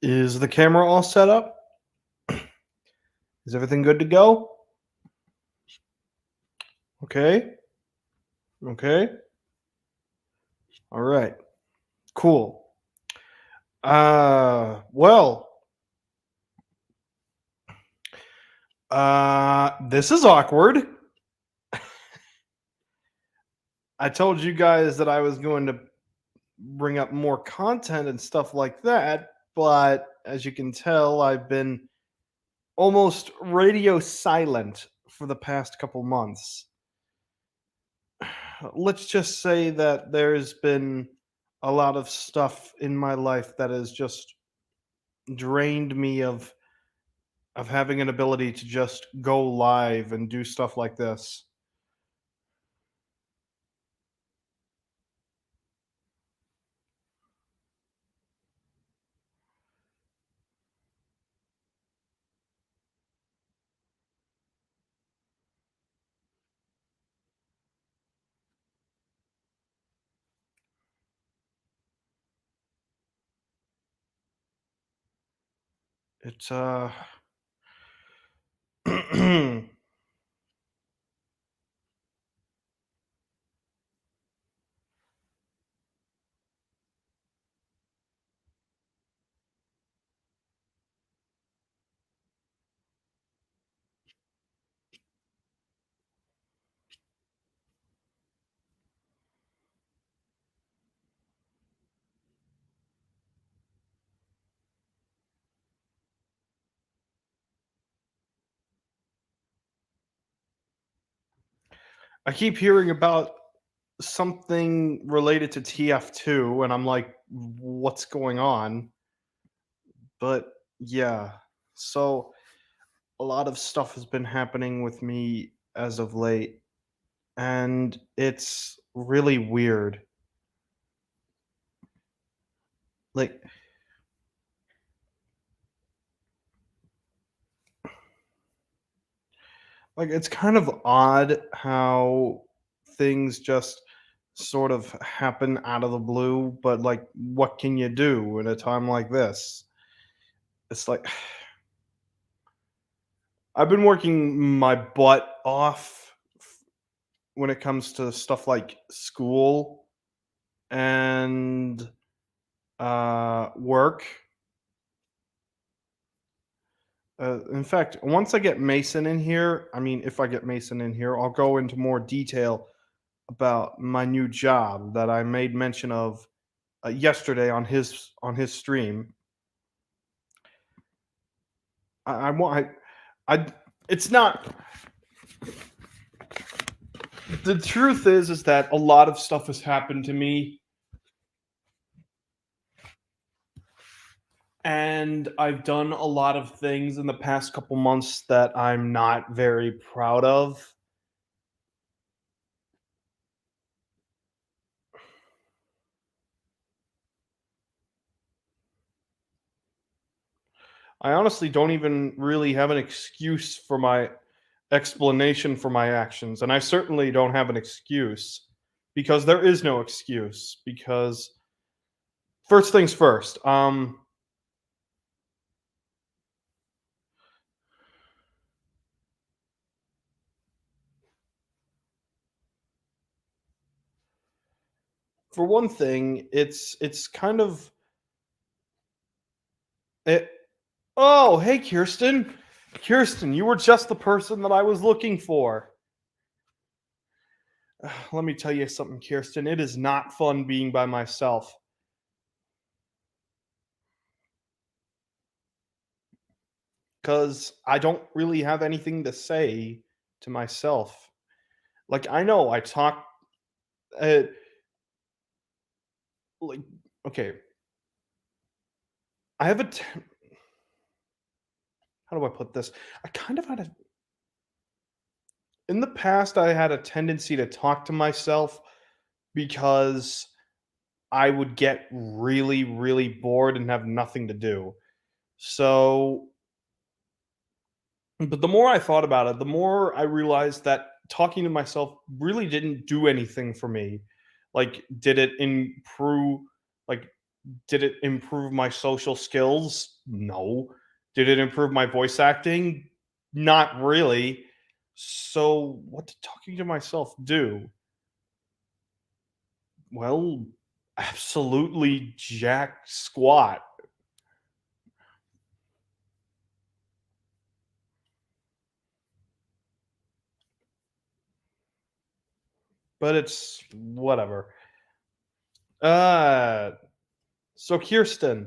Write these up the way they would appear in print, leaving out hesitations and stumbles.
Is the camera all set up? Is everything good to go? Okay. Okay. All right. Cool. Well, this is awkward. I told you guys that I was going to bring up more content and stuff like that, but as you can tell, I've been almost radio silent for the past couple months. Let's just say that there's been a lot of stuff in my life that has just drained me of having an ability to just go live and do stuff like this. It's I keep hearing about something related to TF2 and I'm like what's going on? But yeah. So a lot of stuff has been happening with me as of late and it's really weird. Like it's kind of odd how things just sort of happen out of the blue, but like what can you do in a time like this? It's like I've been working my butt off when it comes to stuff like school and work. In fact, once I get Mason in here, I mean, if I get Mason in here, I'll go into more detail about my new job that I made mention of yesterday on his stream. I want I it's not the truth is that a lot of stuff has happened to me and I've done a lot of things in the past couple months that I'm not very proud of. I honestly don't even really have an excuse for my explanation for my actions, and I certainly don't have an excuse because there is no excuse. Because first things first, for one thing, it's kind of it. Oh, hey, Kirsten. Kirsten, you were just the person that I was looking for. Let me tell you something, Kirsten. It is not fun being by myself because I don't really have anything to say to myself. Like, I know I talk, uh, like, okay, I have a. How do I put this? I kind of had a. In the past, I had a tendency to talk to myself because I would get really, really bored and have nothing to do. So, but the more I thought about it, the more I realized that talking to myself really didn't do anything for me. Like, did it improve? Like, Did it improve my social skills? No. Did it improve my voice acting? Not really. So, what did talking to myself do? Well, absolutely jack squat. But it's whatever. Uh, so Kirsten,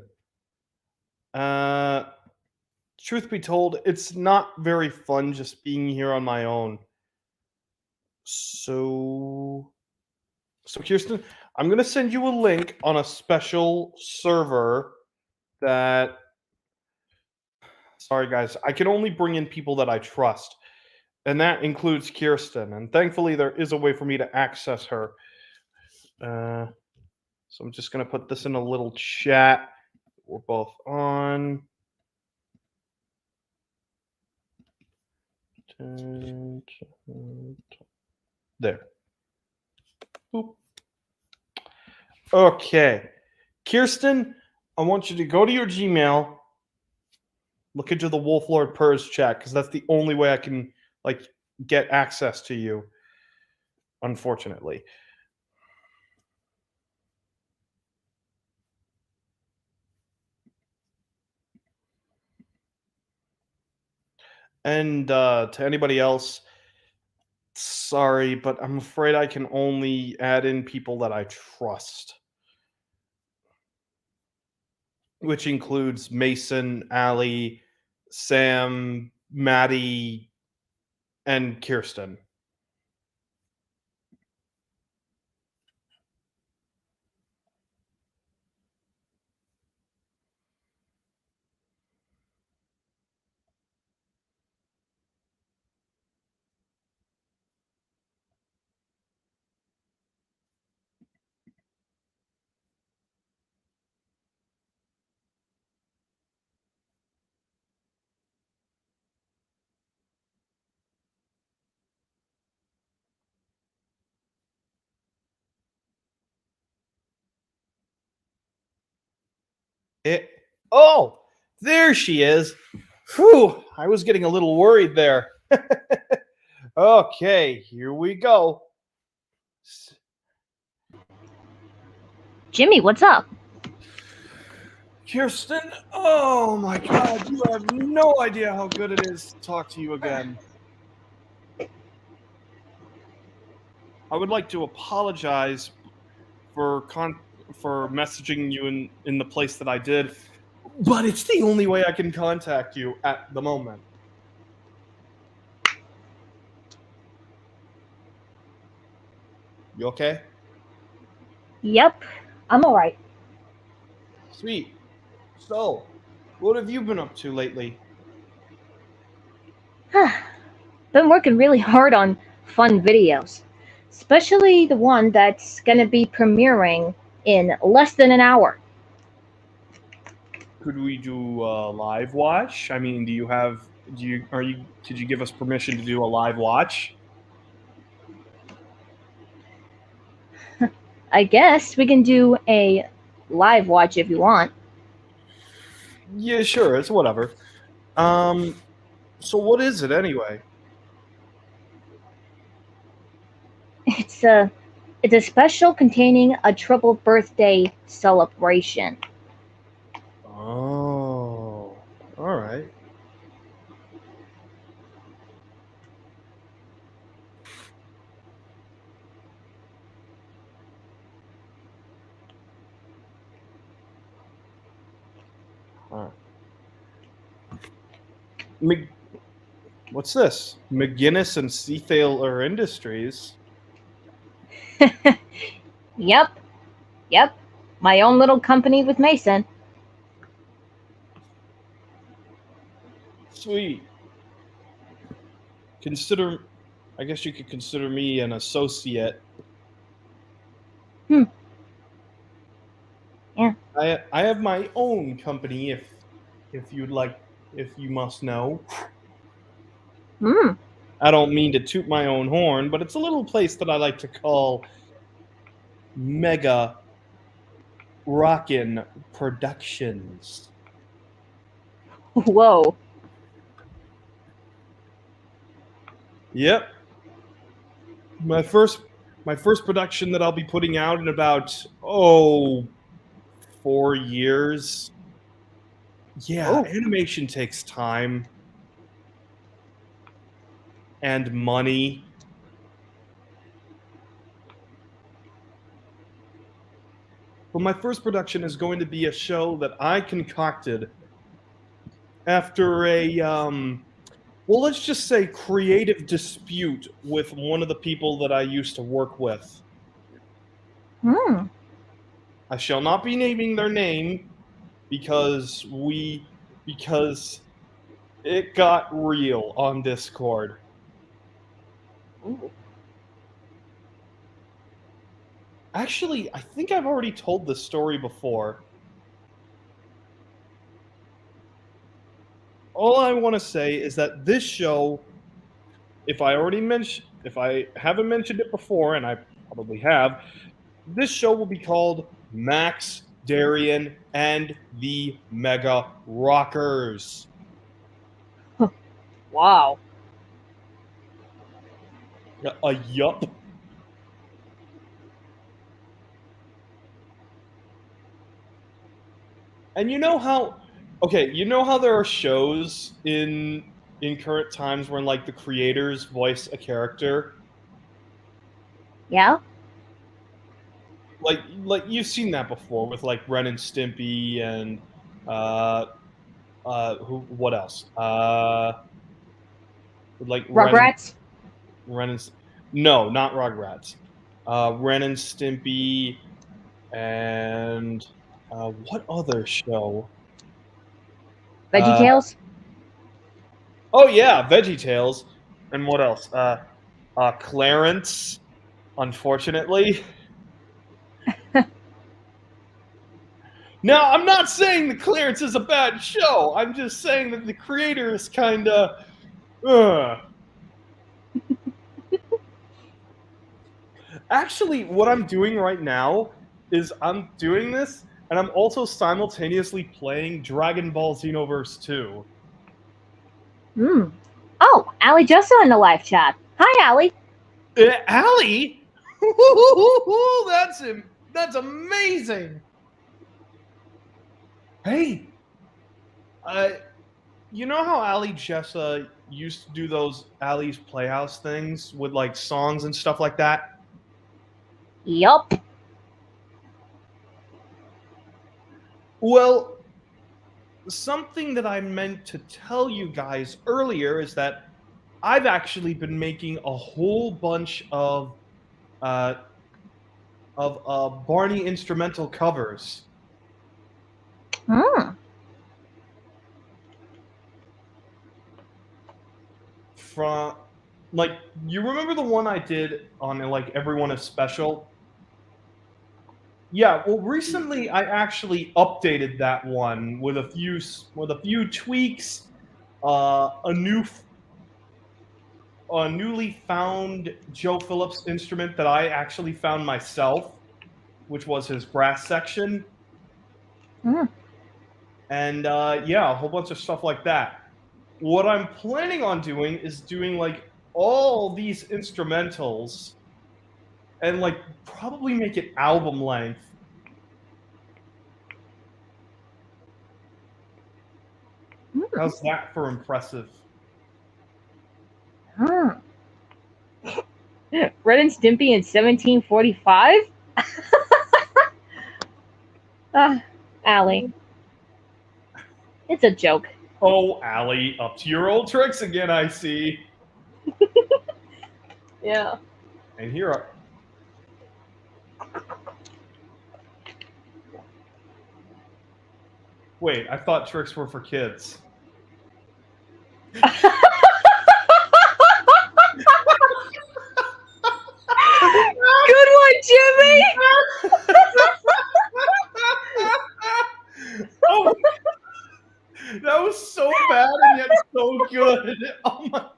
uh, truth be told, it's not very fun just being here on my own. So, Kirsten, I'm gonna send you a link on a special server that. Sorry, guys, I can only bring in people that I trust, and that includes Kirsten. And thankfully, there is a way for me to access her. So I'm just gonna put this in a little chat. We're both on. There. Boop. Okay. Kirsten, I want you to go to your Gmail, look into the Wolf Lord Purrs chat, because that's the only way I can get access to you, unfortunately. And to anybody else, sorry, but I'm afraid I can only add in people that I trust, which includes Mason, Allie, Sam, Maddie, and Kirsten. Oh, there she is. Whew, I was getting a little worried there. Okay, here we go. Jimmy, what's up? Kirsten, oh my god, you have no idea how good it is to talk to you again. I would like to apologize for messaging you in the place that I did, but it's the only way I can contact you at the moment. You okay? Yep, I'm alright. Sweet. So, what have you been up to lately? Been working really hard on fun videos, especially the one that's gonna be premiering in less than an hour. Could we do a live watch? I mean, could you give us permission to do a live watch? I guess we can do a live watch if you want. Yeah, sure, it's whatever. So what is it anyway? It's a special containing a triple birthday celebration. Oh, all right. All right. What's this? McGinnis and Seathaler Industries. Yep, yep. My own little company with Mason. Sweet. I guess you could consider me an associate. Yeah. I have my own company if you must know. Hmm. I don't mean to toot my own horn, but it's a little place that I like to call Mega. Rockin' Productions. Whoa. Yep. My first production that I'll be putting out in about 4 years. Yeah, Oh. animation takes time and money. But my first production is going to be a show that I concocted after a well, let's just say creative dispute with one of the people that I used to work with. Hmm. I shall not be naming their name because it got real on Discord. Ooh. Actually, I think I've already told this story before. All I want to say is that this show, if I haven't mentioned it before, and I probably have, this show will be called Max, Darian, and the Mega Rockers. Wow. Yup. And you know how there are shows in current times when like the creators voice a character? Yeah? Like you've seen that before with like Ren and Stimpy and uh what else? Like Rugrats? Ren and no, not Rugrats. Ren and Stimpy and what other show? Uh, VeggieTales? oh yeah, VeggieTales. And what else? Clarence, unfortunately. Now, I'm not saying the Clarence is a bad show. I'm just saying that the creator is kind of. Actually, what I'm doing right now is I'm doing this, and I'm also simultaneously playing Dragon Ball Xenoverse 2. Hmm. Oh, Allie just in the live chat. Hi, Allie. Allie? That's him. That's amazing. Hey, you know how Ali Jessa used to do those Ali's Playhouse things with like songs and stuff like that? Yup. Well, something that I meant to tell you guys earlier is that I've actually been making a whole bunch uh, of Barney instrumental covers. Hmm. From like, you remember the one I did on like Everyone is Special? Yeah, well, recently I actually updated that one with a few tweaks, a newly found Joe Phillips instrument that I actually found myself, which was his brass section, Hmm. and yeah, a whole bunch of stuff like that. What I'm planning on doing is doing like all these instrumentals and like probably make it album length. How's that for impressive? Hmm. Ren and Stimpy in 1745? Allie. It's a joke. Oh, Allie, up to your old tricks again, I see. Yeah. And here are. Wait, I thought tricks were for kids. Good one, Jimmy! Oh, that was so bad and yet so good. Oh my god.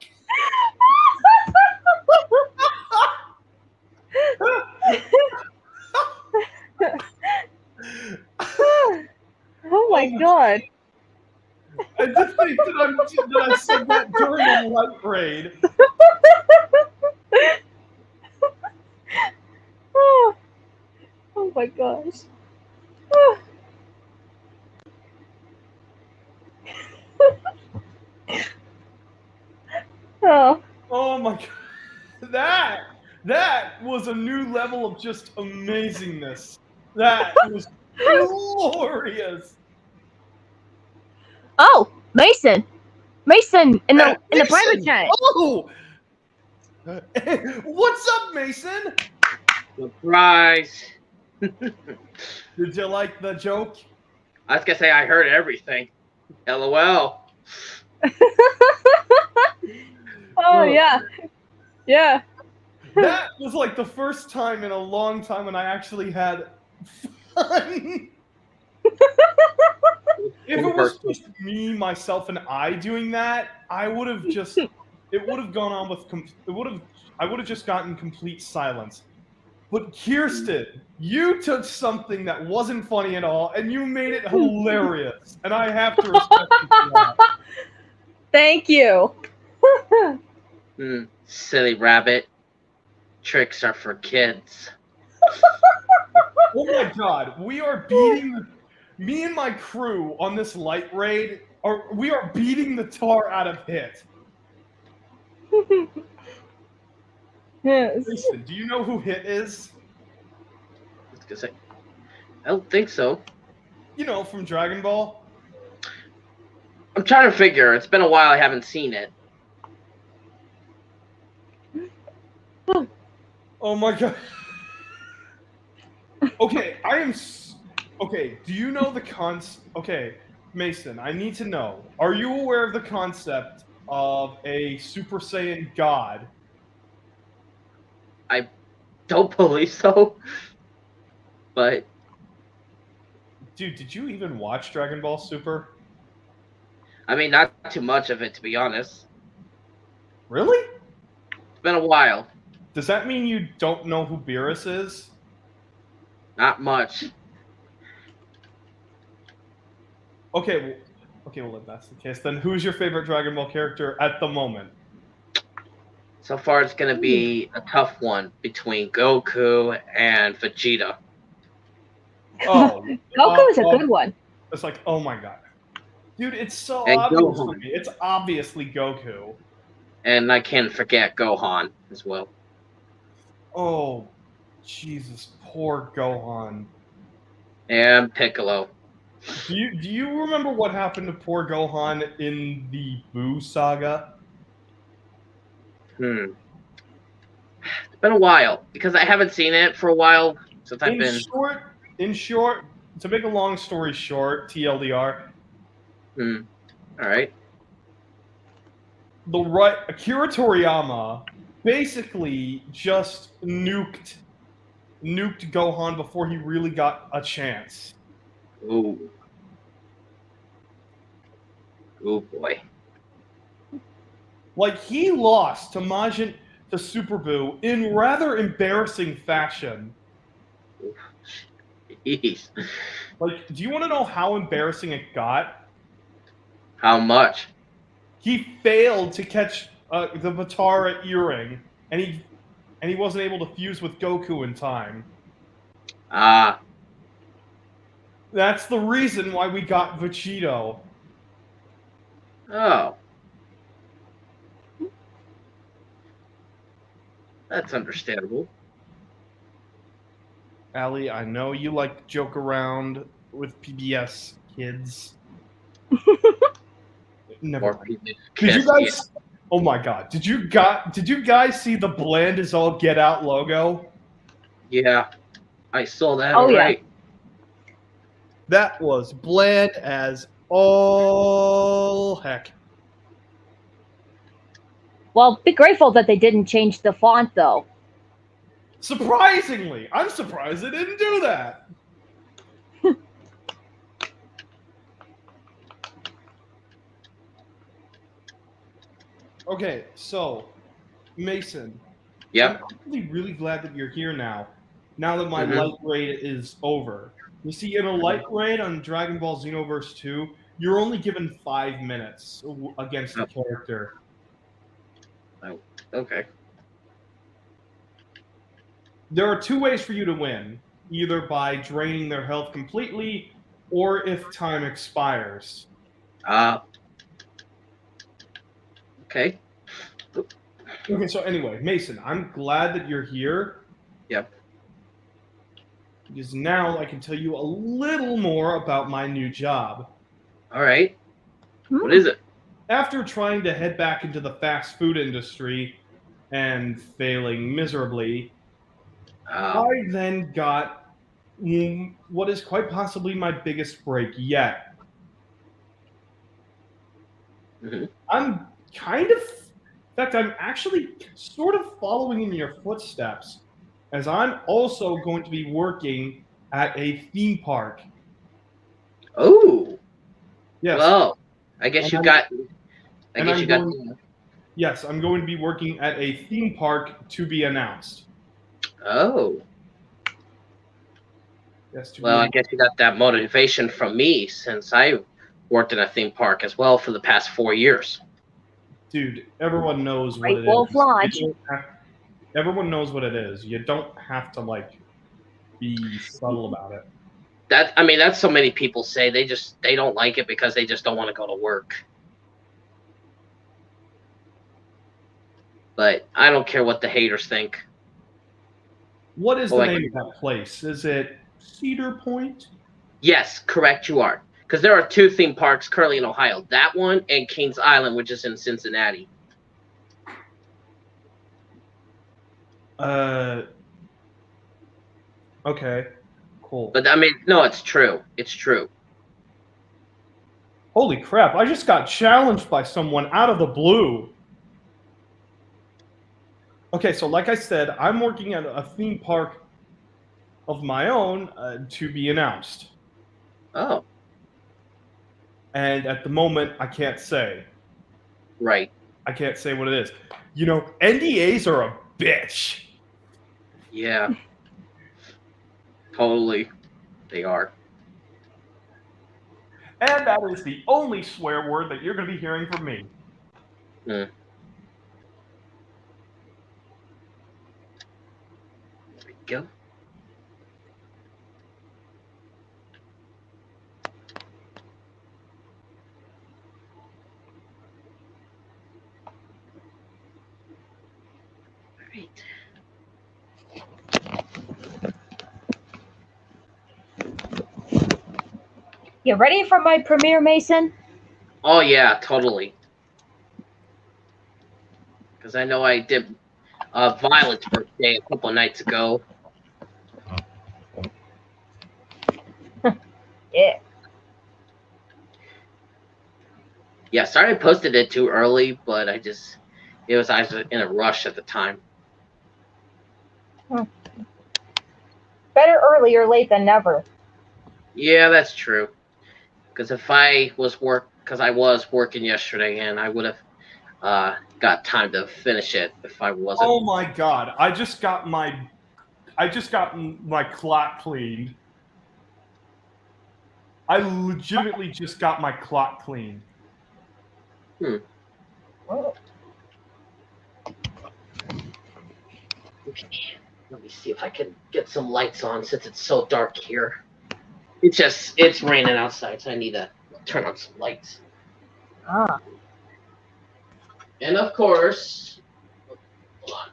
my god. And to think that I said that during a light raid. Oh, oh my gosh. Oh. Oh. Oh my god. That was a new level of just amazingness. That was glorious. Oh, Mason. Mason in the private Mason! chat. Oh! What's up, Mason? Surprise! Did you like the joke? I was gonna say I heard everything. LOL. Oh yeah. Yeah. That was like the first time in a long time when I actually had fun. If it was just me, myself, and I doing that, I would have just. It would have gone on with. I would have just gotten complete silence. But Kirsten, you took something that wasn't funny at all, and you made it hilarious. And I have to respect you for that. Thank you. Silly rabbit. Tricks are for kids. Oh my god, we are beating. Me and my crew on this light raid we are beating the tar out of Hit. Yes. Listen, do you know who Hit is? I was gonna say, I don't think so. You know, from Dragon Ball. I'm trying to figure. It's been a while. I haven't seen it. Oh my god. Okay, Okay, do you know the Okay, Mason, I need to know. Are you aware of the concept of a Super Saiyan God? I don't believe so. But Dude, did you even watch Dragon Ball Super? I mean, not too much of it, to be honest. Really? It's been a while. Does that mean you don't know who Beerus is? Not much. Okay, well, if that's the case, then who's your favorite Dragon Ball character at the moment? So far, it's gonna be a tough one between Goku and Vegeta. Oh, Goku is a good one. It's like, oh my god. Dude, it's so And obvious Gohan. for me. It's obviously Goku. And I can't forget Gohan as well. Oh, Jesus, poor Gohan. And Piccolo. Do you remember what happened to poor Gohan in the Boo saga? It's been a while because I haven't seen it for a while since I've been. In short, to make a long story short, TLDR. All right. Akira Toriyama basically just nuked Gohan before he really got a chance. Ooh. Oh boy. Like, he lost to Super Boo in rather embarrassing fashion. Jeez. Like, do you want to know how embarrassing it got? How much? He failed to catch the Batara earring, and he wasn't able to fuse with Goku in time. Ah. That's the reason why we got Vegito. Oh. That's understandable. Allie, I know you like to joke around with PBS kids. Never More mind. people. Did you guys? Oh my god! Did you guys see the Bland is all get out logo? Yeah, I saw that. Oh, yeah. Right. That was bland as all heck. Well, be grateful that they didn't change the font, though. Surprisingly, I'm surprised they didn't do that. Okay, so Mason. Yep. I'm actually really glad that you're here now. Now that my light raid is over, You see, in a light raid on Dragon Ball Xenoverse 2, you're only given 5 minutes against the character. Oh, okay. There are 2 ways for you to win, either by draining their health completely or if time expires. Okay. Okay, so anyway, Mason, I'm glad that you're here. Yep. Because now I can tell you a little more about my new job. All right. What is it? After trying to head back into the fast food industry and failing miserably, I then got what is quite possibly my biggest break yet. Mm-hmm. I'm kind of, in fact, I'm actually sort of following in your footsteps, as I'm also going to be working at a theme park. Oh. Yes. Well, I guess you got. Yes, I'm going to be working at a theme park to be announced. Oh. Yes. Well, I guess you got that motivation from me since I worked in a theme park as well for the past 4 years. Dude, everyone knows what Great it Wolf is. Lodge. Everyone knows what it is. You don't have to like be subtle about it. That's so many people say they don't like it because they just don't want to go to work. But I don't care what the haters think. What is the name of that place? Is it Cedar Point? Yes, correct you are. Because there are 2 theme parks currently in Ohio. That one and Kings Island, which is in Cincinnati. Okay. Cool. But no, it's true. It's true. Holy crap, I just got challenged by someone out of the blue. Okay, so like I said, I'm working at a theme park of my own to be announced. Oh. And at the moment, I can't say. Right. I can't say what it is. You know, NDAs are a bitch. Yeah. Totally. They are. And that is the only swear word that you're going to be hearing from me. There we go. Right. You ready for my premiere, Mason? Oh yeah, totally. Because I know I did Violet's birthday a couple nights ago. Yeah. Yeah, sorry I posted it too early, but I was in a rush at the time. Better early or late than never. Yeah, that's true. Because I was working yesterday, and I would have got time to finish it if I wasn't. Oh my god! I just got my clock cleaned. I legitimately just got my clock cleaned. Oh. Let me see if I can get some lights on since it's so dark here. It's raining outside, so I need to turn on some lights. And of course, hold on.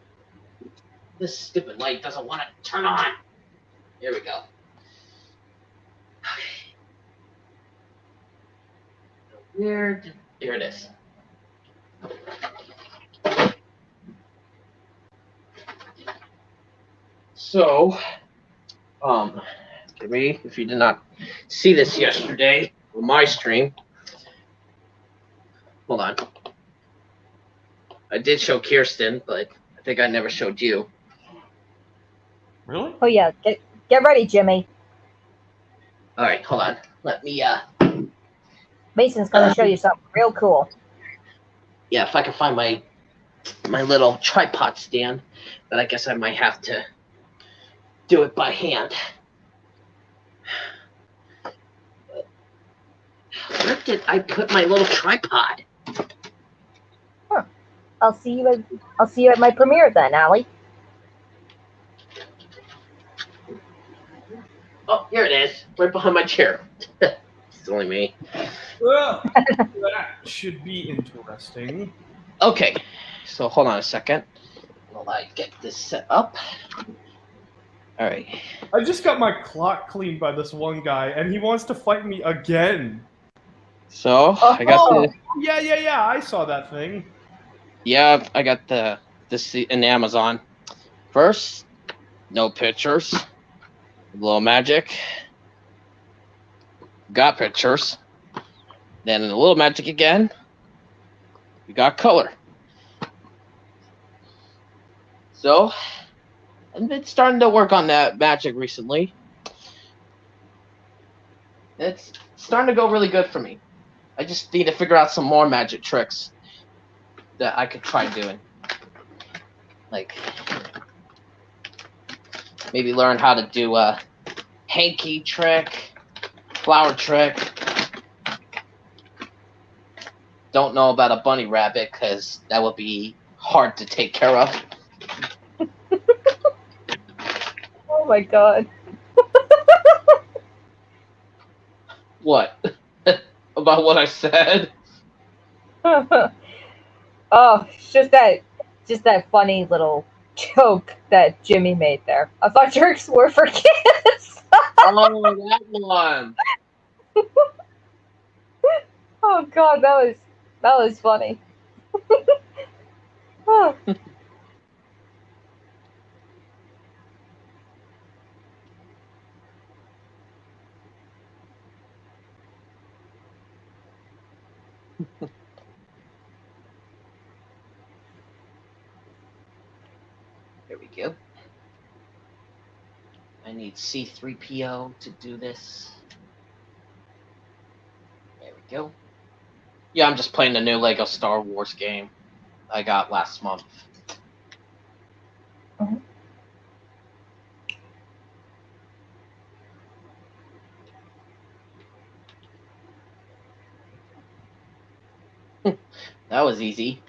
This stupid light doesn't want to turn on. There we go. Okay. There it is. So, if you did not see this yesterday on my stream, hold on. I did show Kirsten, but I think I never showed you. Really? Oh yeah, get ready, Jimmy. All right, hold on. Let me Mason's gonna show you something real cool. Yeah, if I can find my little tripod stand, but I guess I might have to do it by hand. did I put my little tripod? I'll see you at my premiere then, Allie. Oh, here it is, right behind my chair. It's only me. Well, that should be interesting. Okay, so hold on a second while I get this set up. All right. I just got my clock cleaned by this one guy, and he wants to fight me again. So I got the Yeah, I saw that thing. I got this in Amazon. First, no pictures. A little magic. Got pictures. Then a little magic again. We got color. So I've been starting to work on that magic recently. It's starting to go really good for me. I just need to figure out some more magic tricks that I could try doing. Like maybe learn how to do a hanky trick, flower trick. Don't know about a bunny rabbit because that would be hard to take care of. Oh my god. What? About what I said? Oh, it's just that funny little joke that Jimmy made there. I thought jerks were for kids. Oh, that one. Oh god, that was funny. Oh. There we go. I need C3PO to do this. There we go. Yeah, I'm just playing the new Lego Star Wars game I got last month. Mhm. That was easy.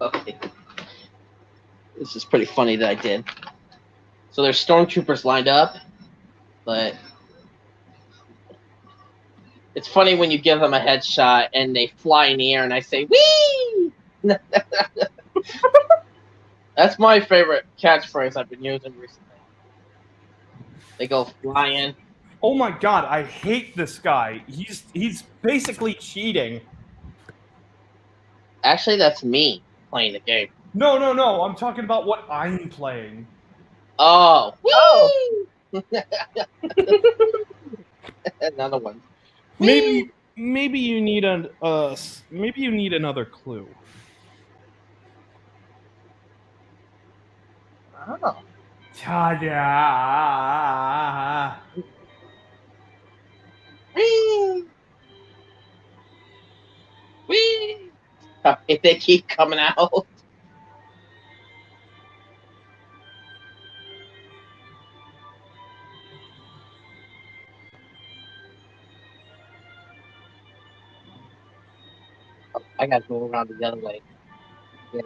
Okay. This is pretty funny that I did. So there's stormtroopers lined up, but it's funny when you give them a headshot and they fly in the air and I say, "Whee!" That's my favorite catchphrase I've been using recently. They go flying. Oh my god, I hate this guy. He's basically cheating. Actually, that's me playing the game. No, I'm talking about what I'm playing. Oh, Oh. whee! Another one. Maybe you need maybe you need another clue. Oh. Ta-da! Whee! Whee! If they keep coming out. I gotta go around the other way. Yeah.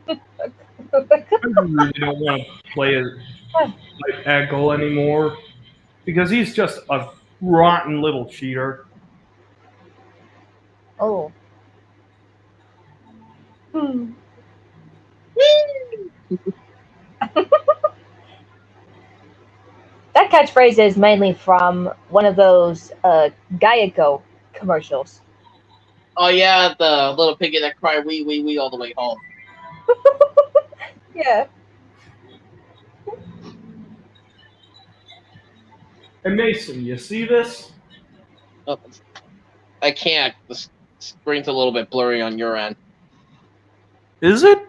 I really don't want to play as like Eggle anymore because he's just a rotten little cheater. Oh. Hmm. That catchphrase is mainly from one of those Geico commercials. Oh yeah, the little piggy that cried wee wee wee all the way home. Yeah. And Mason, you see this? Oh, I can't. The screen's a little bit blurry on your end. Is it?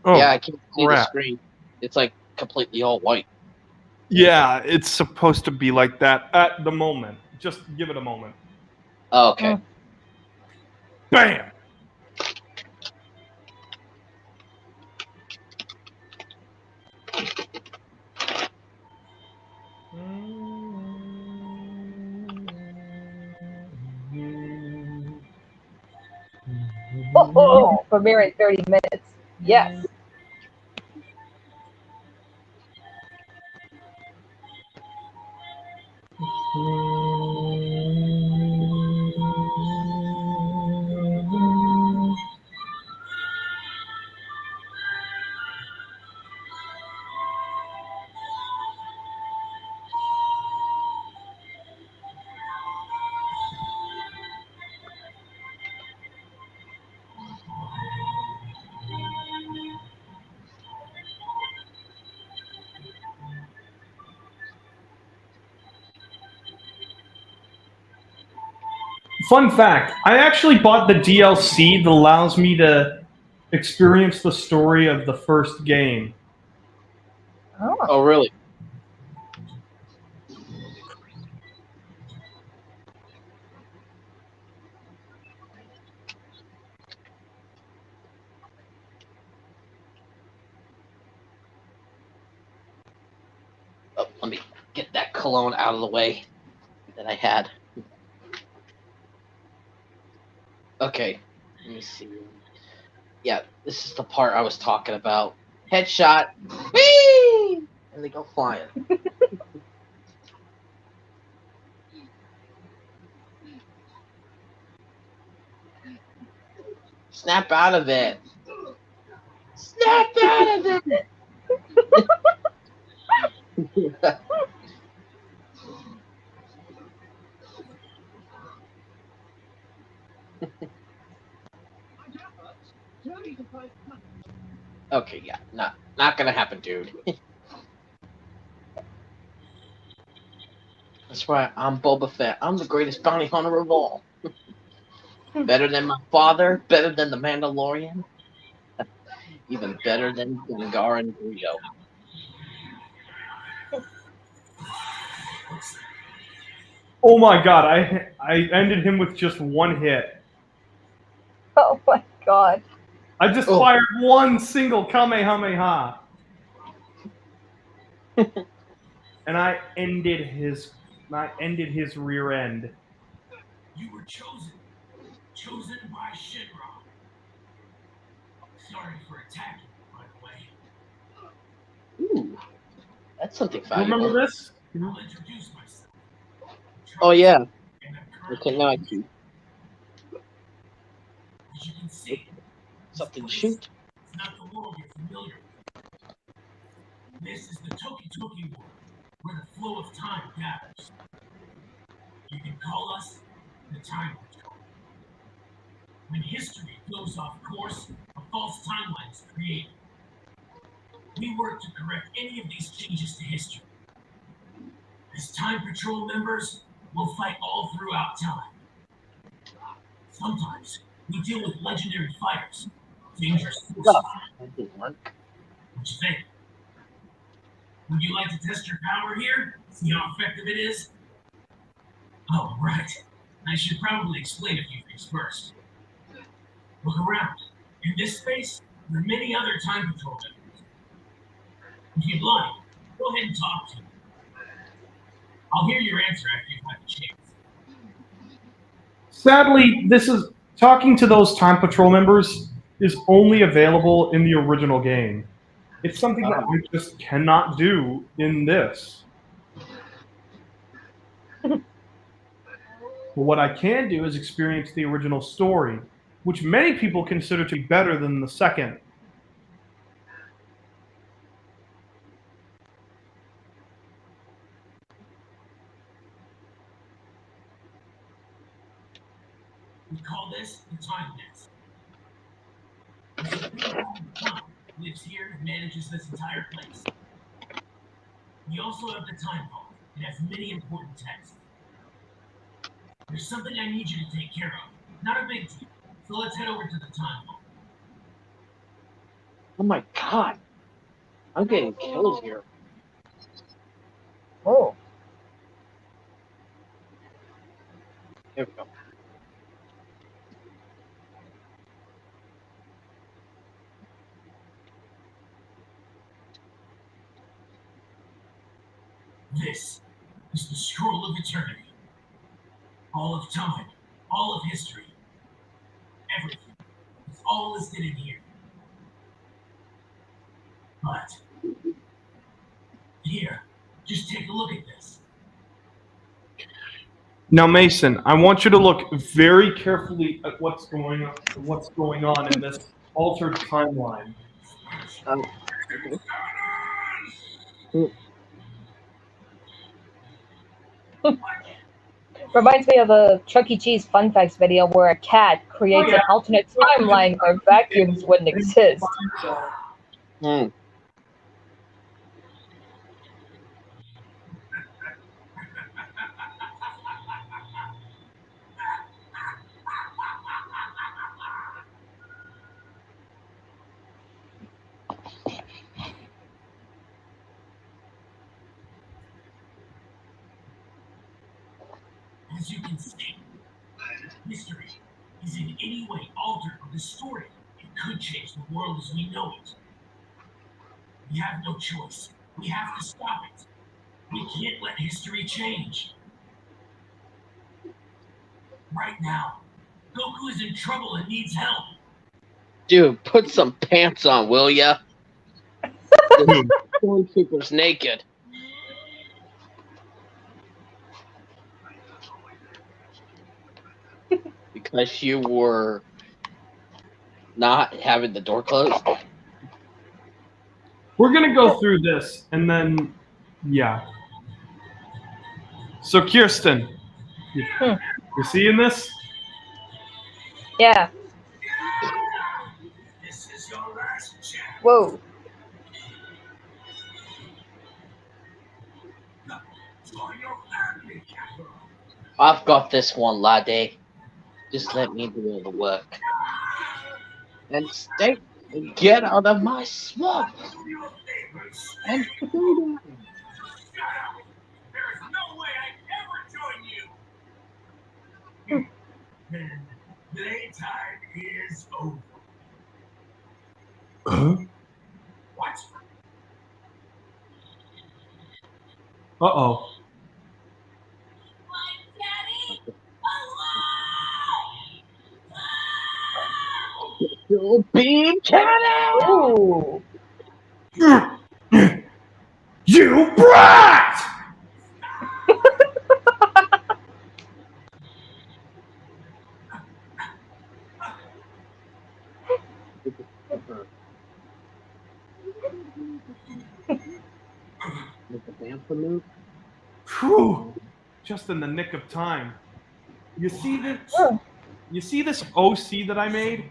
Oh, Yeah, I can't see the crap. screen. It's like completely all white. Yeah, it's supposed to be like that at the moment. Just give it a moment. Oh, okay. Bam! Oh, premiere in 30 minutes. Yes. Fun fact, I actually bought the DLC that allows me to experience the story of the first game. Oh. Oh, really? Oh, let me get that cologne out of the way that I had. Okay, let me see. Yeah, this is the part I was talking about. Headshot. Whee! And they go flying. Snap out of it. Snap out of it. Okay, yeah, not gonna happen, dude. That's right, I'm Boba Fett. I'm the greatest bounty hunter of all. Better than my father, better than the Mandalorian, even better than Dengar and Greedo. Oh my god, I ended him with just one hit. Oh my god. I just Oh. fired one single Kamehameha. And I ended his rear end. You were chosen by Shinra. Sorry for attacking, by the way. Ooh, that's something You valuable. remember this? I'll introduce myself. Oh yeah, And I'm currently, okay, now I see as you can see, something to this shoot. is not the world you're familiar with. This is the Toki Toki world, where the flow of time gathers. You can call us the Time Patrol. When history goes off course, a false timeline is created. We work to correct any of these changes to history. As Time Patrol members, we'll fight all throughout time. Sometimes we deal with legendary fighters, dangerous forces. That didn't work. What you think? Would you like to test your power here? See how effective it is? Oh, right. I should probably explain a few things first. Look around. In this space, there are many other Time Patrol members. If you'd like, go ahead and talk to me. I'll hear your answer after you've had the chance. Sadly, this is talking to those Time Patrol members is only available in the original game. It's something that I just cannot do in this. But what I can do is experience the original story, which many people consider to be better than the second. We call this the Time Nest. Time lives here and manages this entire place. We also have the Time Vault. It has many important texts. There's something I need you to take care of. Not a big deal. So let's head over to the Time Vault. Oh my god, I'm getting killed here. Oh. Here we go. This is the scroll of eternity. All of time, all of history, everything. It's all listed in here. But here, just take a look at this. Now, Mason, I want you to look very carefully at what's going on in this altered timeline. Reminds me of a Chuck E. Cheese Fun Facts video where a cat creates an alternate timeline where vacuums wouldn't exist. Hmm. As you can see, if history is in any way altered or distorted, it could change the world as we know it. We have no choice. We have to stop it. We can't let history change. Right now, Goku is in trouble and needs help. Dude, put some pants on, will ya? The stormtrooper's naked. Because you were not having the door closed? We're going to go through this, and then, yeah. So, Kirsten, you seeing this? Yeah. This is your last chance. Whoa. Join your family, Captain. I've got this one, laddie. Just let me do all the work. And stay and get out of my swamp. Your favors. And Shut up. There is no way I'd ever join you. Then playtime is over. What? Uh-oh. You'll be cannon! Ooh. You brat! Whew. Just in the nick of time. You see this? You see this OC that I made?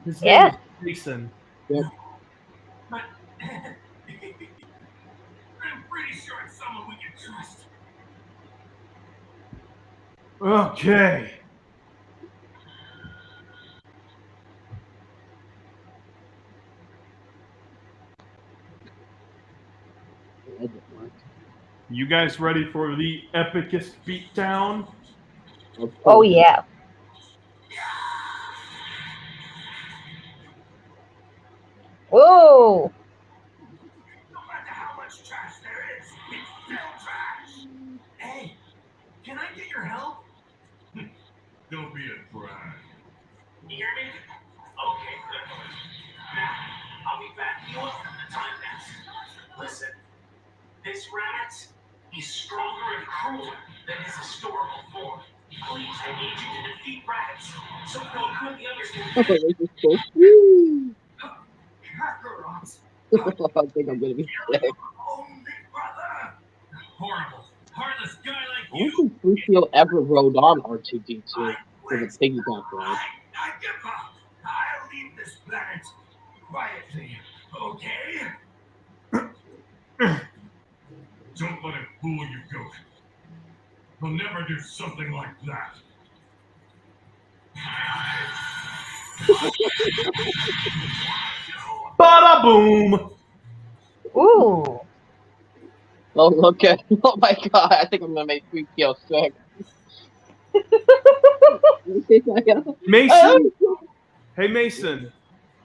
His name is Jason. Yep. But I'm pretty sure it's someone we can trust. Okay. You guys ready for the epicest beatdown? Oh, yeah. Whoa. No matter how much trash there is, it's still trash. Hey, can I get your help? Don't be a drag. You hear me? Okay, good. Now, I'll be back to you in the time next. Listen, this rat is stronger and crueler than his historical form. Please, I need you to defeat rats so Goku and the others can Oh, this is so sweet. Kakarot. I think I'm gonna be sick. Only brother. Horrible, heartless guy I like don't you. think Crucio ever rode on R2D2 with a piggyback ride. I give up. I'll leave this planet quietly, okay? Don't let him fool you, Goat. He'll never do something like that. Bada boom! Ooh. Oh, okay. Oh my god, I think I'm gonna make 3PO sick. Mason, hey Mason,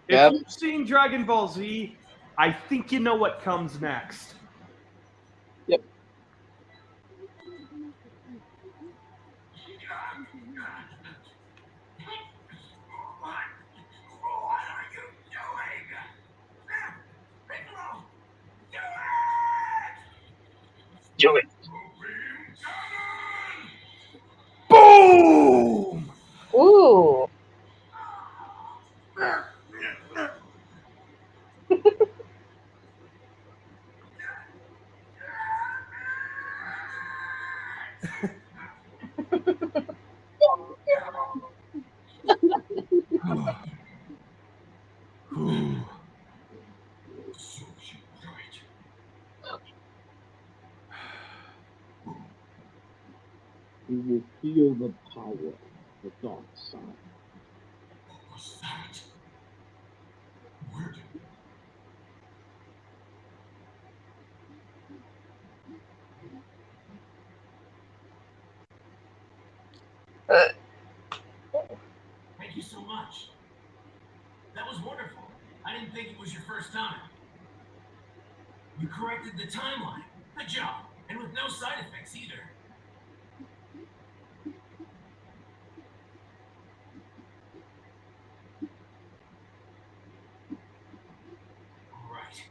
if Yep. you've seen Dragon Ball Z, I think you know what comes next. Yep. What are you doing? Piccolo, do it! Do it. Boom! Ooh. You will feel the power of the dark side. What was that? Where did Thank you so much. That was wonderful. I didn't think it was your first time. You corrected the timeline. Good job. And with no side effects either. Alright.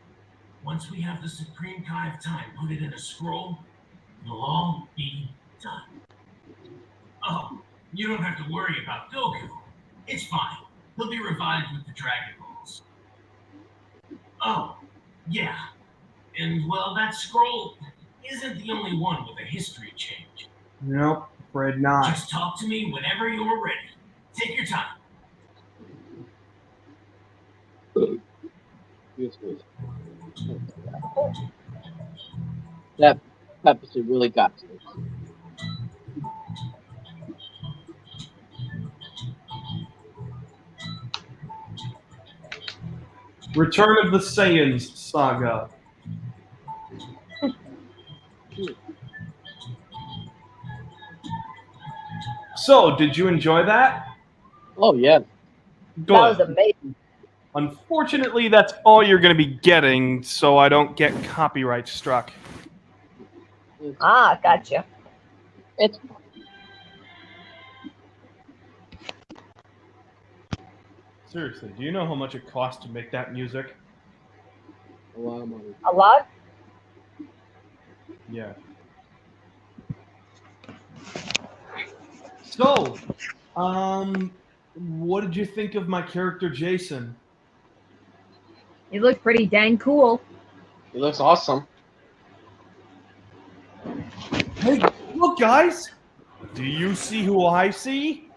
Once we have the Supreme Kai of Time put it in a scroll, it'll all be done. Oh, you don't have to worry about Goku. It's fine. He'll be revived with the Dragon Balls. Oh, yeah. And well, that scroll isn't the only one with a history change. Nope, afraid not. Just talk to me whenever you're ready. Take your time. Yes, please. That episode really got to me. Return of the Saiyans saga. So, did you enjoy that? Oh yeah. Good. That was amazing. Unfortunately, that's all you're going to be getting, so I don't get copyright struck. Ah, gotcha. It's Seriously, do you know how much it costs to make that music? a lot of money. A lot? Yeah. So, what did you think of my character Jason? You look pretty dang cool. It looks awesome. Hey, look, guys! Do you see who I see?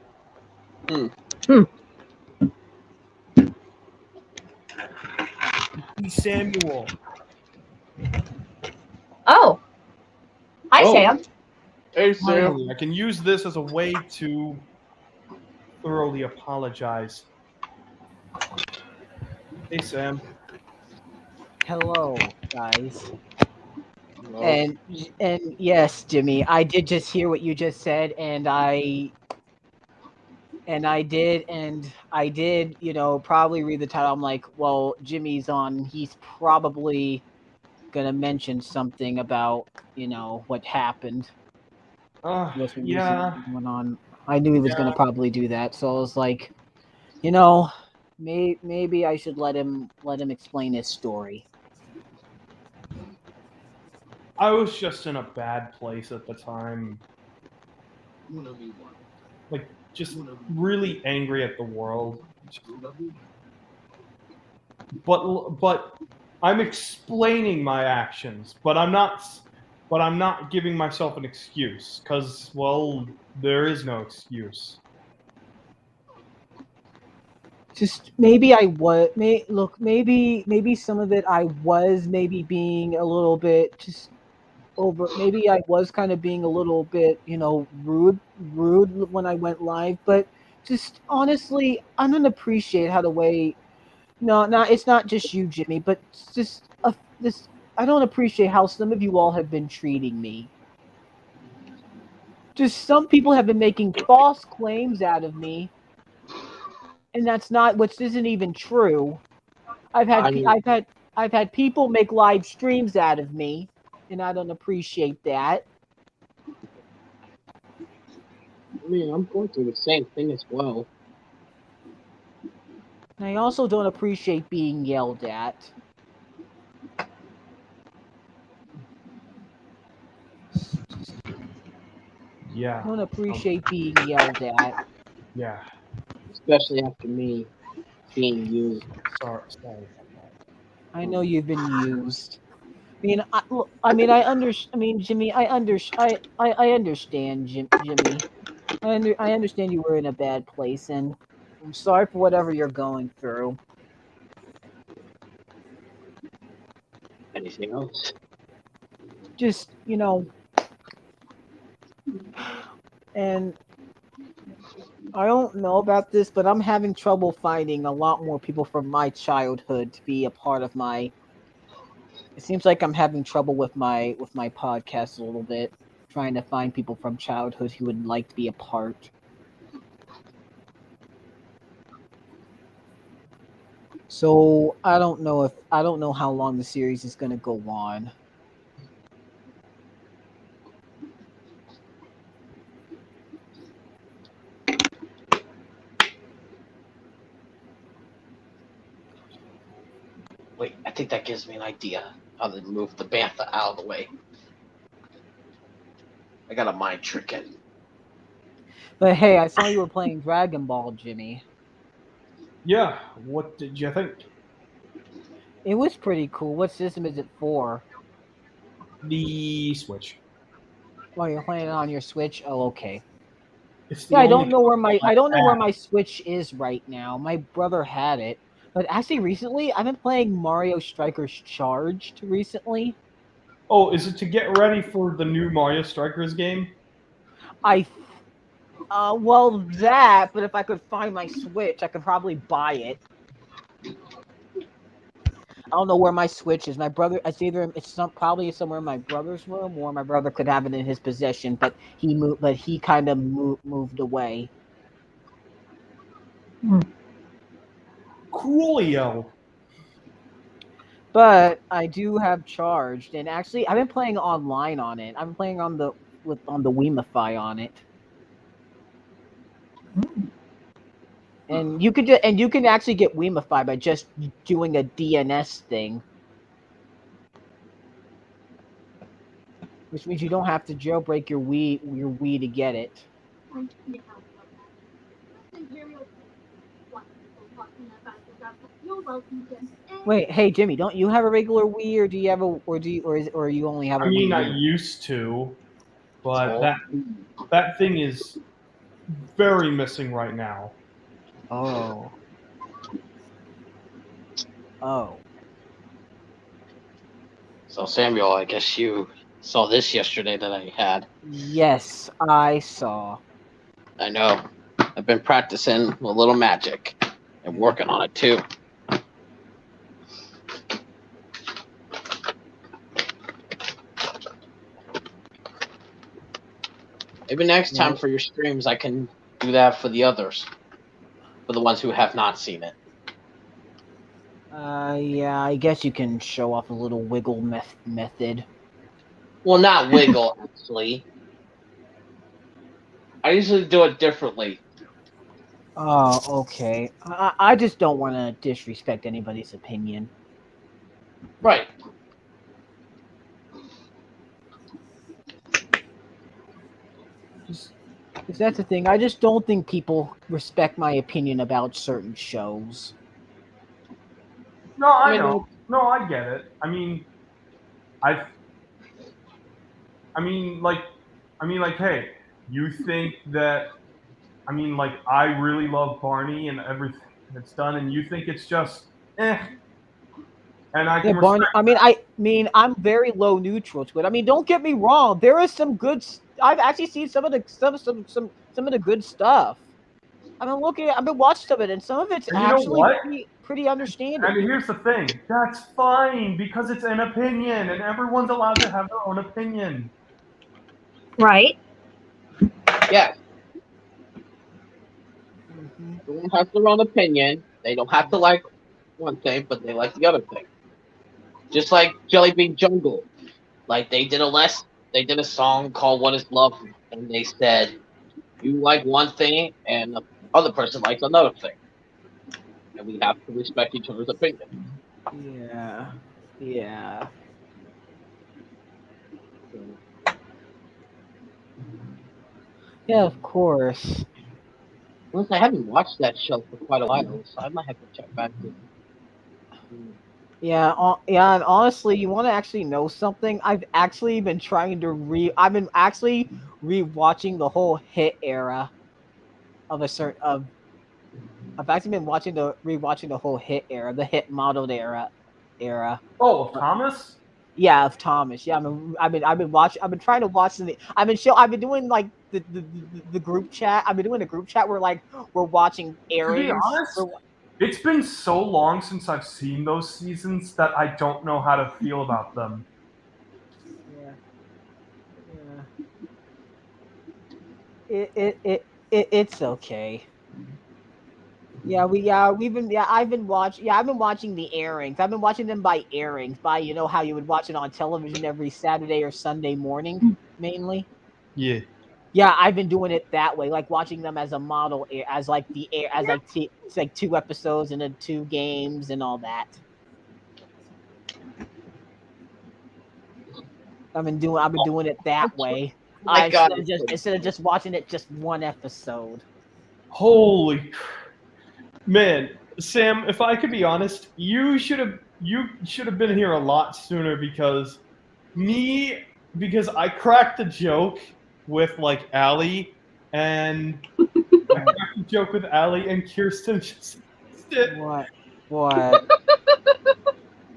Samuel. Oh. Hi, Oh. Sam. Hey Sam. Finally, I can use this as a way to thoroughly apologize. Hey, Sam. Hello, guys. Oh. And yes, Jimmy, I did just hear what you just said, and I did, you know, probably read the title. I'm like, well, Jimmy's on. He's probably gonna mention something about, you know, what happened. What's Yeah. recently going on. I knew he was gonna probably do that, so I was like, you know, maybe I should let him explain his story. I was just in a bad place at the time. Like, just really angry at the world. But I'm explaining my actions, but I'm not giving myself an excuse, because, well, there is no excuse. Just maybe I was maybe some of it I was maybe being a little bit just over. Maybe I was kind of being a little bit, you know, rude when I went live. But just honestly, I don't appreciate how the way. No, it's not just you, Jimmy, but it's just this appreciate how some of you all have been treating me. Just some people have been making false claims out of me, and that's not, which isn't even true. I've had people make live streams out of me, and I don't appreciate that. I mean, I'm going through the same thing as well. And I also don't appreciate being yelled at. Yeah. I don't appreciate being yelled at. Yeah. Especially after me being used. Sorry about that. I know you've been used. Jimmy, I understand, Jimmy. I understand you were in a bad place, and I'm sorry for whatever you're going through. Anything else? Just, and I don't know about this, but I'm having trouble finding a lot more people from my childhood to be a part of my. It seems like I'm having trouble with my podcast a little bit, trying to find people from childhood who would like to be a part. So I don't know how long the series is going to go on. Wait, I think that gives me an idea how to move the bantha out of the way. I got a mind trick in. But hey, I saw you were playing Dragon Ball, Jimmy. Yeah. What did you think? It was pretty cool. What system is it for? The Switch. Oh, you're playing it on your Switch? Oh, okay. It's the Yeah, I only don't know where my console my Switch is right now. My brother had it, but actually recently I've been playing Mario Strikers Charged recently. Oh, is it to get ready for the new Mario Strikers game? Well, that. But if I could find my Switch, I could probably buy it. I don't know where my Switch is. My brother, probably somewhere in my brother's room, or my brother could have it in his possession. But he moved. But he kind of moved away. Coolio. But I do have Charged, and actually, I've been playing online on it. I've been playing on the Wiimify on it. And you can actually get Wiimify by just doing a DNS thing, which means you don't have to jailbreak your Wii to get it. Wait, hey Jimmy, don't you have a regular Wii, or do you have or you only have a I mean, Wii I U? used to, but that thing is very missing right now. Oh. So Samuel, I guess you saw this yesterday that I had. Yes, I saw. I know. I've been practicing a little magic and working on it too. Maybe next time for your streams I can do that for the others. For the ones who have not seen it. Yeah, I guess you can show off a little wiggle method. Well, not wiggle, actually. I usually do it differently. Oh, okay. I just don't want to disrespect anybody's opinion. Right. Because that's the thing. I just don't think people respect my opinion about certain shows. No, I know. No, I get it. I mean, hey, you think that? I mean, like, I really love Barney and everything that's done, and you think it's just eh. And I can Yeah, Barney. respect I'm very low neutral to it. I mean, don't get me wrong. There is some good. I've actually seen some of the good stuff. I've been watching some of it, and some of it's And you know actually what? pretty understanding. And here's the thing. That's fine because it's an opinion and everyone's allowed to have their own opinion. Right. Yeah, Mhm. everyone has their own opinion. They don't have to like one thing, but they like the other thing. Just like Jelly Bean Jungle. Like they did a song called What Is Love, and they said you like one thing and the other person likes another thing. And we have to respect each other's opinion. Yeah. Yeah. Yeah, of course. Unless I haven't watched that show for quite a while, so I might have to check back to. Yeah, yeah, and honestly, you want to actually know something? I've actually been trying to I've been actually rewatching the whole hit era of a certain of. I've actually been rewatching the whole hit era, the hit modeled era. Oh, Thomas? Yeah, of Thomas. Yeah, I've been trying to watch I've been doing like the group chat. I've been doing a group chat where like we're watching To be airings. honest, it's been so long since I've seen those seasons that I don't know how to feel about them. Yeah. It's okay. I've been watching the airings. I've been watching them by airings, by how you would watch it on television every Saturday or Sunday morning, mainly. Yeah. Yeah, I've been doing it that way, like watching them as a model, as like the air, as like it's like 2 episodes and then 2 games and all that. I've been doing it that way. My God, Instead of just watching it just 1 episode. Holy man, Sam, if I could be honest, you should have been here a lot sooner because I cracked the joke with like Allie and I cracked the joke with Allie and Kirsten just did. What?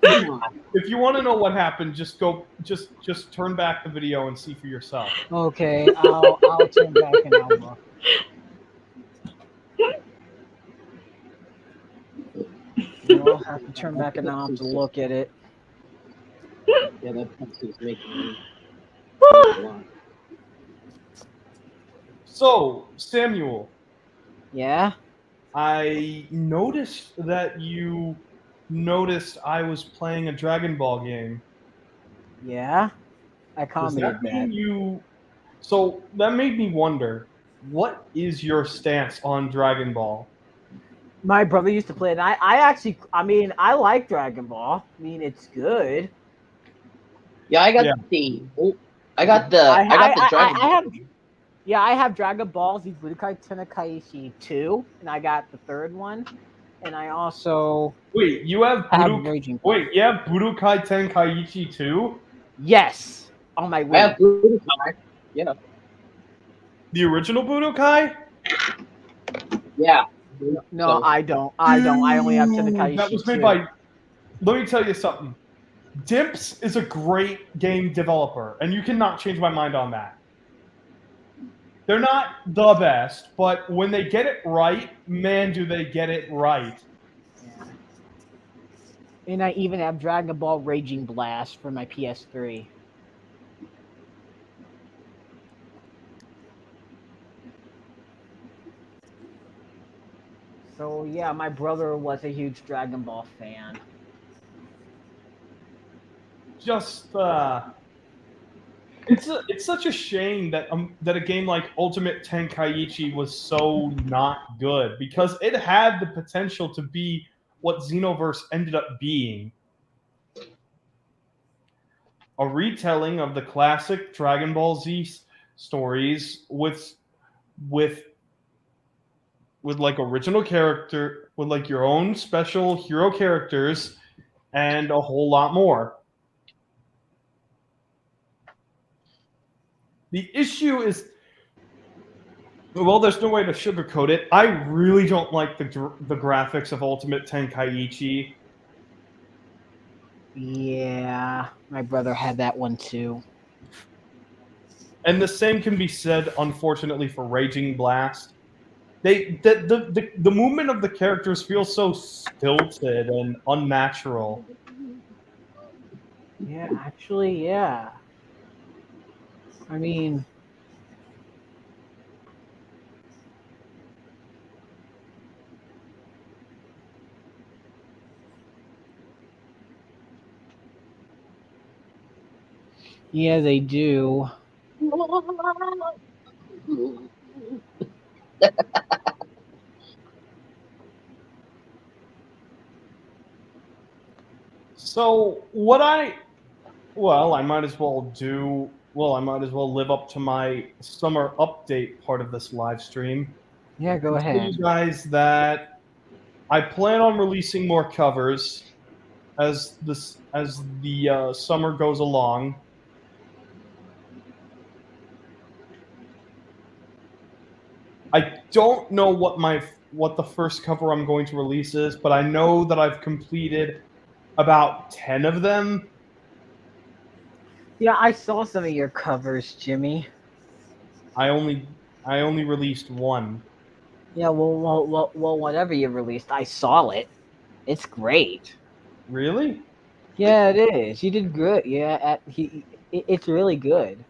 If you want to know what happened, just turn back the video and see for yourself. Okay, I'll turn back and I'll look. I'll have to turn back and I'll have to look at it. Yeah, that is making me. So, Samuel. Yeah? I noticed that you noticed I was playing a Dragon Ball game. Yeah? I Does commented that mean you... So, that made me wonder, what is your stance on Dragon Ball? My brother used to play it. I like Dragon Ball. I mean, it's good. Yeah, I got the Dragon Ball. I have Dragon Ball Z Budokai Tenkaichi 2, and I got the 3rd one. And I also Wait, you have Raging. Wait, you have Budokai Tenkaichi 2? Yes, on my I Wii. have Budokai. Yeah. The original Budokai? Yeah. No, So- I don't. I only have Tenkaichi 2. That was made by... Let me tell you something. Dimps is a great game developer, and you cannot change my mind on that. They're not the best, but when they get it right, man, do they get it right. Yeah. And I even have Dragon Ball Raging Blast for my PS3. So yeah, my brother was a huge Dragon Ball fan. Just it's such a shame that a game like Ultimate Tenkaichi was so not good because it had the potential to be what Xenoverse ended up being. A retelling of the classic Dragon Ball Z stories with like original character, with like your own special hero characters and a whole lot more. The issue is, well, there's no way to sugarcoat it. I really don't like the graphics of Ultimate Tenkaichi. Yeah, my brother had that one too. And the same can be said, unfortunately, for Raging Blast. the movement of the characters feels so stilted and unnatural. Yeah, actually, yeah. I mean, yeah, they do. So I might as well live up to my summer update part of this live stream. Yeah, go And tell ahead. you guys that I plan on releasing more covers as the summer goes along. I don't know what the first cover I'm going to release is, but I know that I've completed about 10 of them. Yeah, I saw some of your covers, Jimmy. I only released one. Yeah, well, whatever you released, I saw it. It's great. Really? Yeah, it is. You did good. Yeah, it's really good.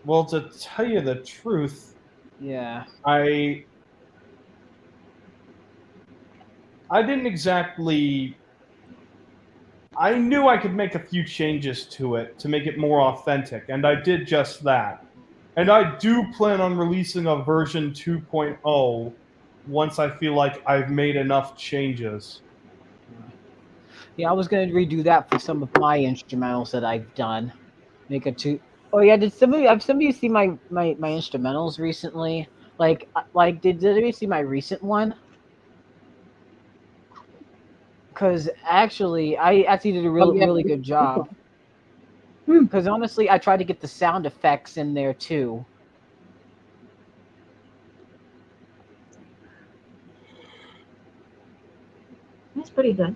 Well, to tell you the truth, Yeah. I didn't exactly. I knew I could make a few changes to it to make it more authentic, and I did just that. And I do plan on releasing a version 2.0 once I feel like I've made enough changes. Yeah, I was gonna redo that for some of my instrumentals that I've done. Make a two. Oh yeah, did some of you see my instrumentals recently? Did you see my recent one? Because actually, I actually did a Oh, really yeah. really good job. Because honestly, I tried to get the sound effects in there too. That's pretty good.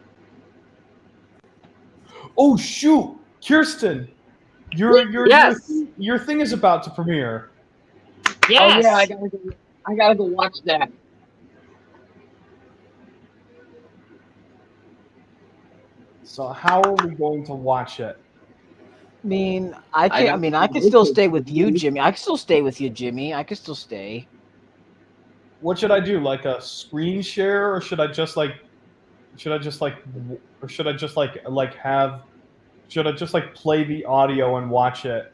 Oh shoot, Kirsten, Yes. your thing is about to premiere. Oh yeah, Yes. I gotta go watch that. So how are we going to watch it? I mean, I I can. I got mean, I can still stay with you, Jimmy. I can still stay with you, Jimmy. I can still stay. What should I do? Like a screen share, or should I just like should I just like w- or should I just like have should I just like play the audio and watch it?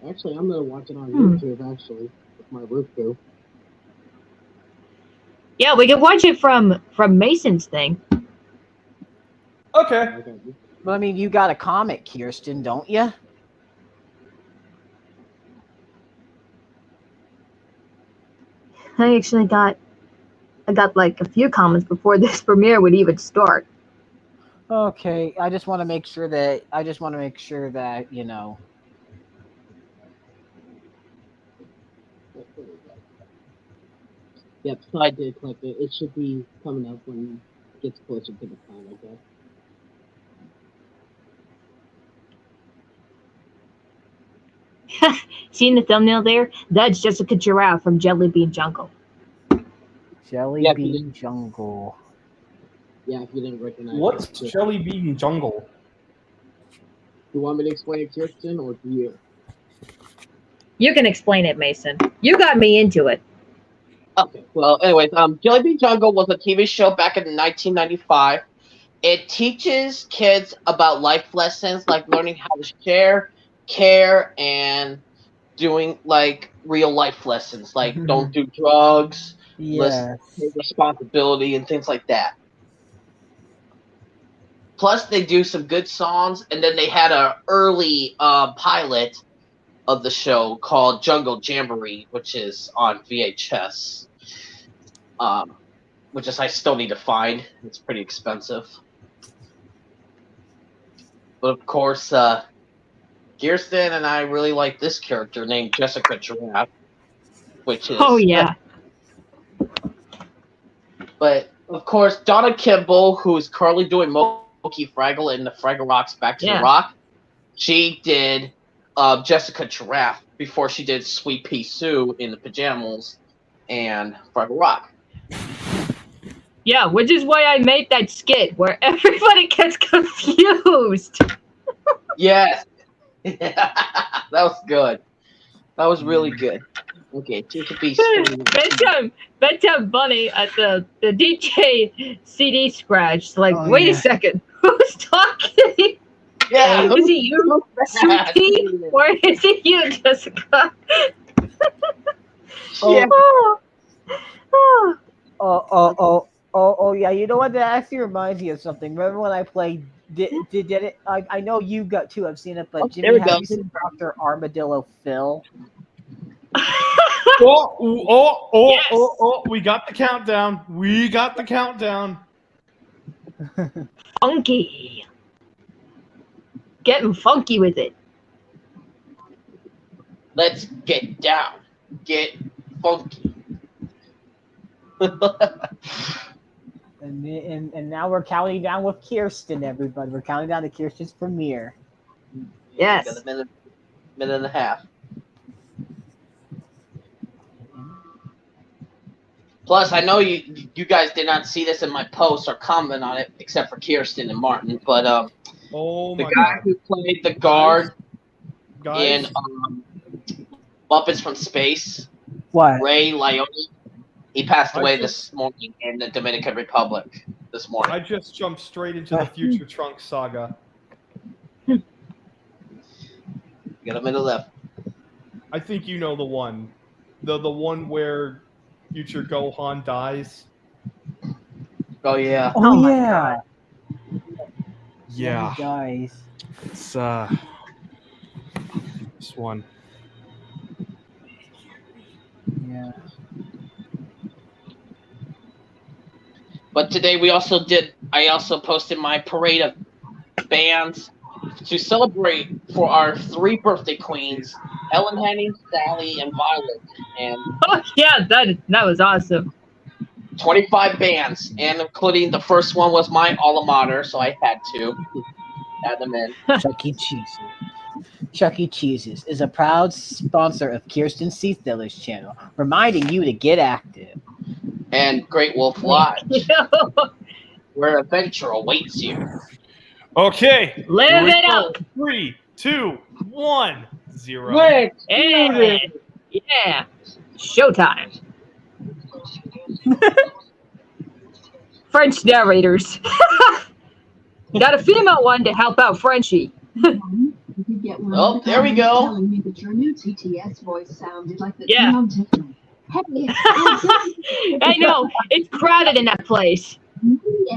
Actually, I'm gonna watch it on YouTube. Actually, with my Roku. Yeah, we can watch it from Mason's thing. Okay. Okay. But I mean, you got a comic, Kirsten, don't you? I actually got like a few comments before this premiere would even start. Okay, I just want to make sure that you know. Yep, so I did click it. It should be coming up when it gets closer to the time, I guess. Seeing the thumbnail there? That's Jessica Giraffe from Jelly Bean Jungle. Jelly Yeah, Bean Jungle. Yeah, if you didn't recognize What's it. Just, Jelly Bean Jungle? you want me to explain it, Kirsten, or do you? You can explain it, Mason. You got me into it. Okay. Well, anyways, Jelly Bean Jungle was a TV show back in 1995. It teaches kids about life lessons, like learning how to share, care, and doing like real life lessons, like don't do drugs, Yes. take responsibility, and things like that. Plus, they do some good songs, and then they had a early pilot of the show called Jungle Jamboree, which is on VHS. Which is I still need to find. It's pretty expensive. But of course, Kirsten and I really like this character named Jessica Giraffe, which is. Oh yeah. But of course, Donna Kimball, who's currently doing Moki Fraggle in the Fraggle Rocks Back to the Rock, she did Jessica Giraffe before she did Sweet Pea Sue in the Pajamas and Fraggle Rock. Yeah, which is why I made that skit where everybody gets confused. Yes. That was good. That was really good. Okay, to be bedtime bunny at the DJ CD scratch. Like, Oh, wait yeah. a second, who's talking? Yeah. Is it you, Suki, or is it you, Jessica? Yeah. Oh, yeah. You know what? That actually reminds me of something. Remember when I played? Did it? I know you got to have seen it, but There we Jimmy, have go. you seen Dr. Armadillo Phil? Oh, we got the countdown. We got the countdown. Funky. Getting funky with it. Let's get down. Get funky. And now we're counting down with Kirsten, everybody. We're counting down to Kirsten's premiere. Yes. Got a minute and a half. Plus, I know you guys did not see this in my post or comment on it, except for Kirsten and Martin. But Oh the my guy god. who played the guard Guys, in Muppets from Space, What? Ray Liotta, he passed I away just- this morning in the Dominican Republic. This morning. I just jumped straight into the Future Trunks saga. Got a minute left. I think you know the one. The one where Future Gohan dies. Oh yeah. Oh, Oh my yeah. Yeah. Guys. It's this one. Yeah. But today I also posted my parade of bands to celebrate for our 3 birthday queens, Ellen Henny, Sally, and Violet. And Oh yeah, that was awesome. 25 bands, and including the first one was my alma mater, so I had to add them in. Chuck E. Cheese. Chuck E. Cheese's is a proud sponsor of Kirsten Seathiller's channel, reminding you to get active. And Great Wolf Lodge, where adventure awaits you. Okay. Live here we it go. up. 3, 2, 1, 0. Yeah. Yeah. Showtime. French narrators. Got a female one to help out Frenchie. Oh, there we go. Telling me that your new TTS voice sounded like the Yeah. Duncan. Hey, I know. It's crowded in that place.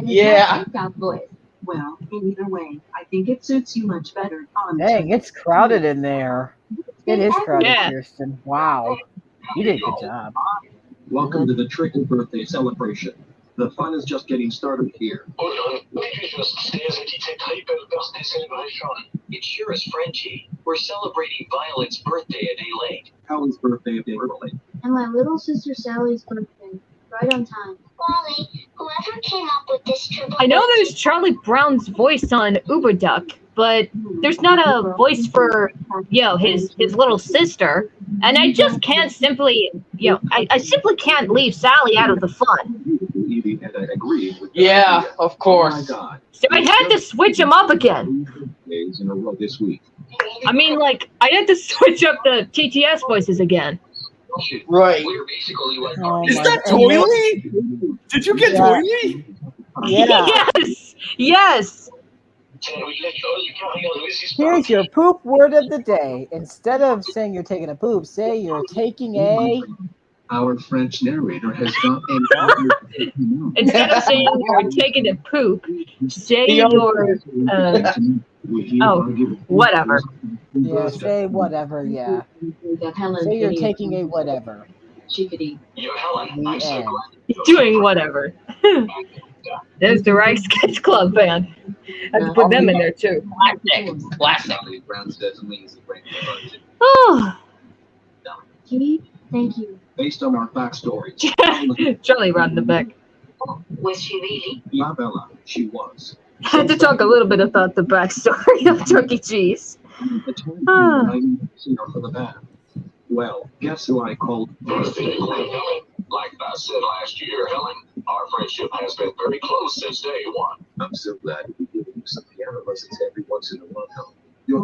Yeah. Voice. Well, in either way, I think it suits you much better. Dang, it's crowded in there. It is crowded, Yeah. Kirsten. Wow. You did a good job. Welcome to the Trickle Birthday Celebration. The fun is just getting started here. Hold on, maybe just stay as a triple birthday celebration. It sure is Frenchy. We're celebrating Violet's birthday a day late. Helen's birthday a day early. And my little sister Sally's birthday, right on time. Wally, whoever came up with this triple I know there's Charlie Brown's voice on Uberduck, but there's not a voice for, his little sister. And I just can't simply, I simply can't leave Sally out of the fun. Evie and I agree with that Yeah, idea. of Oh my course. God. So I had to switch him up again. 3 birthdays in a row this week. I mean, like, I had to switch up the TTS voices again. Right. We're basically like Oh Is my that God. Toily? Did you get Yeah. Toily? Yeah. Yes. Here's your poop word of the day. Instead of saying you're taking a poop, say you're taking a. Our French narrator has got an Instead of saying you're taking a poop, say you're, whatever. Yeah, say whatever, yeah. That Helen Say you're Henny taking a whatever. Chickadee. Yo, Helen, The I'm so end. glad. Doing whatever. There's the Reich Sketch Club band. I have to put them in there too. Classic. Brown says lazy brain budget. Oh, Kitty, thank you. Based on our backstory, Charlie right in the back. Was she really? La Bella, she was. I had to talk a little bit about the backstory of Chuck E. Cheese. The time Ah. I singer for the band. Well, guess who I called birthday queen? Like I said last year, Helen, our friendship has been very close since day one. I'm so glad to be giving you some piano lessons every once in a while. You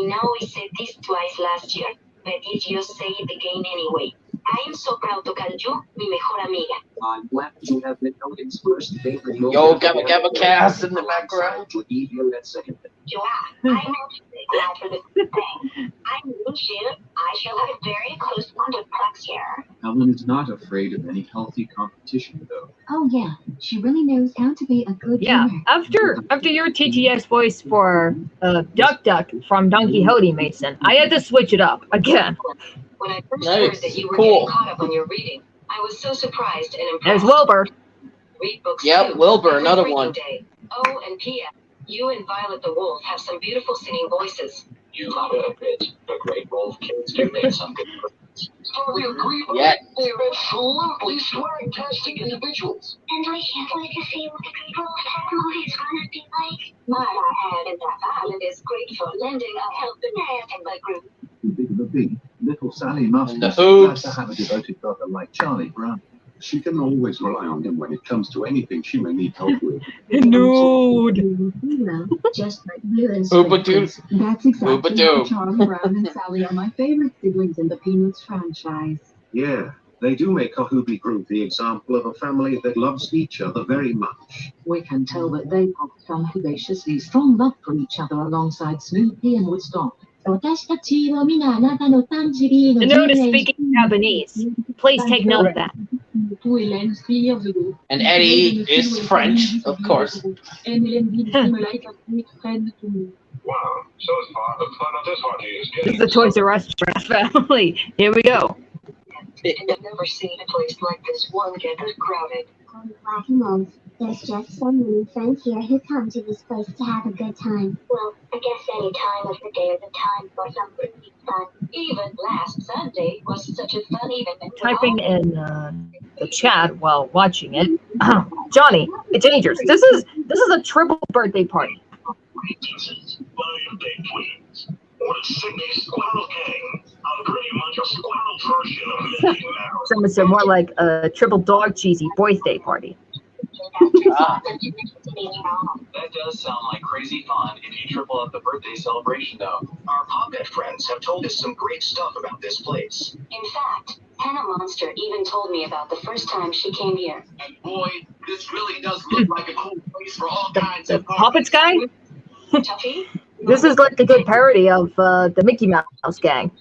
know we said this twice last year, but did you say it again anyway? I am so proud to call you mi mejor amiga. I'm glad you have been Duncan's first favorite. Yo, Gabba Cast in the background. You are. I'm actually glad for the good thing. I wish you. I shall have a very close bond with Plex here. Helen is not afraid of any healthy competition, though. Oh yeah, she really knows how to be a good Yeah, gamer. after your TTS voice for Duck Duck from Don Quixote, Mason, I had to switch it up again. When I first Nice. heard that you were Cool. getting caught up on your reading, I was so surprised and There's impressed. Wilbur. Read books Yep, too, Wilbur, every another freaking one. day. Oh, and P.S. You and Violet the Wolf have some beautiful singing voices. You gotta admit, the Great Wolf kids do make some good friends. Totally agree with Yeah. They're absolutely swearing-tastic individuals. And we can't wait to see what the Great Wolf Animal is gonna be like. Might I add that Violet is great for lending a helping hand in my group. The big, little Sally must And the be so glad hoops. to have a devoted brother like Charlie Brown. She can always rely on him when it comes to anything she may need help with. Nude. Well, just like Blue and Oopa Straight doo. Kids. That's exactly Oopa why doo. Charlie Brown and Sally are my favorite siblings in the Peanuts franchise. Yeah, they do make a Hoobie Group the example of a family that loves each other very much. We can tell that they've got some vivaciously strong love for each other alongside Snoopy and Woodstock. 私たちはみんなあなたの誕生日の The note is speaking Japanese. Please take note of that. And Eddie is French, of course. Wow, so far the fun of this party is This is getting the Toys R Us family. Here we go. I've never seen a place like this one get this crowded. Black and Wolf. There's just so many friends here who come to this place to have a good time. Well, I guess any time of the day is a time for something fun. Even last Sunday was such a fun evening. Typing in the chat while watching it. Johnny, it's dangerous. This is a triple birthday party. Someone said more like a triple dog cheesy birthday party. That does sound like crazy fun if you triple up the birthday celebration, though. Our Pocket friends have told us some great stuff about this place. In fact, Hannah Monster even told me about the first time she came here. And boy, this really does look like a cool place for all kinds The of Puppets guy? Tuffy? This is like a good parody of the Mickey Mouse gang.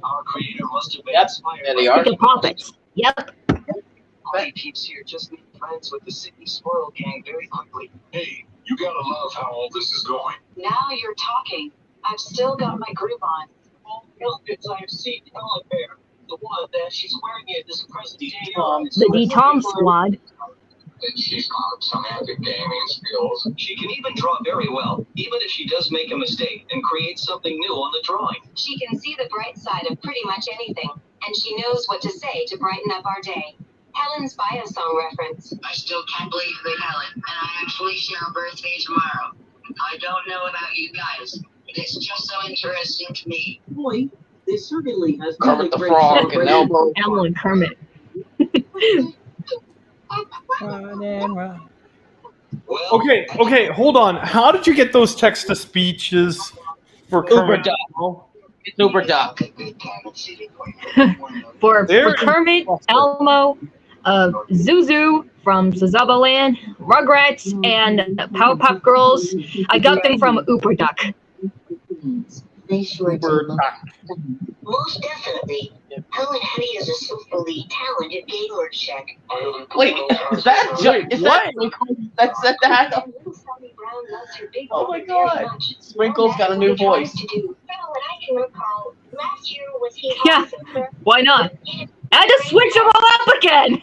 Our creator must have been Yep, inspired there they by are. The Puppets. Yep. all you peeps here just made friends with the Sydney Squirrel Gang very quickly. Hey, you gotta love how all this is going. Now you're talking. I've still got my groove on. All the outfits I have seen Ellen wear, the one that she's wearing it this present day. The D-Tom squad. And she's got some epic gaming skills. She can even draw very well, even if she does make a mistake and create something new on the drawing. She can see the bright side of pretty much anything, and she knows what to say to brighten up our day. Helen's bio song reference. I still can't believe that Helen and I actually share a birthday tomorrow. I don't know about you guys, but it's just so interesting to me. Boy, this certainly has Kermit the Frog and Elmo. Elmo and Kermit. Run and run. Well, Okay, hold on. How did you get those text to speeches for Uber Kermit? Duck. It's Uber Duck. For There- Kermit, Elmo, Zuzu from Sazaba Land, Rugrats, and Powerpuff Girls. I got them from Uber Duck. They sure Uber do. Duck. Most definitely. Helen Hetty is a superly talented gamer chick. Wait, is that that's that? Oh my God. Sprinkle's got a new voice. From what I can recall, last year was he Yeah, why not? I had to switch them all up again.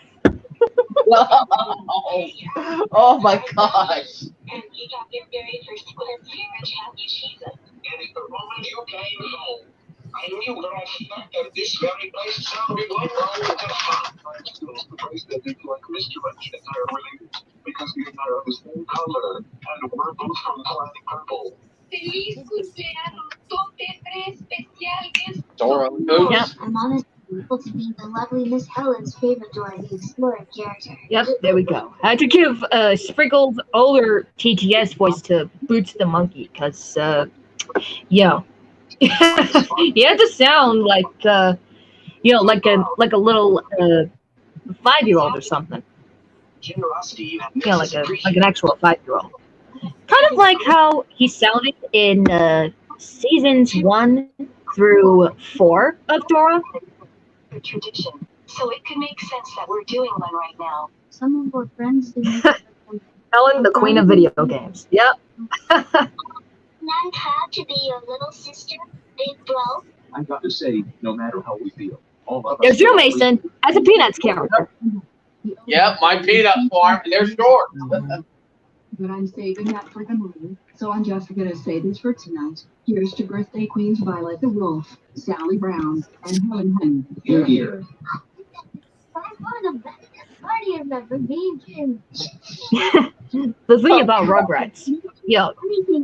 Oh my gosh. And he got their very first glimpse here at Chuck E. Cheese's. and at the moment you came home, I knew that I thought that this very place sounded like home to fun. The place that looked like mischievous entirely, because the entire was one color, and we're both from planet purple. Dora Boots. Yep. I'm honestly able to be the lovely Miss Helen's favorite Dora the Explorer character. Yep, there we go. I had to give Sprinkle's older TTS voice to Boots the Monkey, because, yo. He had to sound like, like a little 5-year-old or something. Yeah, like an actual 5-year-old. Kind of like how he sounded in seasons 1 through 4 of Dora. Tradition, so it could make sense that we're doing one right now. Some of our friends didn't. Helen, the queen of video games. Yep. I'm proud to be your little sister, big bro. I've got to say, no matter how we feel, all of us. There's you, Mason, as a Peanuts character. Yep, my peanut farm, and they're short. But I'm saving that for the movie, so I'm just gonna say this for tonight. Here's to birthday queens Violet the Wolf, Sally Brown, and Helen Henry. Here, here. That's one of the best parties ever been. The thing about Rugrats,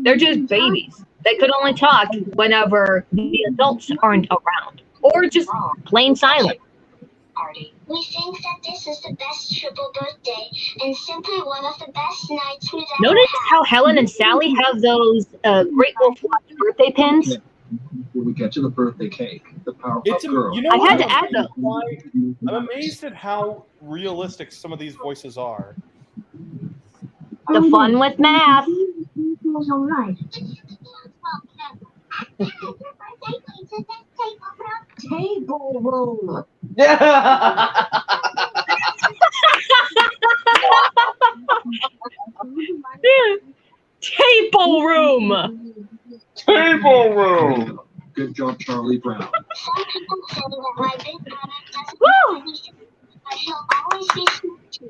they're just babies. They could only talk whenever the adults aren't around, or just plain silent. Party. We think that this is the best triple birthday and simply one of the best nights we've ever Notice had. how Helen and Sally have those Great Wolf Lodge birthday pins? When we get to the birthday cake, the Powerpuff It's Girl. you know I what? had to add those. I'm amazed at how realistic some of these voices are. The fun with math. Feels all right. Table roll. Table room. Table room. Good job, Charlie Brown. Some people say that my big brother doesn't Woo! really think but he'll always be sweet to me.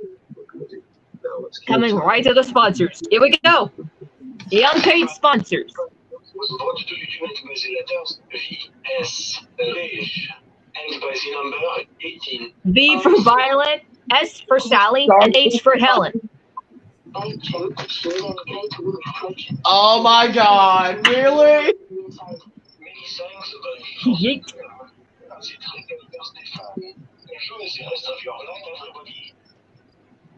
Now let's get Coming to right to the sponsors. Here we go. The unpaid sponsors. What do you mean by the letters VS and by the number 18? V for Violet, S for Sally, and H for Helen. I joke that she was in Great Wolf Project. Oh my god, really? Many thanks, but Yeet. c'est très belle birthday femme. Enjoy the rest of your night, everybody.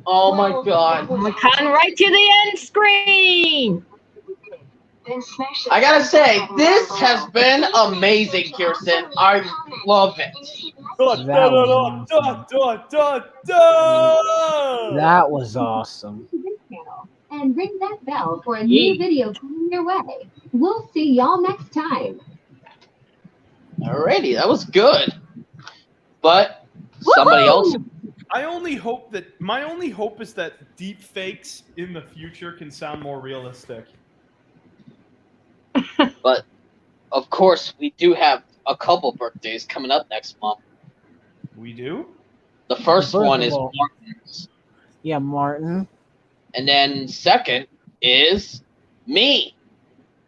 Oh my god. We're coming right to the end screen. Then smash I gotta say, this has been amazing, Kirsten. I love it. That was awesome. And ring that bell for a new video coming your way. We'll see y'all next time. Alrighty, that was good. But somebody else. My only hope is that deep fakes in the future can sound more realistic. But of course, we do have a couple birthdays coming up next month. We do? The first one is all- Martin's. Yeah, Martin. And then second is me.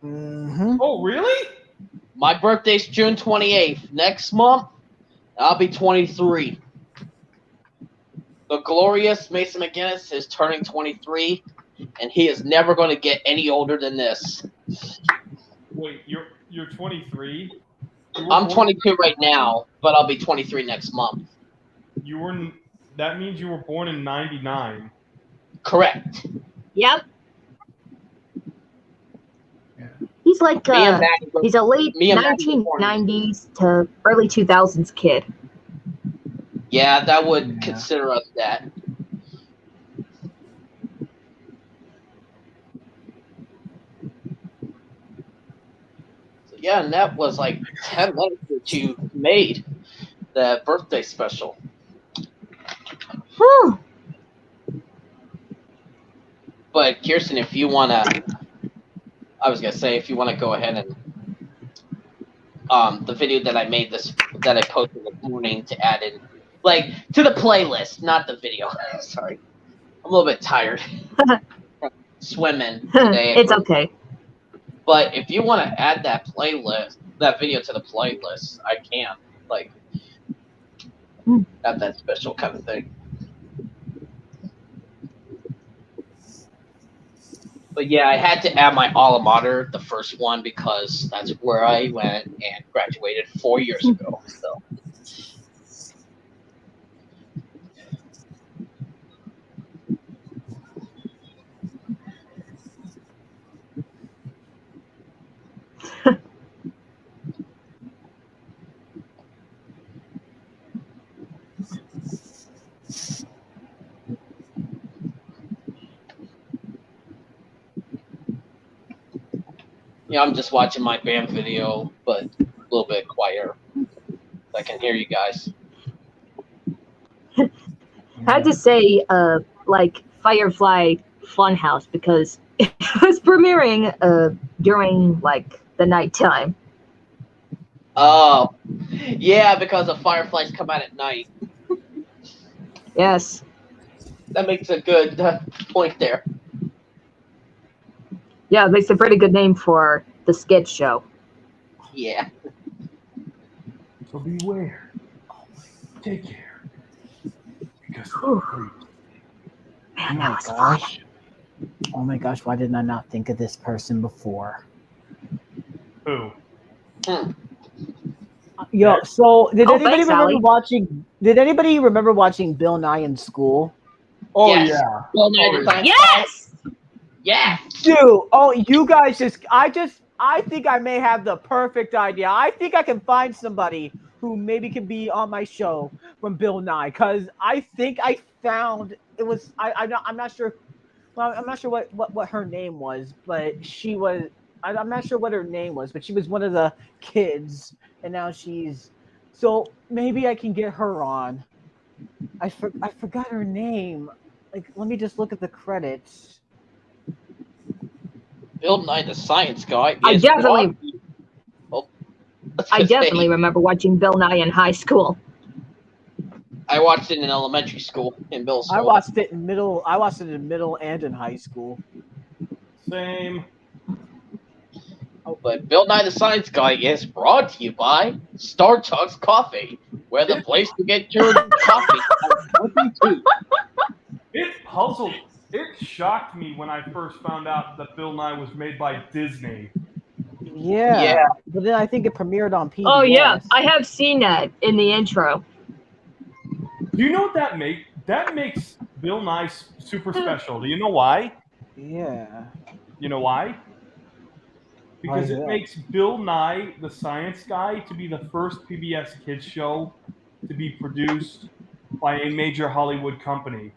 Mm-hmm. Oh, really? My birthday's June 28th. Next month, I'll be 23. The glorious Mason McGinnis is turning 23, and he is never going to get any older than this. Wait, you're 23? I'm 22 right now, but I'll be 23 next month. That means you were born in 99. Correct. Yep. He's like he's a late 1990s to early 2000s kid. Yeah, that would consider us that. So yeah, and that was like 10 minutes that you made the birthday special. Whew. But Kirsten, if you wanna, I was gonna say if you wanna go ahead and the video that I made that I posted this morning to add in, like to the playlist, not the video. Sorry, I'm a little bit tired. Swimming today. It's okay. But if you want to add that video to the playlist, I can. Like, have that special kind of thing. But yeah, I had to add my alma mater, the first one, because that's where I went and graduated 4 years ago. So yeah, I'm just watching my band video, but a little bit quieter. I can hear you guys. I had to say, like Firefly Funhouse because it was premiering during like the nighttime. Oh, yeah, because the Fireflies come out at night. Yes. That makes a good point there. Yeah, it makes a pretty good name for the sketch show. Yeah. So beware. Take care. Because Oh my gosh. Oh my gosh, why did I not think of this person before? Who? Yo, so did anybody thanks, remember Allie. watching? Did anybody remember watching Bill Nye in School? Oh Yes. yeah. Bill Nye the Science Yes. Yeah. Dude, oh, you guys I think I may have the perfect idea. I think I can find somebody who maybe can be on my show from Bill Nye, because I think I found it was I'm not sure. Well, I'm not sure what her name was, but she was. I'm not sure what her name was, but she was one of the kids, and now she's. So maybe I can get her on. I forgot her name. Like, let me just look at the credits. Bill Nye the Science Guy. I is definitely, broad- I definitely remember watching Bill Nye in high school. I watched it in elementary school, in middle school. I watched it in middle and in high school. Same. But Bill Nye the Science Guy is brought to you by Starbucks Coffee, where the place to get your coffee. It shocked me when I first found out that Bill Nye was made by Disney. Yeah. But then I think it premiered on PBS. Oh yeah, I have seen that in the intro. Do you know what that makes? That makes Bill Nye super special. Do you know why? Yeah. You know why? Because it makes Bill Nye the Science Guy to be the first PBS kids show to be produced by a major Hollywood company.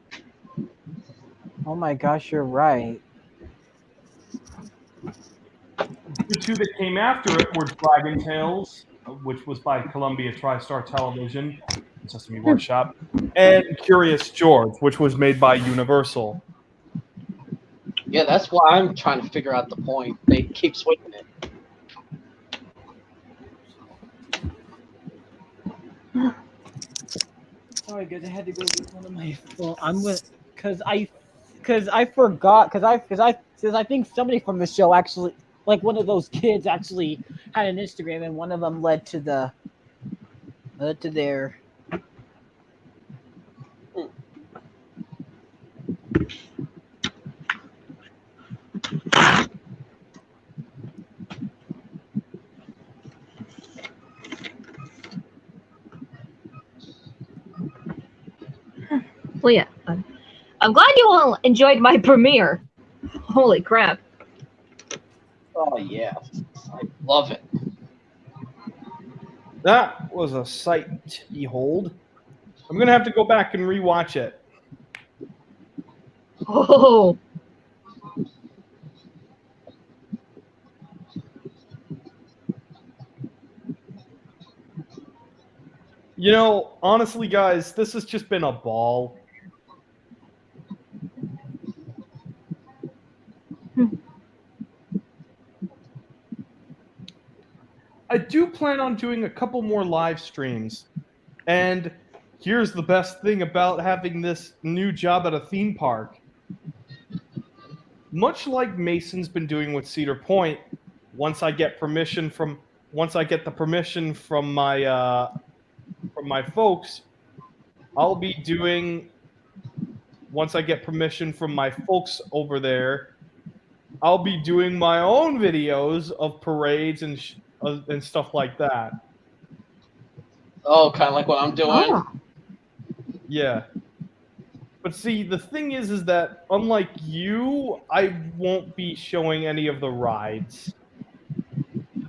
Oh my gosh, you're right. The two that came after it were Dragon Tales, which was by Columbia TriStar Television, Sesame Workshop, and Curious George, which was made by Universal. Yeah, that's why I'm trying to figure out the point. They keep switching it. Sorry, guys, I had to go get one of my. Well, I'm with because I forgot because I think somebody from the show actually, like one of those kids actually had an Instagram, and one of them led to their. Well, yeah, I'm glad you all enjoyed my premiere. Holy crap! Oh yeah, I love it. That was a sight to behold. I'm gonna have to go back and rewatch it. Oh. You know, honestly, guys, this has just been a ball. I do plan on doing a couple more live streams. And here's the best thing about having this new job at a theme park. Much like Mason's been doing with Cedar Point, once I get the permission from my folks, I'll be doing, once I get permission from my folks over there, I'll be doing my own videos of parades and stuff like that. Oh, kind of like what I'm doing. Oh. Yeah. But see, the thing is that unlike you, I won't be showing any of the rides.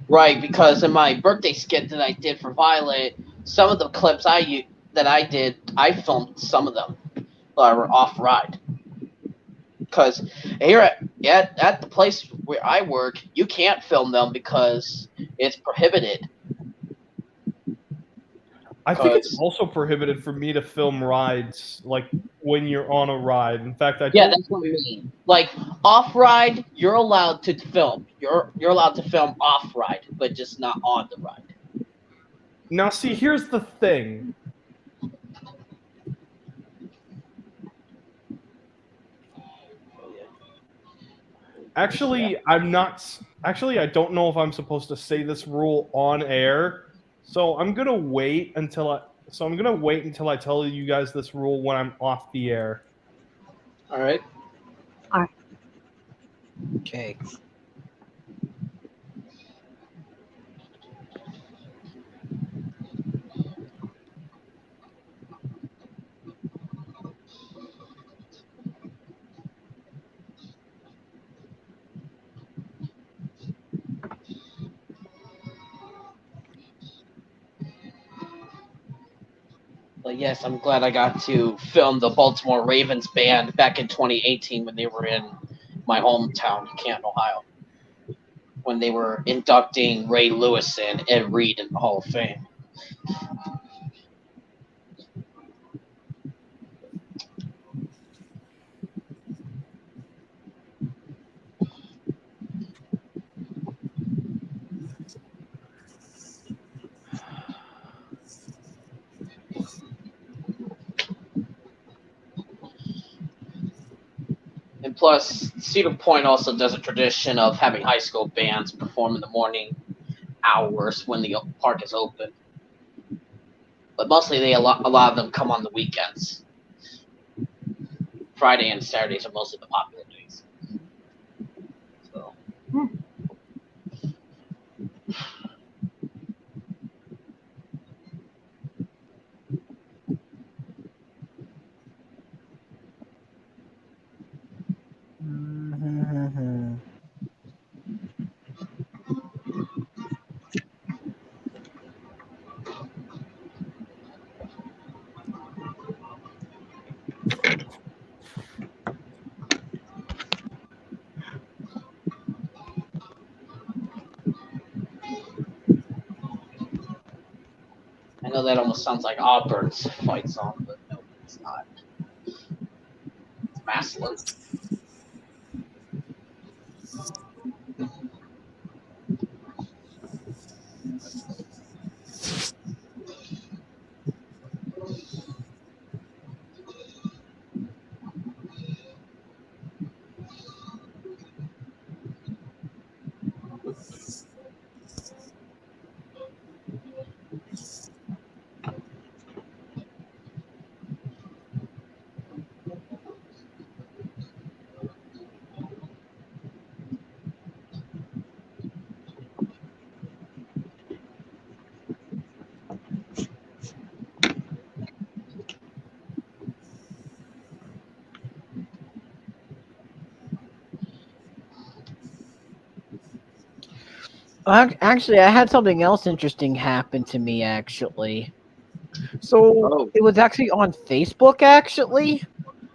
Right, because in my birthday skit that I did for Violet, some of the clips I did, I filmed some of them that were off ride. Because here at the place where I work, you can't film them because it's prohibited. I think it's also prohibited for me to film rides, like when you're on a ride. In fact, Yeah, that's what I mean. Like off ride, you're allowed to film. You're allowed to film off ride, but just not on the ride. Now, see, here's the thing. Actually, I'm not. Actually, I don't know if I'm supposed to say this rule on air. So I'm gonna wait until I tell you guys this rule when I'm off the air. All right. All right. Okay. But yes, I'm glad I got to film the Baltimore Ravens band back in 2018 when they were in my hometown, Canton, Ohio, when they were inducting Ray Lewis and Ed Reed in the Hall of Fame. And plus, Cedar Point also does a tradition of having high school bands perform in the morning hours when the park is open. But mostly a lot of them come on the weekends. Friday and Saturdays are mostly the popular days. So. I know that almost sounds like Auburn's fight song, but no, it's not. It's Maslin. Actually, I had something else interesting happen to me, actually. So it was actually on Facebook, actually.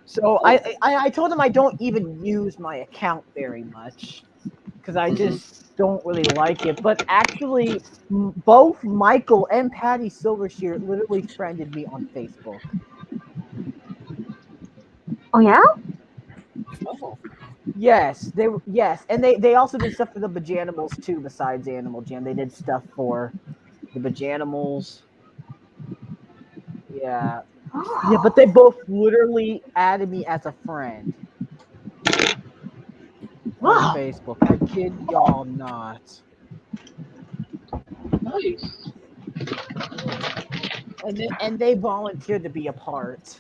So I told him I don't even use my account very much because I just don't really like it. But actually, both Michael and Patty Silvershear literally friended me on Facebook. Oh yeah? Oh. Yes, and they also did stuff for the Bajanimals too. Besides Animal Jam, they did stuff for the Bajanimals. Yeah, but they both literally added me as a friend on Facebook. I kid y'all not. Nice. And they volunteered to be a part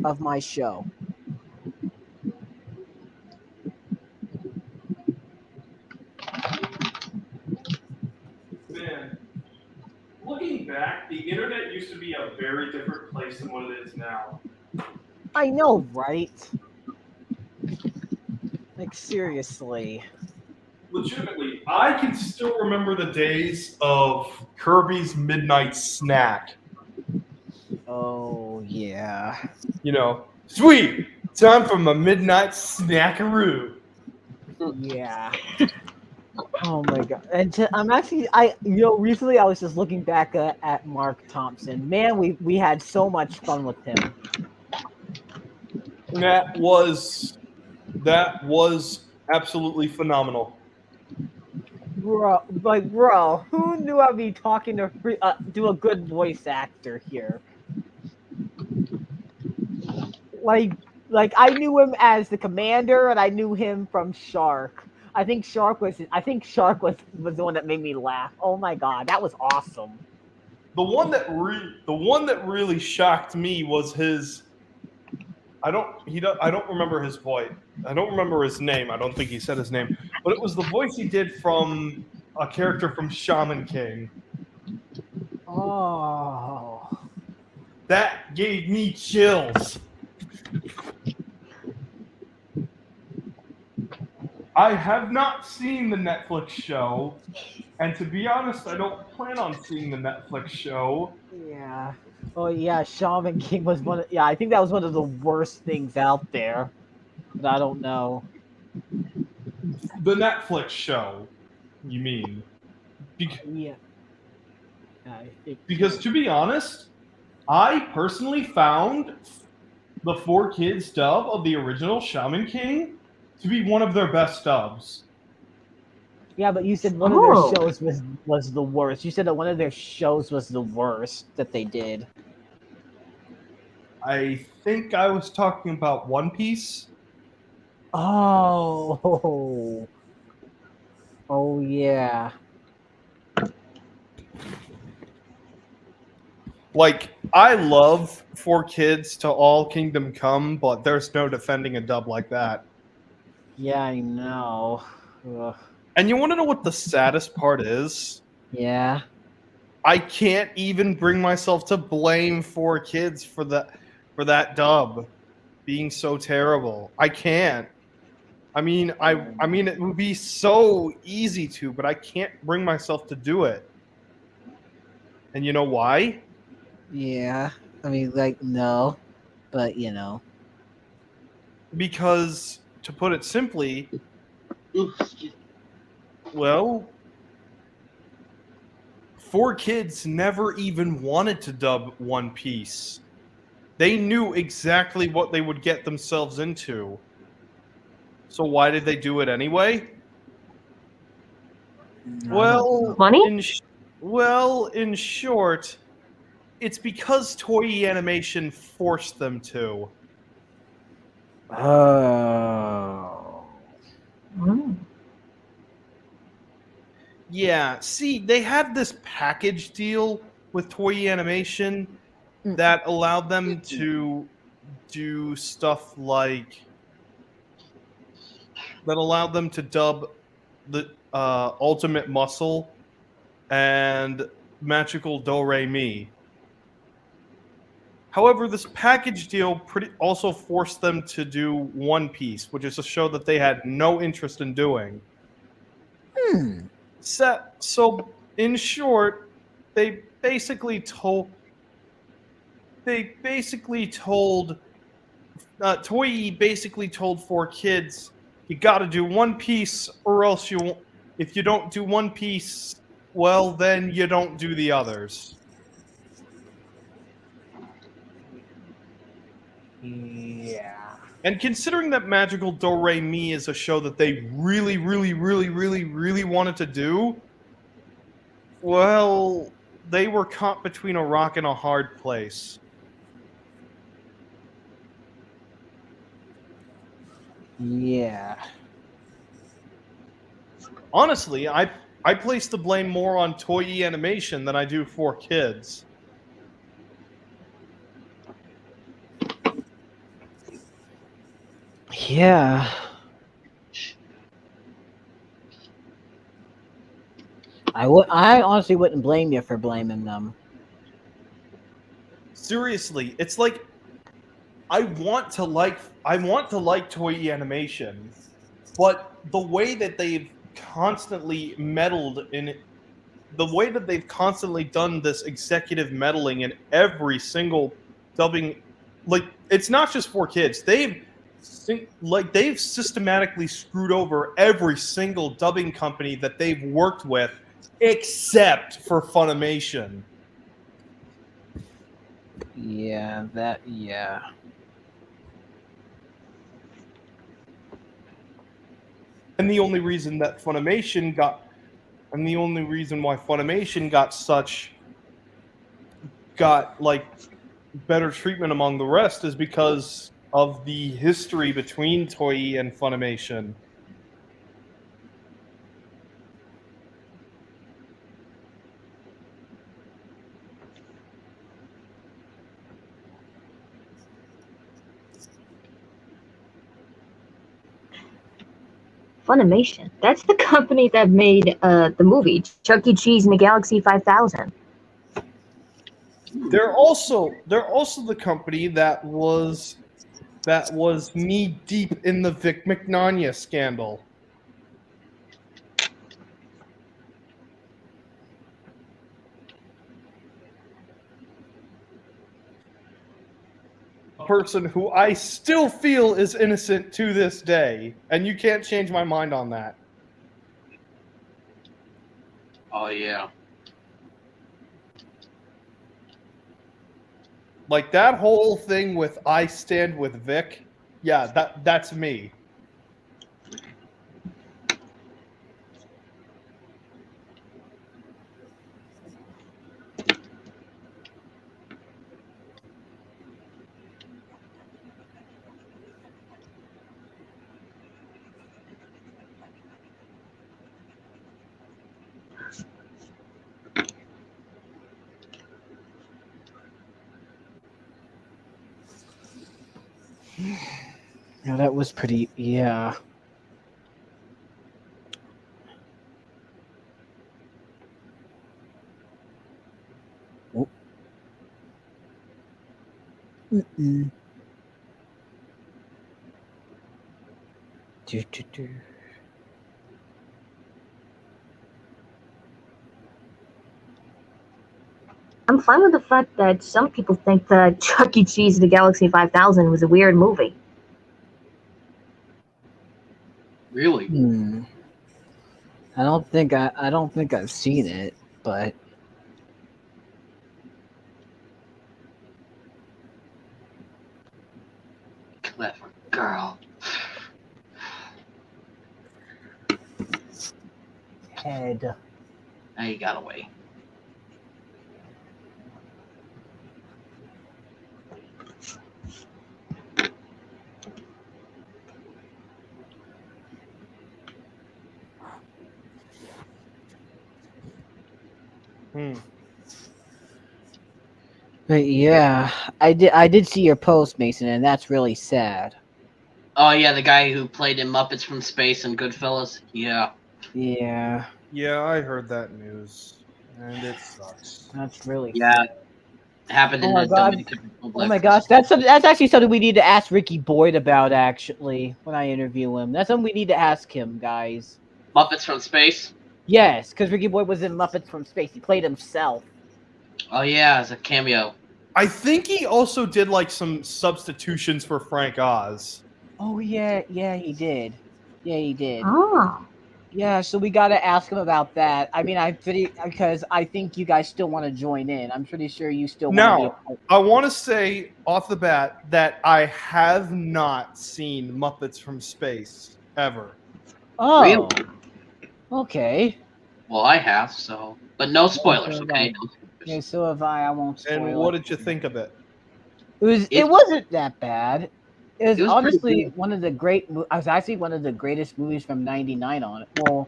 of my show. back, the internet used to be a very different place than what it is now. I know, right? Like, seriously. Legitimately, I can still remember the days of Kirby's Midnight Snack. Oh, yeah. You know, sweet! Time for my midnight snackaroo. Yeah. Oh my god! And I'm actually, recently I was just looking back at Mark Thompson. Man, we had so much fun with him. That was absolutely phenomenal. Bro, who knew I'd be talking to a good voice actor here? Like I knew him as the commander, and I knew him from Shark. I think Shark was the one that made me laugh. Oh my god, that was awesome. The one that really shocked me was his. I don't remember his voice. I don't remember his name. I don't think he said his name, but it was the voice he did from a character from Shaman King. Oh, that gave me chills. I have not seen the Netflix show, and to be honest, I don't plan on seeing the Netflix show. Yeah. Oh yeah, Shaman King was I think that was one of the worst things out there. But I don't know. The Netflix show, you mean? Yeah. Because to be honest, I personally found the 4Kids dub of the original Shaman King to be one of their best dubs. Yeah, but you said one of their shows was the worst. You said that one of their shows was the worst that they did. I think I was talking about One Piece. Oh. Oh yeah. Like, I love 4Kids to All Kingdom Come, but there's no defending a dub like that. Yeah, I know. Ugh. And you want to know what the saddest part is? Yeah. I can't even bring myself to blame 4Kids for that dub being so terrible. I can't. I mean, it would be so easy to, but I can't bring myself to do it. And you know why? Yeah. I mean, like, no. But, Because, to put it simply, well, 4Kids never even wanted to dub One Piece. They knew exactly what they would get themselves into. So why did they do it anyway? Well, money? In short, it's because Toei Animation forced them to. Oh. Yeah, see, they had this package deal with Toei Animation that allowed them to do stuff like dub the Ultimate Muscle and Magical Do-Re-Mi. However, this package deal also forced them to do One Piece, which is a show that they had no interest in doing. So, in short, Toei basically told 4Kids, you got to do One Piece, or else if you don't do One Piece, well, then you don't do the others. Yeah. And considering that Magical Do-Re-Mi is a show that they really, really, really, really, really wanted to do, well, they were caught between a rock and a hard place. Yeah. Honestly, I place the blame more on Toei Animation than I do 4Kids. Yeah. I honestly wouldn't blame you for blaming them. seriously, it's like I want to like Toei animation, but the way that they've constantly meddled in the way that they've constantly done this executive meddling in every single dubbing, like it's not just for kids. They've systematically screwed over every single dubbing company that they've worked with, except for Funimation. Yeah, yeah. And the only reason why Funimation got like better treatment among the rest is because of the history between Toei and Funimation. Funimation. That's the company that made the movie Chuck E. Cheese and the Galaxy 5000. They're also the company that was knee deep in the Vic Mignogna scandal. A person who I still feel is innocent to this day, and you can't change my mind on that. Oh yeah. Like that whole thing with I stand with Vic, yeah, that's me. Yeah, that was pretty. Yeah. Oh. Mm-mm. Do. I'm fine with the fact that some people think that Chuck E. Cheese and the Galaxy 5000 was a weird movie. Really? I don't think I've seen it, but Clever girl. head. Now you got away. But yeah, I did see your post, Mason, and that's really sad. Oh yeah, the guy who played in Muppets from Space and Goodfellas. Yeah. Yeah. Yeah, I heard that news, and it sucks. That's really Yeah. It happened in Oh my the God. Dominican Republic. Oh my gosh, that's actually something we need to ask Ricky Boyd about. Actually, when I interview him, that's something we need to ask him, guys. Muppets from Space. Yes, because Ricky Boyd was in Muppets from Space. He played himself. Oh yeah, as a cameo. I think he also did like some substitutions for Frank Oz. Oh yeah, he did. Yeah, he did. Oh. Yeah, so we got to ask him about that. I mean, because I think you guys still want to join in. I'm pretty sure you still want Now, to be. I want to say off the bat that I have not seen Muppets from Space ever. Oh. Really? Okay. Well, I have, but no spoilers, okay? No spoilers. Yeah, so have I. I won't spoil. And what did you think of it? It wasn't that bad. It was honestly good. one of the greatest movies from '99 on it. Well,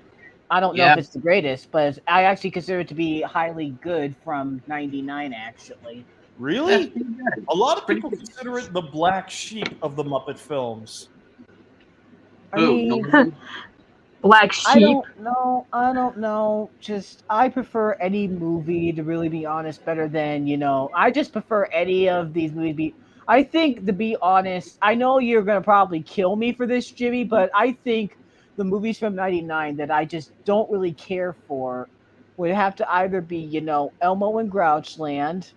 I don't know if it's the greatest, but I actually consider it to be highly good from '99. Actually, really, a lot of people consider it the black sheep of the Muppet films. I mean, Black Sheep. I don't know. Just I prefer any movie, to really be honest, better than, I just prefer any of these movies. I think, to be honest, I know you're gonna probably kill me for this, Jimmy, but I think the movies from '99 that I just don't really care for would have to either be, Elmo and Grouchland.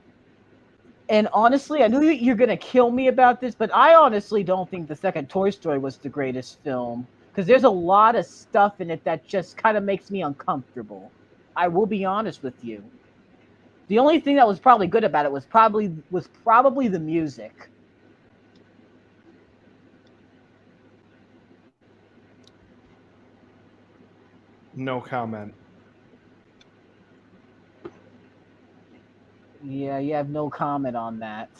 And honestly, I knew you're gonna kill me about this, but I honestly don't think the second Toy Story was the greatest film, because there's a lot of stuff in it that just kind of makes me uncomfortable. I will be honest with you. The only thing that was probably good about it was probably the music. No comment. Yeah, you have no comment on that.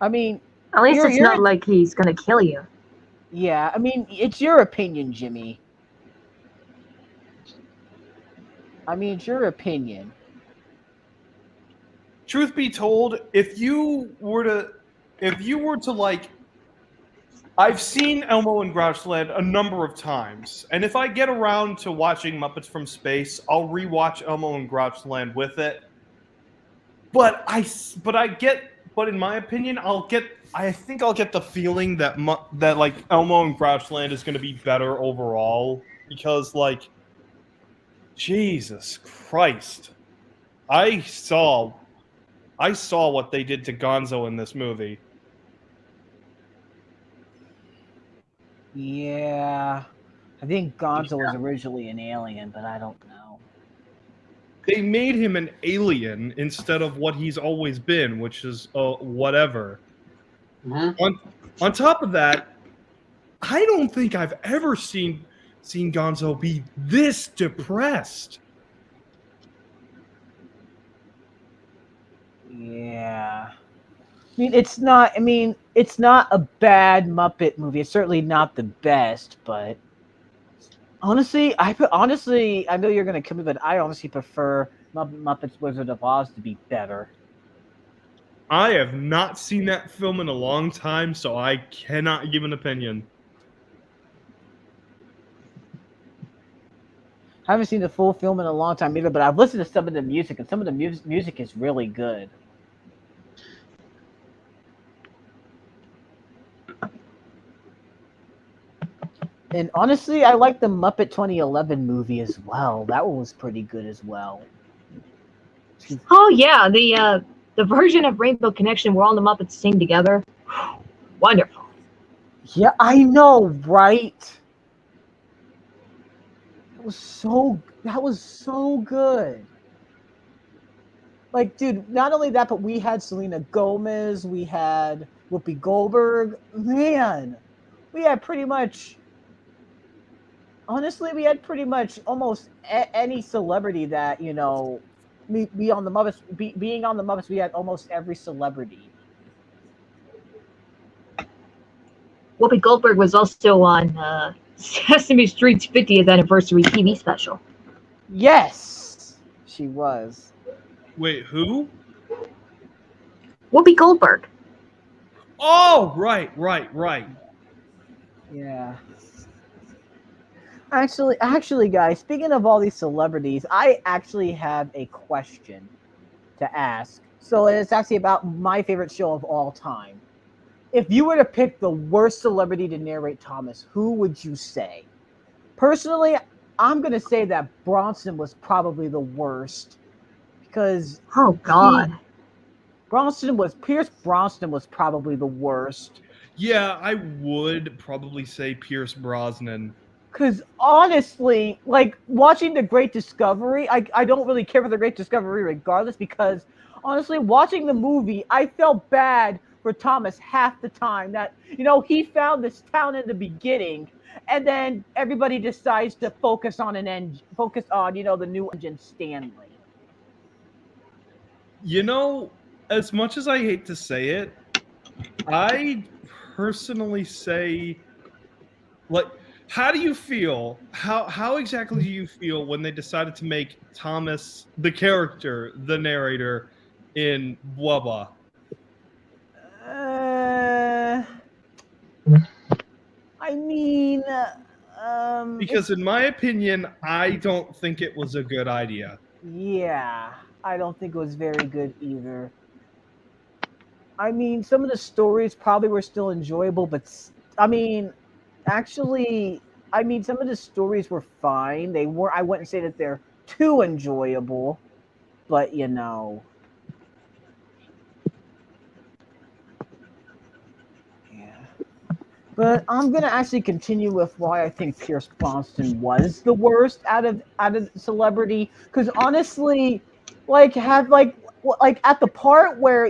I mean, At least it's you're not like he's gonna kill you. Yeah, I mean, it's your opinion, Jimmy. I mean, it's your opinion. Truth be told, if you were to like, I've seen Elmo and Grouchland a number of times, and if I get around to watching Muppets from Space, I'll rewatch Elmo and Grouchland with it. But in my opinion, I think I'll get the feeling that that like Elmo and Grouchland is going to be better overall, because like, Jesus Christ, I saw what they did to Gonzo in this movie. Yeah, I think Gonzo was originally an alien, but I don't know. They made him an alien instead of what he's always been, which is whatever. On top of that, I don't think I've ever seen Gonzo be this depressed. Yeah. I mean, it's not a bad Muppet movie. It's certainly not the best, but honestly, I know you're gonna kill me, but I honestly prefer Muppets Wizard of Oz to be better. I have not seen that film in a long time, so I cannot give an opinion. I haven't seen the full film in a long time either, but I've listened to some of the music, and some of the music is really good. And honestly, I like the Muppet 2011 movie as well. That one was pretty good as well. Oh yeah, the version of Rainbow Connection where all the Muppets sing together. Wonderful. Yeah, I know, right? That was so good. Like, dude, not only that, but we had Selena Gomez, we had Whoopi Goldberg. Man, we had pretty much. Honestly, we had pretty much almost any celebrity that be on the Muppets. Being on the Muppets, we had almost every celebrity. Whoopi Goldberg was also on Sesame Street's 50th anniversary TV special. Yes, she was. Wait, who? Whoopi Goldberg. Oh, right. Yeah. Actually, guys, speaking of all these celebrities, I actually have a question to ask. So it's actually about my favorite show of all time. If you were to pick the worst celebrity to narrate Thomas, who would you say? Personally, I'm going to say that Bronson was probably the worst. Because oh god, Pierce Brosnan was probably the worst. Yeah, I would probably say Pierce Brosnan. Because honestly, like watching The Great Discovery, I don't really care for The Great Discovery regardless, because honestly, watching the movie, I felt bad for Thomas half the time. That he found this town in the beginning, and then everybody decides to focus on the new engine Stanley. As much as I hate to say it, I personally say, like, how do you feel? How exactly do you feel when they decided to make Thomas the character, the narrator in Blah Blah? I mean, Because in my opinion, I don't think it was a good idea. Yeah, I don't think it was very good either. I mean, some of the stories probably were still enjoyable, but actually, some of the stories were fine. They were. I wouldn't say that they're too enjoyable, but Yeah. But I'm gonna actually continue with why I think Pierce Brosnan was the worst out of celebrity. Because honestly, like at the part where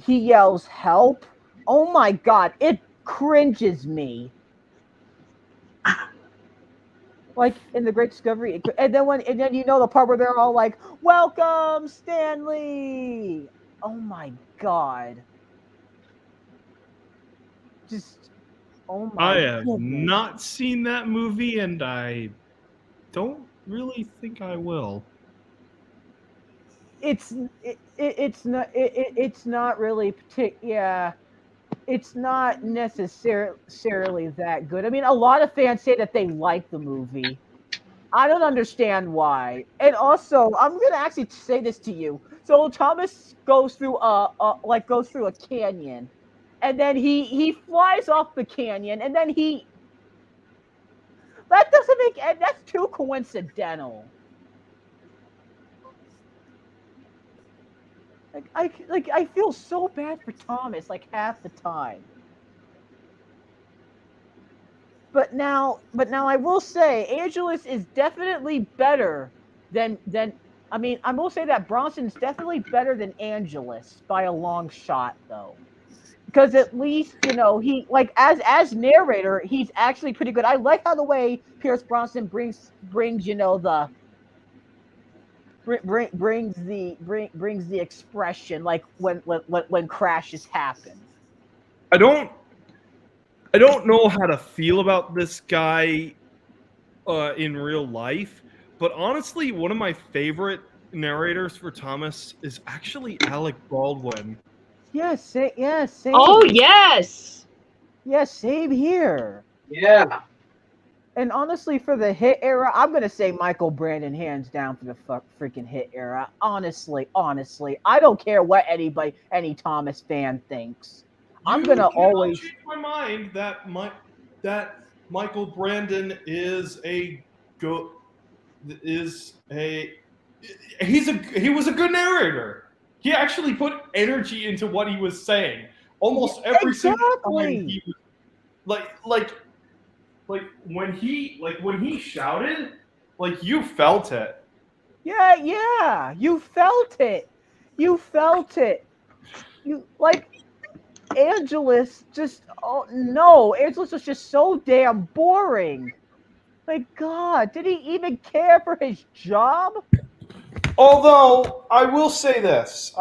he yells help, oh my god, it cringes me. Like in the Great Discovery, and then the part where they're all like, "Welcome, Stanley." Oh my god, just oh my I have goodness. not seen that movie, and I don't really think I will. It's not really it's not necessarily that good. I mean, a lot of fans say that they like the movie. I don't understand why. And also, I'm gonna actually say this to you. So Thomas goes through a canyon, and then he flies off the canyon, and then that doesn't make that's too coincidental. I feel so bad for Thomas like half the time. But now I will say Angelus is definitely better than I will say that Bronson's definitely better than Angelus by a long shot though. Because at least, he as narrator, he's actually pretty good. I like how the way Pierce Bronson brings the brings the expression like when crashes happen. I don't know how to feel about this guy in real life, but honestly, one of my favorite narrators for Thomas is actually Alec Baldwin. Yes, same. Oh yes. Yes, same here. Yeah. And honestly, for the hit era, I'm gonna say Michael Brandon hands down for the freaking hit era. Honestly, I don't care what any Thomas fan thinks. I'm gonna always change my mind that Michael Brandon is he was a good narrator. He actually put energy into what he was saying. Almost every single time he was like when he shouted, like you felt it. Yeah, you felt it. You like Angelus Angelus was just so damn boring. Like, God, did he even care for his job? Although I will say this,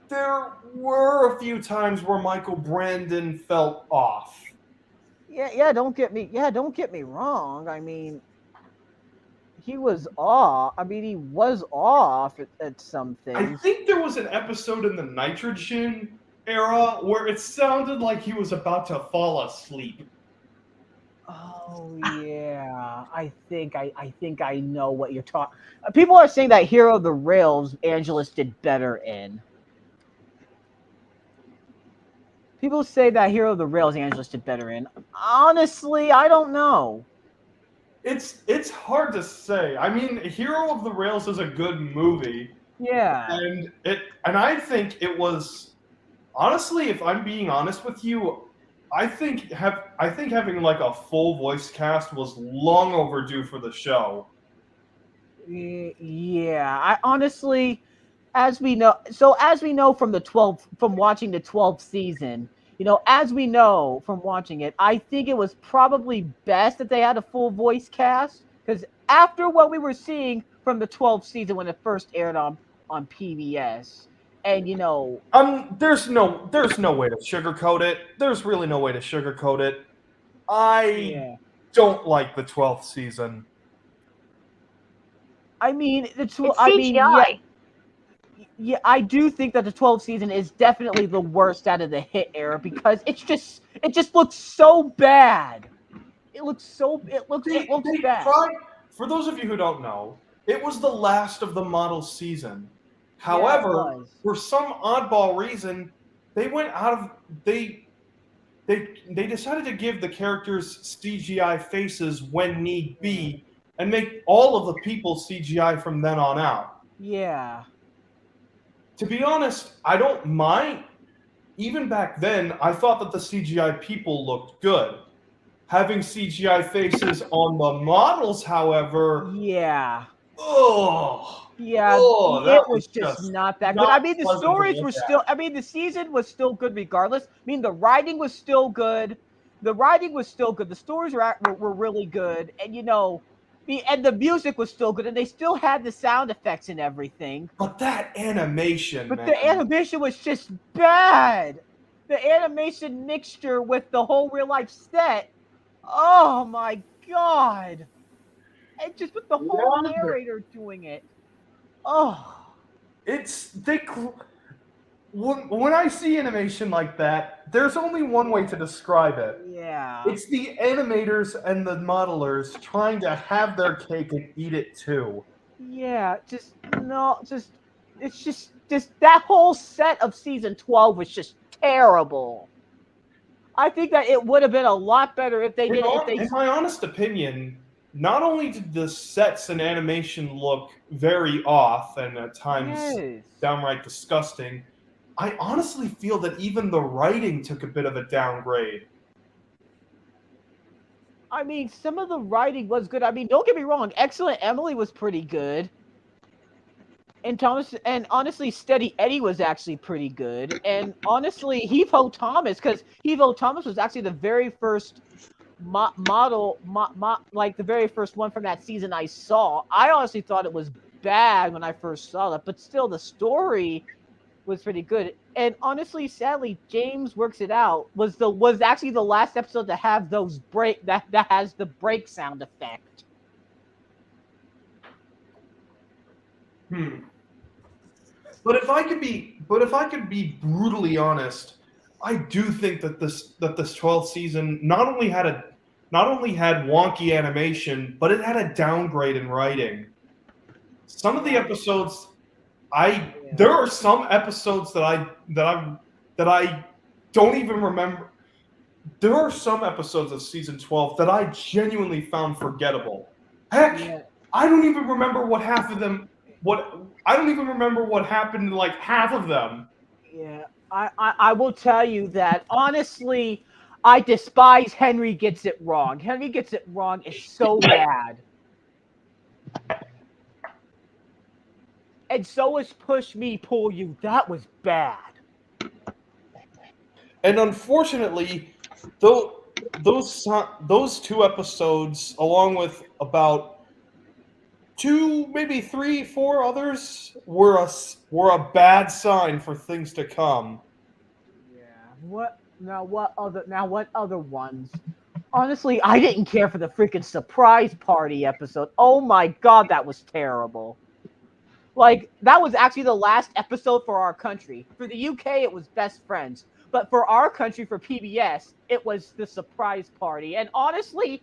there were a few times where Michael Brandon felt off. Yeah, don't get me wrong. I mean, he was off. He was off at some things. I think there was an episode in the Nitrogen era where it sounded like he was about to fall asleep. Oh yeah, I think I know what you're talking. People are saying that Hero of the Rails Angelus did better in. People say that Hero of the Rails Angelus did better in. Honestly, I don't know. It's hard to say. I mean, Hero of the Rails is a good movie. Yeah. And I think it was honestly, if I'm being honest with you, I think having like a full voice cast was long overdue for the show. Yeah, I honestly, as we know from watching the 12th season, as we know from watching it, I think it was probably best that they had a full voice cast because after what we were seeing from the 12th season when it first aired on PBS, and there's no way to sugarcoat it. There's really no way to sugarcoat it. I don't like the 12th season. I mean, it's CGI. Yeah, I do think that the 12th season is definitely the worst out of the hit era because it just looks so bad. It looks They bad. tried, for those of you who don't know, it was the last of the model season. However, for some oddball reason, they went out of they decided to give the characters CGI faces when need be and make all of the people CGI from then on out. Yeah. To be honest, I don't mind. Even back then, I thought that the CGI people looked good. Having CGI faces on the models, however, yeah, oh, it was just not that good. I mean, the pleasant to stories look were at. still. I mean, the season was still good regardless. I mean, the writing was still good. The stories were really good, and the music was still good, and they still had the sound effects and everything. But that animation, But man. the animation was just bad. The animation mixture with the whole real life set. Oh my god! And just with the whole narrator doing it. Oh. When I see animation like that, there's only one way to describe it. Yeah. It's the animators and the modelers trying to have their cake and eat it too. Yeah, it's just that whole set of season 12 was just terrible. I think that it would have been a lot better if they did. In my honest opinion, not only did the sets and animation look very off and at times downright disgusting, I honestly feel that even the writing took a bit of a downgrade. I mean, some of the writing was good. I mean, don't get me wrong, Excellent Emily was pretty good. And honestly, Steady Eddie was actually pretty good. And honestly, Heave-Ho Thomas, because Heave-Ho Thomas was actually the very first like the very first one from that season I saw. I honestly thought it was bad when I first saw it, but still the story was pretty good. And honestly, sadly, James Works It Out was actually the last episode to have those that has the break sound effect. But if I could be brutally honest, I do think that this 12th season not only had wonky animation, but it had a downgrade in writing. Some of the episodes, there are some episodes that I don't even remember. There are some episodes of season 12 that I genuinely found forgettable. Heck, I don't even remember what half of them. I don't even remember what happened in like half of them. Yeah, I will tell you that honestly, I despise Henry Gets It Wrong. Henry Gets It Wrong is so bad. And so is Push Me, Pull You. That was bad. And unfortunately, those two episodes, along with about 2, maybe 3, 4 others, were a bad sign for things to come. Yeah. What other ones? Honestly, I didn't care for the freaking surprise party episode. Oh my god, that was terrible. Like, that was actually the last episode for our country. For the UK, it was Best Friends. But for our country, for PBS, it was the surprise party. And honestly,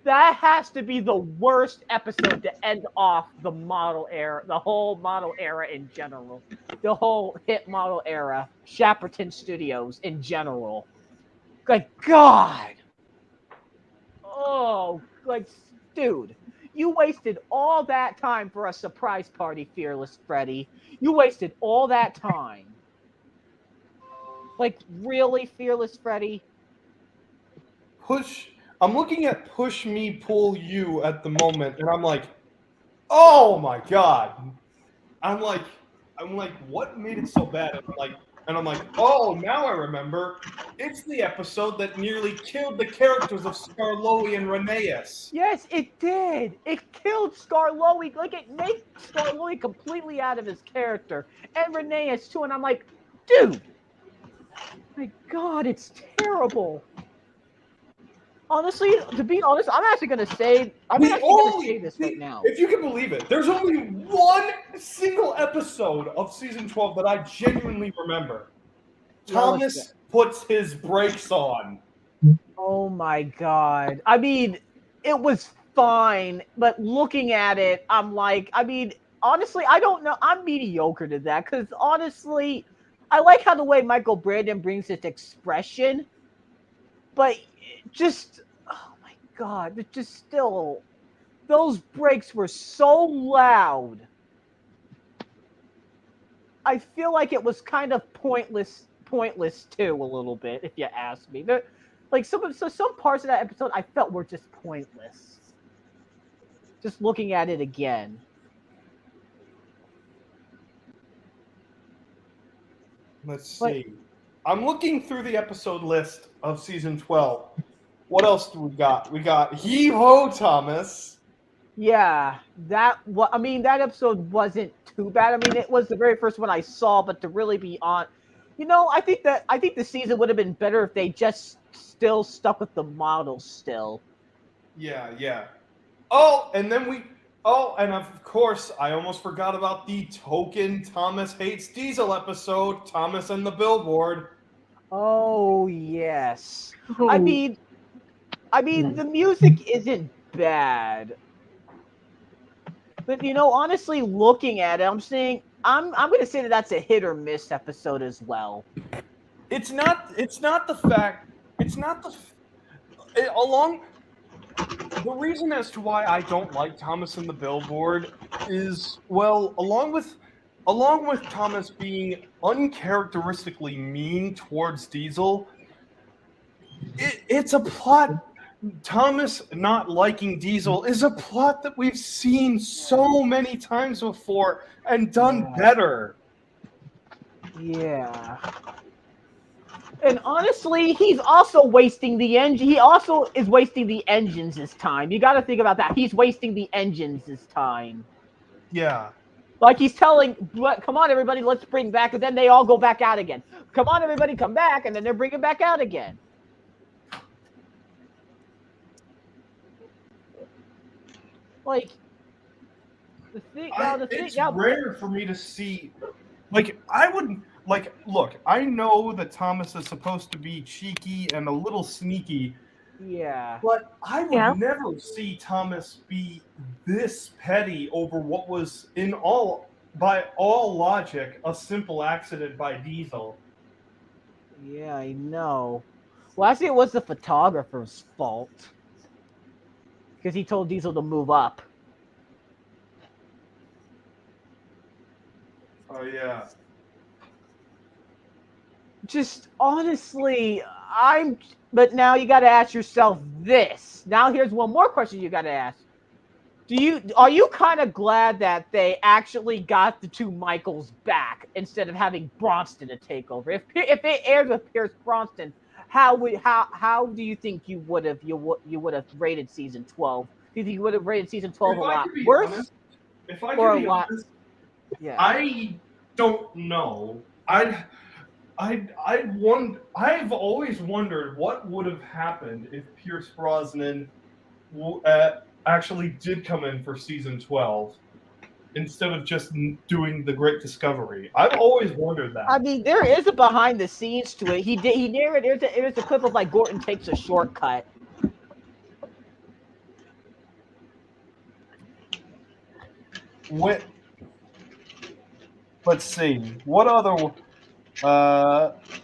that has to be the worst episode to end off the model era, the whole model era in general. The whole hit model era, Shepperton Studios in general. Like, God. Oh, like, dude. You wasted all that time for a surprise party, Fearless Freddy. You wasted all that time. Like, really, Fearless Freddy? I'm looking at Push Me, Pull You at the moment, and I'm like, oh my god. I'm like, what made it so bad? And I'm like, oh, now I remember. It's the episode that nearly killed the characters of Scarloey and Rheneas. Yes, it did. It killed Scarloey. Like, it made Scarloey completely out of his character. And Rheneas, too. And I'm like, dude. My god, it's terrible. Honestly, to be honest, I'm actually going to say this right now. If you can believe it, there's only one single episode of season 12 that I genuinely remember. Thomas puts his brakes on. Oh Oh my god. I mean, it was fine, but looking at it, I'm like, I mean, honestly, I don't know. I'm mediocre to that because honestly, I like how the way Michael Brandon brings his expression, but just, oh my god, it just still, those breaks were so loud. I feel like it was kind of pointless too, a little bit, if you ask me. Like some parts of that episode I felt were just pointless. Just looking at it again. Let's see. I'm looking through the episode list of season 12. What else do we got? We got Heave Ho Thomas. Yeah, that episode wasn't too bad. I mean, it was the very first one I saw, but to really be on, I think the season would have been better if they just still stuck with the model still. Yeah. And of course, I almost forgot about the token Thomas Hates Diesel episode, Thomas and the Billboard. Oh, yes. I mean, the music isn't bad. But honestly, looking at it, I'm going to say that that's a hit or miss episode as well. The reason as to why I don't like Thomas and the Billboard is, well, along with Thomas being uncharacteristically mean towards Diesel, it's a plot. Thomas not liking Diesel is a plot that we've seen so many times before and done better. Yeah. And honestly, he's also wasting the engine. He also is wasting the engines this time. You got to think about that. He's wasting the engines this time. Yeah. Like he's telling, come on, everybody, let's bring back. And then they all go back out again. Come on, everybody, come back. And then they're bringing back out again. Like, it's rare for me to see. Like, look, I know that Thomas is supposed to be cheeky and a little sneaky. Yeah. But I would never see Thomas be this petty over what was, by all logic, a simple accident by Diesel. Yeah, I know. Well, actually, it was the photographer's fault. Because he told Diesel to move up. Oh, yeah. Just honestly, but now you got to ask yourself this. Now here's one more question you got to ask. Are you kind of glad that they actually got the two Michaels back instead of having Bronston to take over? If it aired with Pierce Bronston, how do you think you would have rated season 12? Do you think you would have rated season 12 a lot worse? If I could be honest, yeah. I don't know. I've always wondered what would have happened if Pierce Brosnan actually did come in for season 12 instead of just doing the Great Discovery. I've always wondered that. I mean, there is a behind the scenes to it. He narrated. There's a clip of like Gordon takes a shortcut. Let's see. What other?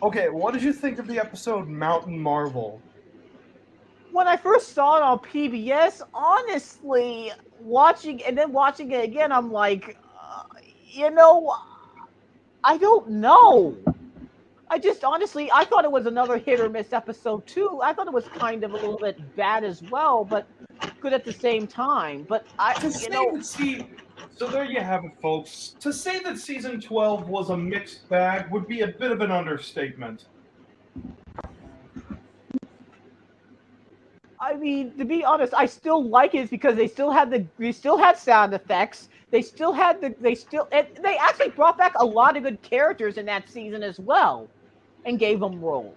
Okay. What did you think of the episode Mountain Marvel? When I first saw it on PBS, honestly, watching it again, I'm like, I don't know. I thought it was another hit or miss episode too. I thought it was kind of a little bit bad as well, but good at the same time. But So there you have it, folks. To say that season 12 was a mixed bag would be a bit of an understatement. I mean, to be honest, I still like it because they still had sound effects. They actually brought back a lot of good characters in that season as well, and gave them roles.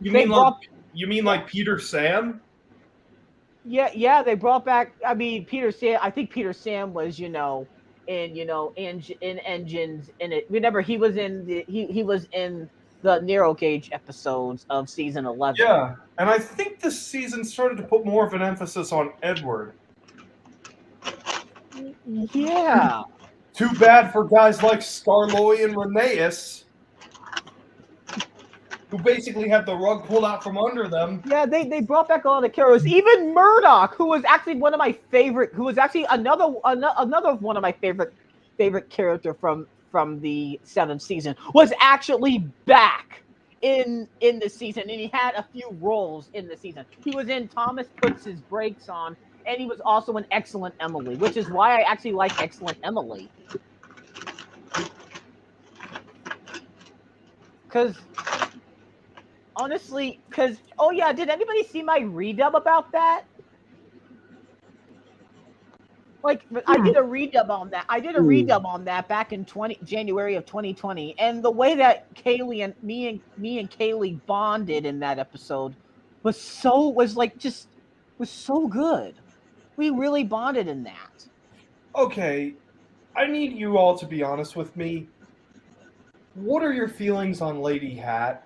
You mean like Peter Sam? Yeah, they brought back. I mean, Peter Sam. I think Peter Sam was, in Engines in it. Remember, he was in the the narrow gauge episodes of season 11. Yeah, and I think this season started to put more of an emphasis on Edward. Yeah. Too bad for guys like Scarloy and Rheneas, who basically had the rug pulled out from under them. Yeah, they brought back all the characters. Even Murdoch, who was actually one of my favorite, who was actually another one of my favorite character from the 7th season, was actually back in the season, and he had a few roles in the season. He was in Thomas Puts His Brakes On, and he was also in Excellent Emily, which is why I actually like Excellent Emily. Because honestly, oh yeah, did anybody see my redub about that? Like, I did a redub on that. I did a redub on that back in January of 2020, and the way that Kaylee and me and Kaylee bonded in that episode was so good. We really bonded in that. Okay, I need you all to be honest with me. What are your feelings on Lady Hat?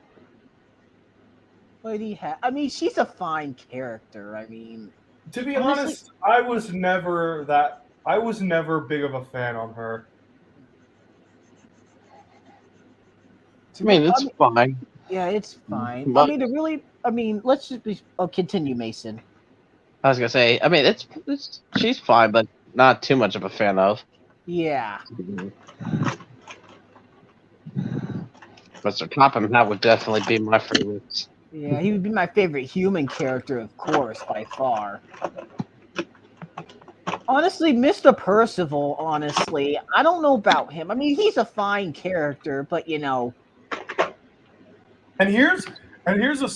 Lady Hat. I mean, she's a fine character. I mean, to be honestly, honest, I was never big of a fan on her. I mean, it's fine. Yeah, it's fine. But, let's just be. Oh, continue, Mason. I was gonna say, I mean, it's she's fine, but not too much of a fan of. Yeah. Mr. Topham, that would definitely be my favorite. Yeah, he would be my favorite human character, of course, by far. Honestly, Mr. Percival, honestly, I don't know about him. I mean, he's a fine character, but you know. And here's a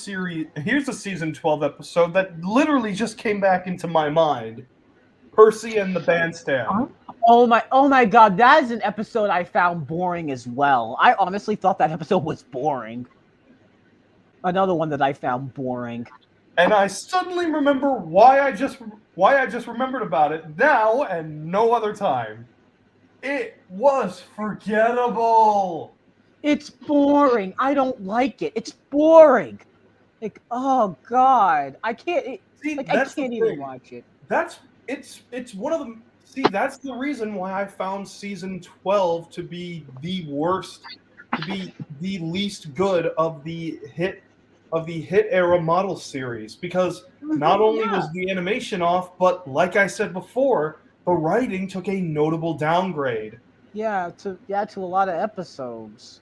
season 12 episode that literally just came back into my mind. Percy and the Bandstand. Oh my god, that is an episode I found boring as well. I honestly thought that episode was boring. Another one that I found boring. And I suddenly remember why I just remembered about it now and no other time. It was forgettable. It's boring. I don't like it. It's boring. Like, oh god, I can't. I can't even watch it. It's one of the. See, that's the reason why I found season 12 to be the worst, to be the least good of the hit era model series, because not only was the animation off, but like I said before, the writing took a notable downgrade. Yeah, to a lot of episodes.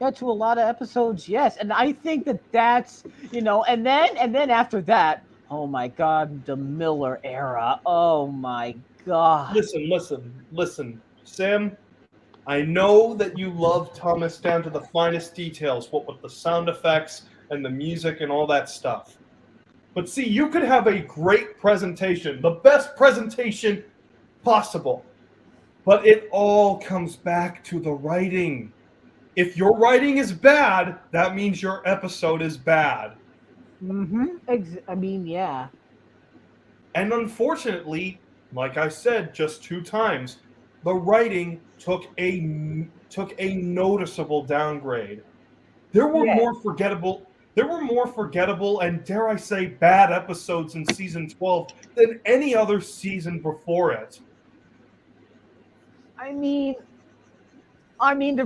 Yeah, to a lot of episodes, yes. And I think that's, and then after that, oh my god, the Miller era. Oh my god. Listen, Sam. I know that you love Thomas down to the finest details, what with the sound effects and the music and all that stuff. But see, you could have a great presentation, the best presentation possible. But it all comes back to the writing. If your writing is bad, that means your episode is bad. I mean, yeah. And unfortunately, like I said just 2 times, the writing took a noticeable downgrade. There were more forgettable and, dare I say, bad episodes in season 12 than any other season before it. I mean, to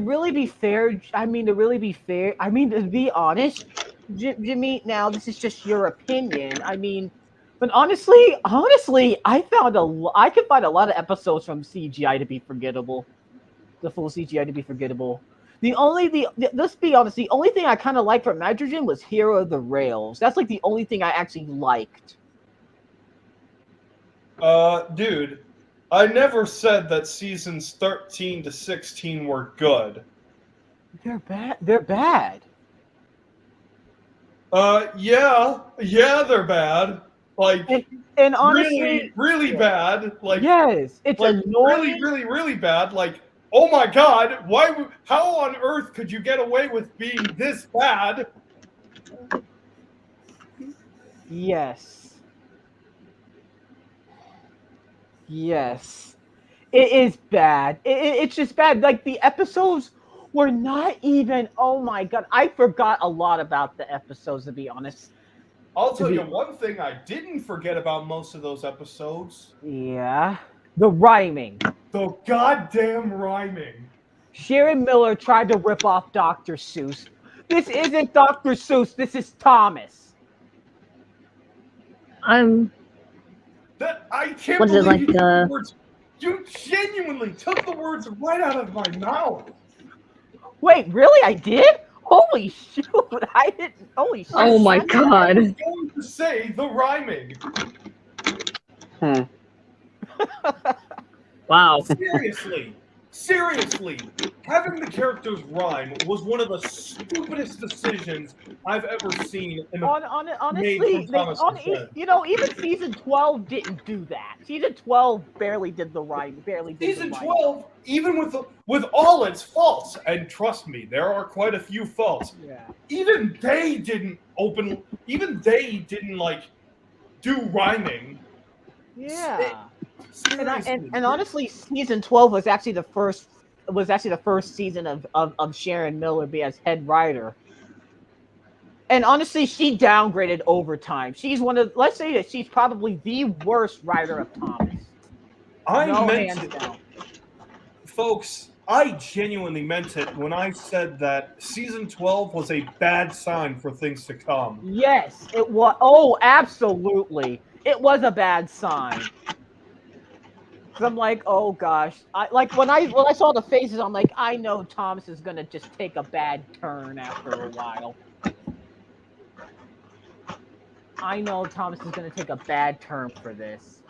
be honest, Jimmy, now this is just your opinion. I mean, but honestly, I could find a lot of episodes from CGI to be forgettable. The full CGI to be forgettable. Let's be honest, the only thing I kind of liked from Nitrogen was Hero of the Rails. That's like the only thing I actually liked. Dude, I never said that seasons 13 to 16 were good. They're bad. They're bad. Yeah, they're bad. Like, and honestly, really bad. Like, yes, it's like annoying. really bad. Like, oh my god, how on earth could you get away with being this bad? Yes. It is bad. It's just bad. Like the episodes were not even. Oh my god, I forgot a lot about the episodes, to be honest. I'll tell you one thing I didn't forget about most of those episodes. Yeah, the rhyming. The goddamn rhyming. Sharon Miller tried to rip off Dr. Seuss. This isn't Dr. Seuss. This is Thomas. That I can't What is it, believe like, you took the words. You genuinely took the words right out of my mouth. Wait, really? I did? Holy shoot! I didn't. Holy shit! Oh my I god. was going to say the rhyming. Wow. Seriously, having the characters rhyme was one of the stupidest decisions I've ever seen in Honestly, even season 12 didn't do that. Season 12 barely did the rhyme. Season 12, even with all its faults, and trust me, there are quite a few faults. Yeah. Even they didn't like do rhyming. Yeah. And honestly, season 12 was actually the first season of Sharon Miller be as head writer. And honestly, she downgraded over time. She's let's say that she's probably the worst writer of Thomas. Folks, I genuinely meant it when I said that season 12 was a bad sign for things to come. Yes, it was. Oh, absolutely. It was a bad sign. Cause I'm like, oh gosh, when I saw the faces, I'm like, I know Thomas is gonna just take a bad turn after a while. I know Thomas is gonna take a bad turn for this.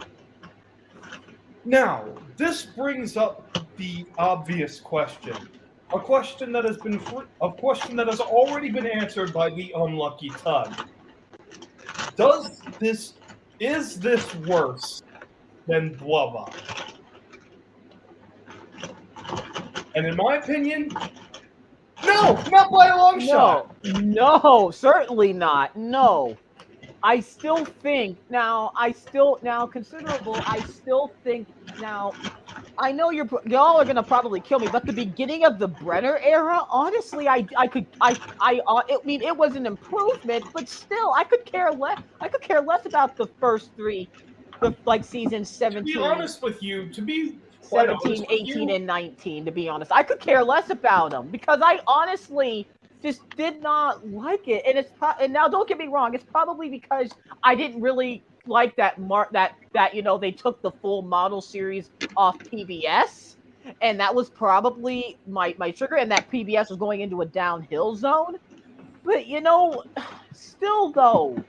Now, this brings up the obvious question, a question that has already been answered by the unlucky Tug. Is this worse than Blubber? And in my opinion, no, not by a long shot. No, certainly not. No. I still think now, I know y'all are gonna probably kill me, but the beginning of the Brenner era, honestly, I mean, it was an improvement, but still, I could care less about the first three, like season 17. To be honest with you, 17, 18, and 19, to be honest. I could care less about them because I honestly just did not like it. And and now don't get me wrong, it's probably because I didn't really like that they took the full model series off PBS, and that was probably my trigger, and that PBS was going into a downhill zone. But still though,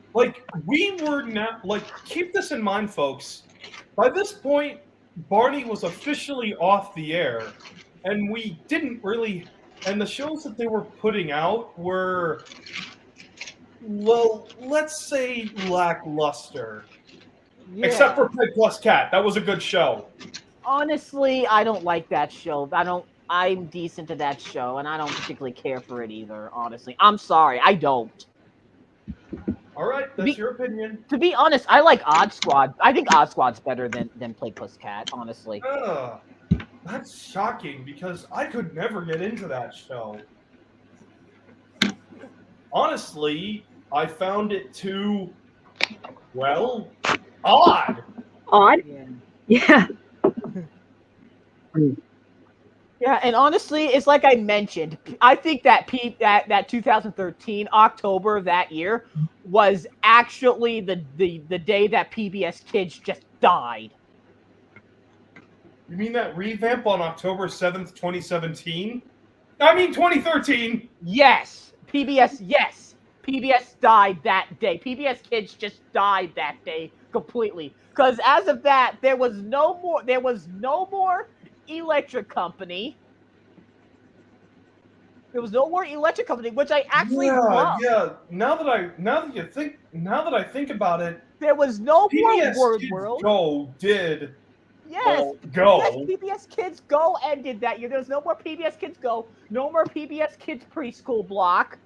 we were not keep this in mind, folks. By this point, Barney was officially off the air, and we didn't really. And the shows that they were putting out were, well, let's say lackluster. Yeah. Except for Pig Plus Cat. That was a good show. Honestly, I don't like that show. I'm decent to that show, and I don't particularly care for it either, honestly. I'm sorry, I don't. All right, that's your opinion. To be honest, I like Odd Squad. I think Odd Squad's better than Plague Plus Cat, honestly. That's shocking because I could never get into that show. Honestly, I found it too, well, odd. Odd? Yeah. Yeah, and honestly, it's like I mentioned. I think that 2013 October of that year was actually the day that PBS Kids just died. You mean that revamp on October 7th, 2017? I mean 2013. Yes, PBS died that day. PBS Kids just died that day completely. Because as of that, there was no more Electric Company. There was no more Electric Company, which I actually love. Yeah. Now that I think about it, there was no PBS more Word Kids World. Go did. Yes, Go. Yes, PBS Kids Go ended that year. There's no more PBS Kids Go. No more PBS Kids Preschool Block.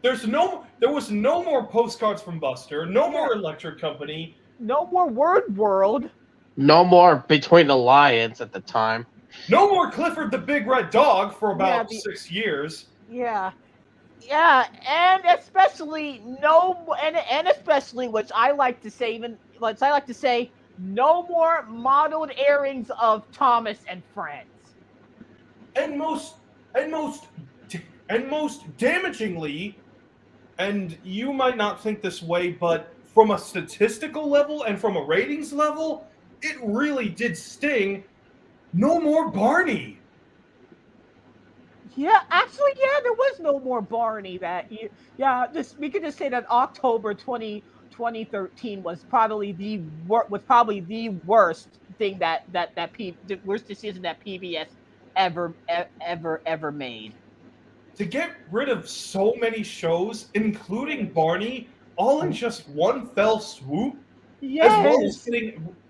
There was no more Postcards from Buster. No more Electric Company. No more Word World. No more Between the Lions at the time. No more Clifford the Big Red Dog for about the- 6 years. Yeah, and especially and especially which I like to say no more modeled airings of Thomas and Friends. And most damagingly, and you might not think this way, but from a statistical level and from a ratings level, it really did sting. No more Barney. Yeah, actually, there was no more Barney that year. Yeah, we could just say that October 2013 was probably the worst thing the worst decision that PBS ever made. To get rid of so many shows, including Barney, all in just one fell swoop, Yes.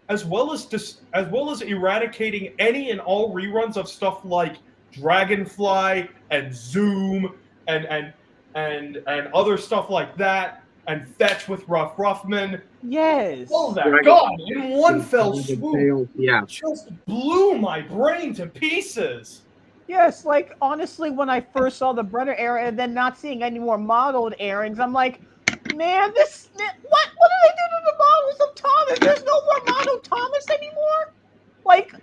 as well as eradicating any and all reruns of stuff like Dragonfly and Zoom and other stuff like that, and Fetch with Ruff Ruffman. Yes. All that gone in one fell Dragon swoop. Tales, yeah. Just blew my brain to pieces. Yes, like honestly, when I first saw the Brenner era and then not seeing any more modeled airings, I'm like, man, what do they do to the models of Thomas? There's no more modeled Thomas anymore. Like,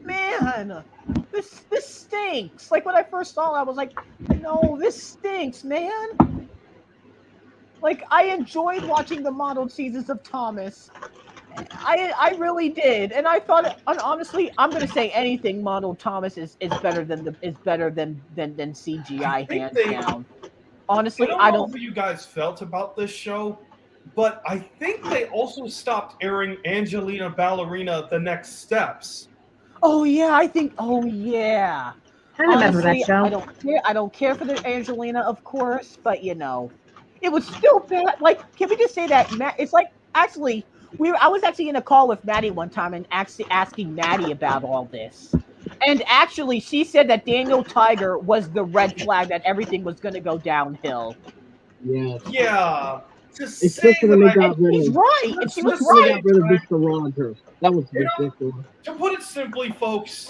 man, this stinks. Like when I first saw it, I was like, no, this stinks, man. Like I enjoyed watching the modeled seasons of Thomas. I really did, and I thought, and honestly, I'm gonna say anything modeled Thomas is better than CGI hands down. Honestly, I don't know how you guys felt about this show, but I think they also stopped airing Angelina Ballerina: The Next Steps. Oh yeah, Oh yeah. I remember that show. I don't care for the Angelina, of course, but it was still bad. Like, can we just say that it's like actually. I was actually in a call with Maddie one time and actually asking Maddie about all this. And actually, she said that Daniel Tiger was the red flag that everything was going to go downhill. Yeah. Especially when they got rid of. She's right. And she was When they right. got rid of Mr. Rogers. That was ridiculous. To put it simply, folks,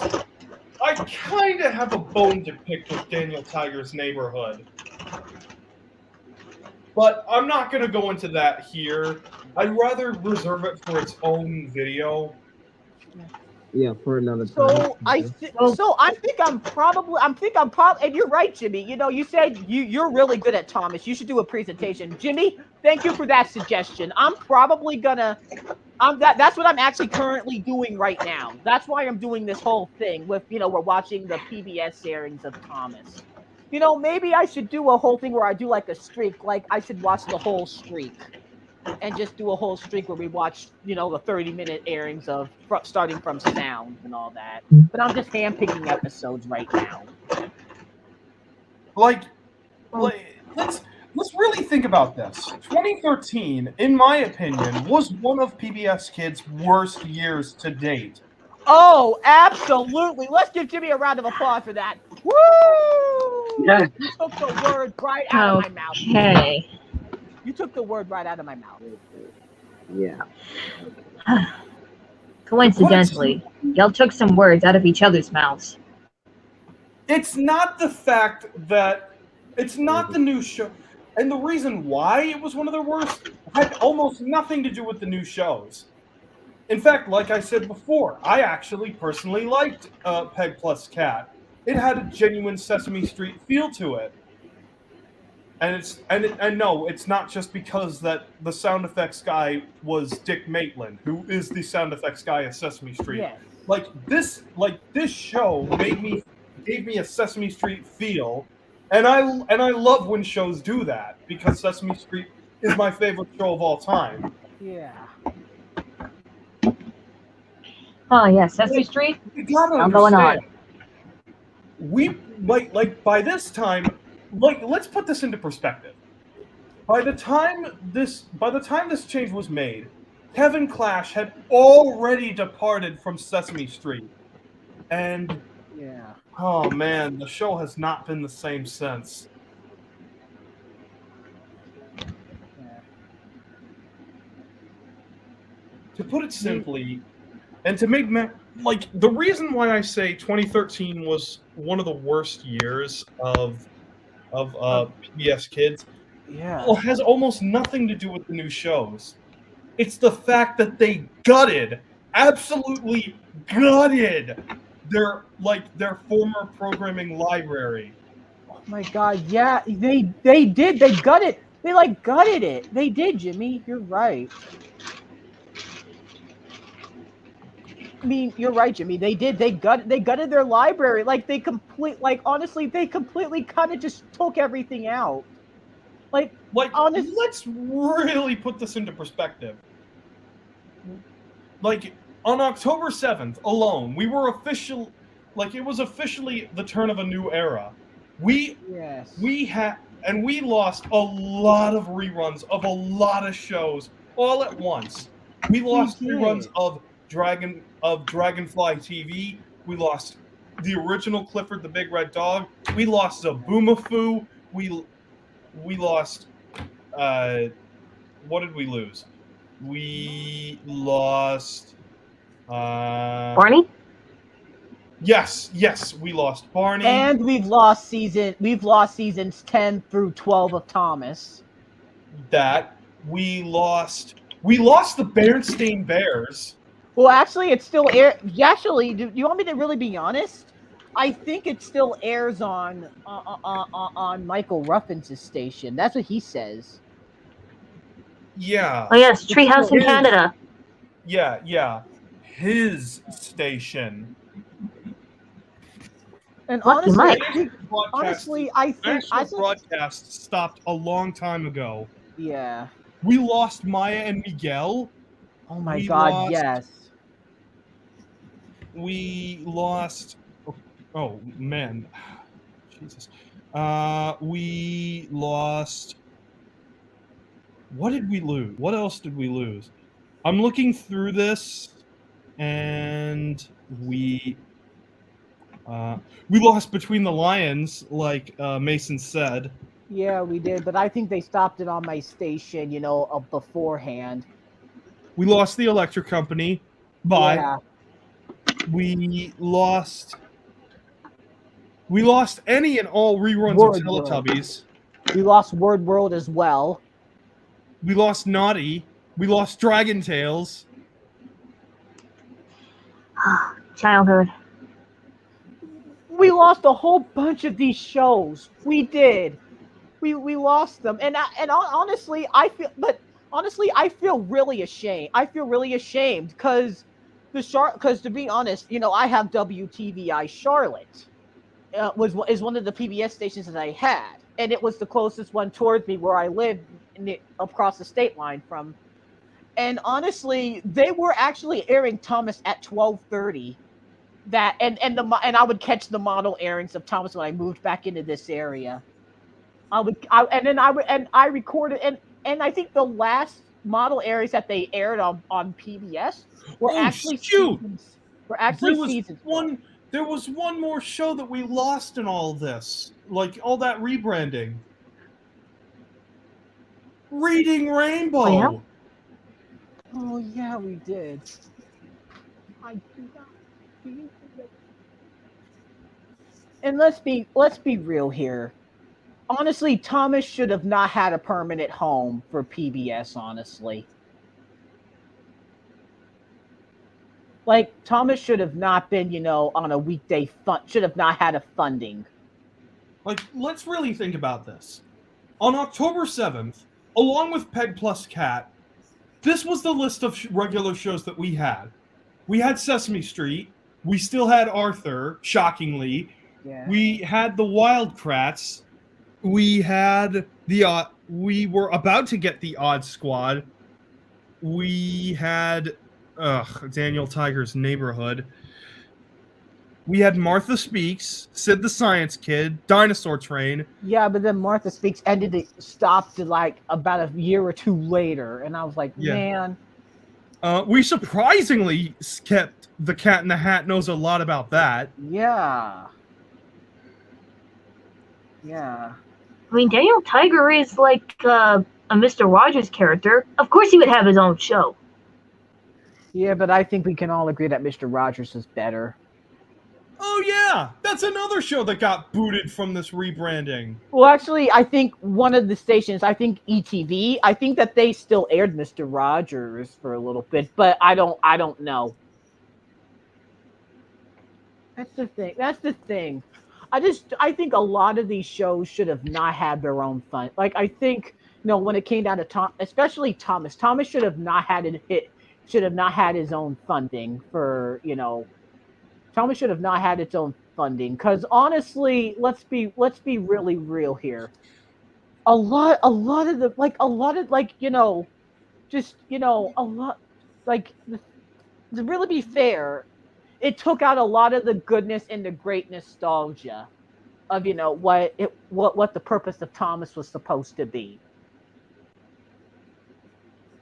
I kind of have a bone to pick with Daniel Tiger's Neighborhood. But I'm not going to go into that here. I'd rather reserve it for its own video. Yeah, for another time. So I think I'm probably, and you're right, Jimmy. You said you're really good at Thomas. You should do a presentation, Jimmy. Thank you for that suggestion. I'm probably gonna. That's what I'm actually currently doing right now. That's why I'm doing this whole thing with we're watching the PBS airings of Thomas. Maybe I should do a whole thing where I do like a streak. Like I should watch the whole streak. And just do a whole streak where we watch, the 30-minute airings of starting from sound and all that. But I'm just handpicking episodes right now. Let's really think about this. 2013, in my opinion, was one of PBS Kids' worst years to date. Oh, absolutely! Let's give Jimmy a round of applause for that. Woo! Yeah. You took the word right out of my mouth. Okay. You took the word right out of my mouth. Yeah. Coincidentally, y'all took some words out of each other's mouths. It's not the fact that it's not the new show, and the reason why it was one of the worst had almost nothing to do with the new shows. In fact, like I said before, I actually personally liked Peg Plus Cat. It had a genuine Sesame Street feel to it. And no, it's not just because that the sound effects guy was Dick Maitland, who is the sound effects guy at Sesame Street. Yes. This show gave me a Sesame Street feel, and I love when shows do that because Sesame Street is my favorite show of all time. Yeah. Oh yeah, Sesame Street. I'm going on. We by this time. Let's put this into perspective. By the time this change was made, Kevin Clash had already departed from Sesame Street. And yeah. Oh man, the show has not been the same since. to put it simply, and to make like the reason why I say 2013 was one of the worst years of PBS Kids has almost nothing to do with the new shows. It's the fact that they absolutely gutted their former programming library. Oh my god, yeah, they did. They gutted. They like gutted it. They did, Jimmy. You're right. I mean, you're right, Jimmy. They did. They gutted their library. Like honestly, they completely kind of just took everything out. Honestly, let's really put this into perspective. Like on October 7th alone, we were it was officially the turn of a new era. We lost a lot of reruns of a lot of shows all at once. We lost reruns of Dragonfly TV. We lost the original Clifford the Big Red Dog. We lost Zaboomafoo. We lost what did we lose? We lost Barney? Yes, we lost Barney. And we've lost seasons 10 through 12 of Thomas. That we lost the Berenstain Bears. Well, actually, it still airs. Actually, do you want me to really be honest? I think it still airs on Michael Ruffin's station. That's what he says. Yeah. Oh yes, Treehouse in Canada. Yeah. His station. And honestly, I think broadcast stopped a long time ago. Yeah. We lost Maya and Miguel. Oh my god, yes. We lost. Oh man, Jesus. We lost. What did we lose? What else did we lose? I'm looking through this, and we lost Between the Lions, like Mason said. Yeah, we did, but I think they stopped it on my station, beforehand. We lost the Electric Company. Bye. Yeah. We lost any and all reruns of Teletubbies. We lost Word World as well. We lost Naughty. We lost Dragon Tales. Childhood. We lost a whole bunch of these shows. We did. We lost them, and honestly, I feel really ashamed. I feel really ashamed because to be honest, I have WTVI Charlotte. Is one of the PBS stations that I had, and it was the closest one towards me where I lived across the state line from. And honestly, they were actually airing Thomas at 12:30. And I would catch the model airings of Thomas when I moved back into this area. I recorded and I think the last model airings that they aired on PBS were seasons. There was one more show that we lost in all this, like all that rebranding. Reading Rainbow. Oh yeah, we did. And let's be real here. Honestly, Thomas should have not had a permanent home for PBS, honestly. Like, Thomas should have not been, on a weekday should have not had a funding. Like, let's really think about this. On October 7th, along with Peg Plus Cat, this was the list of regular shows that we had. We had Sesame Street. We still had Arthur, shockingly. Yeah. We had the Wildcrats. We had we were about to get the Odd Squad. We had Daniel Tiger's Neighborhood. We had Martha Speaks, Sid the Science Kid, Dinosaur Train. Yeah, but then Martha Speaks stopped like about a year or two later, and I was like, man. We surprisingly kept The Cat in the Hat knows a lot about that. Yeah. Yeah. I mean, Daniel Tiger is like a Mr. Rogers character. Of course he would have his own show. Yeah, but I think we can all agree that Mr. Rogers is better. Oh yeah, that's another show that got booted from this rebranding. Well, actually, I think one of the stations, I think ETV, I think that they still aired Mr. Rogers for a little bit, but I don't know. That's the thing. That's the thing. I think a lot of these shows should have not had their own fun. Like I think, when it came down to Tom, especially Thomas should have not had should have not had his own funding for, Thomas should have not had its own funding because honestly, let's be really real here. A lot of the a lot like to really be fair, it took out a lot of the goodness and the great nostalgia of what the purpose of Thomas was supposed to be.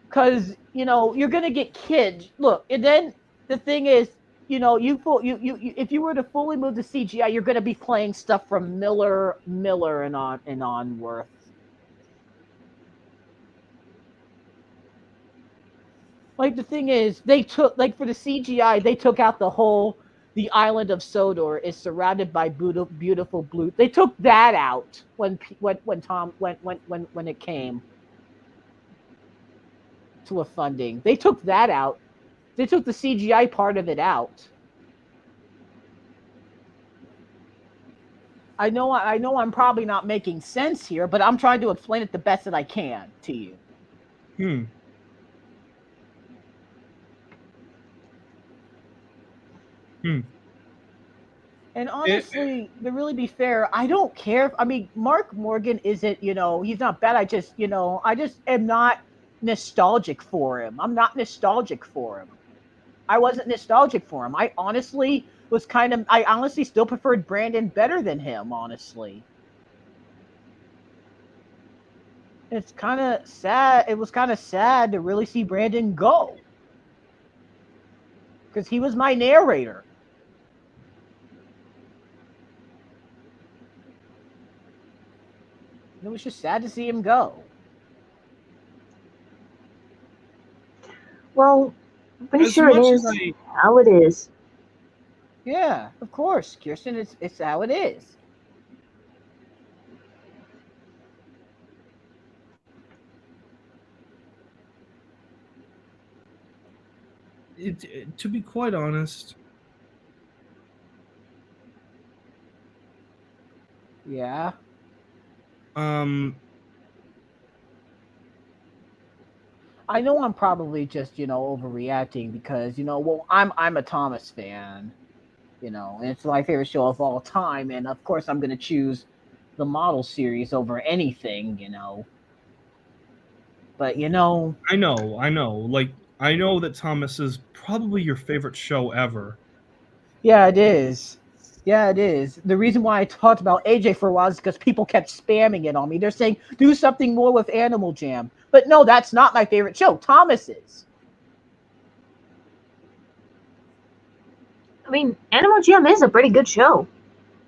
Because you're gonna get kids. Look, and then the thing is, if you were to fully move to CGI, you're gonna be playing stuff from Miller and onward. Like the thing is, they took for the CGI, they took out the island of Sodor is surrounded by beautiful blue. They took that out when it came to a funding. They took that out. They took the CGI part of it out. I know I'm probably not making sense here, but I'm trying to explain it the best that I can to you. And honestly, to really be fair, I don't care. I mean, Mark Morgan isn't, he's not bad. I just am not nostalgic for him. I'm not nostalgic for him. I wasn't nostalgic for him. I honestly still preferred Brandon better than him, honestly. It's kind of sad. It was kind of sad to really see Brandon go. Because he was my narrator. It was just sad to see him go. Well, I'm pretty sure it is how it is. Yeah, of course, Kirsten. It's how it is. To be quite honest. Yeah. I know I'm probably just, overreacting because, I'm a Thomas fan, and it's my favorite show of all time, and of course I'm going to choose the model series over anything, But, I know. Like, I know that Thomas is probably your favorite show ever. Yeah, it is. Yeah, it is. The reason why I talked about AJ for a while is because people kept spamming it on me. They're saying, do something more with Animal Jam. But no, that's not my favorite show. Thomas is. I mean, Animal Jam is a pretty good show.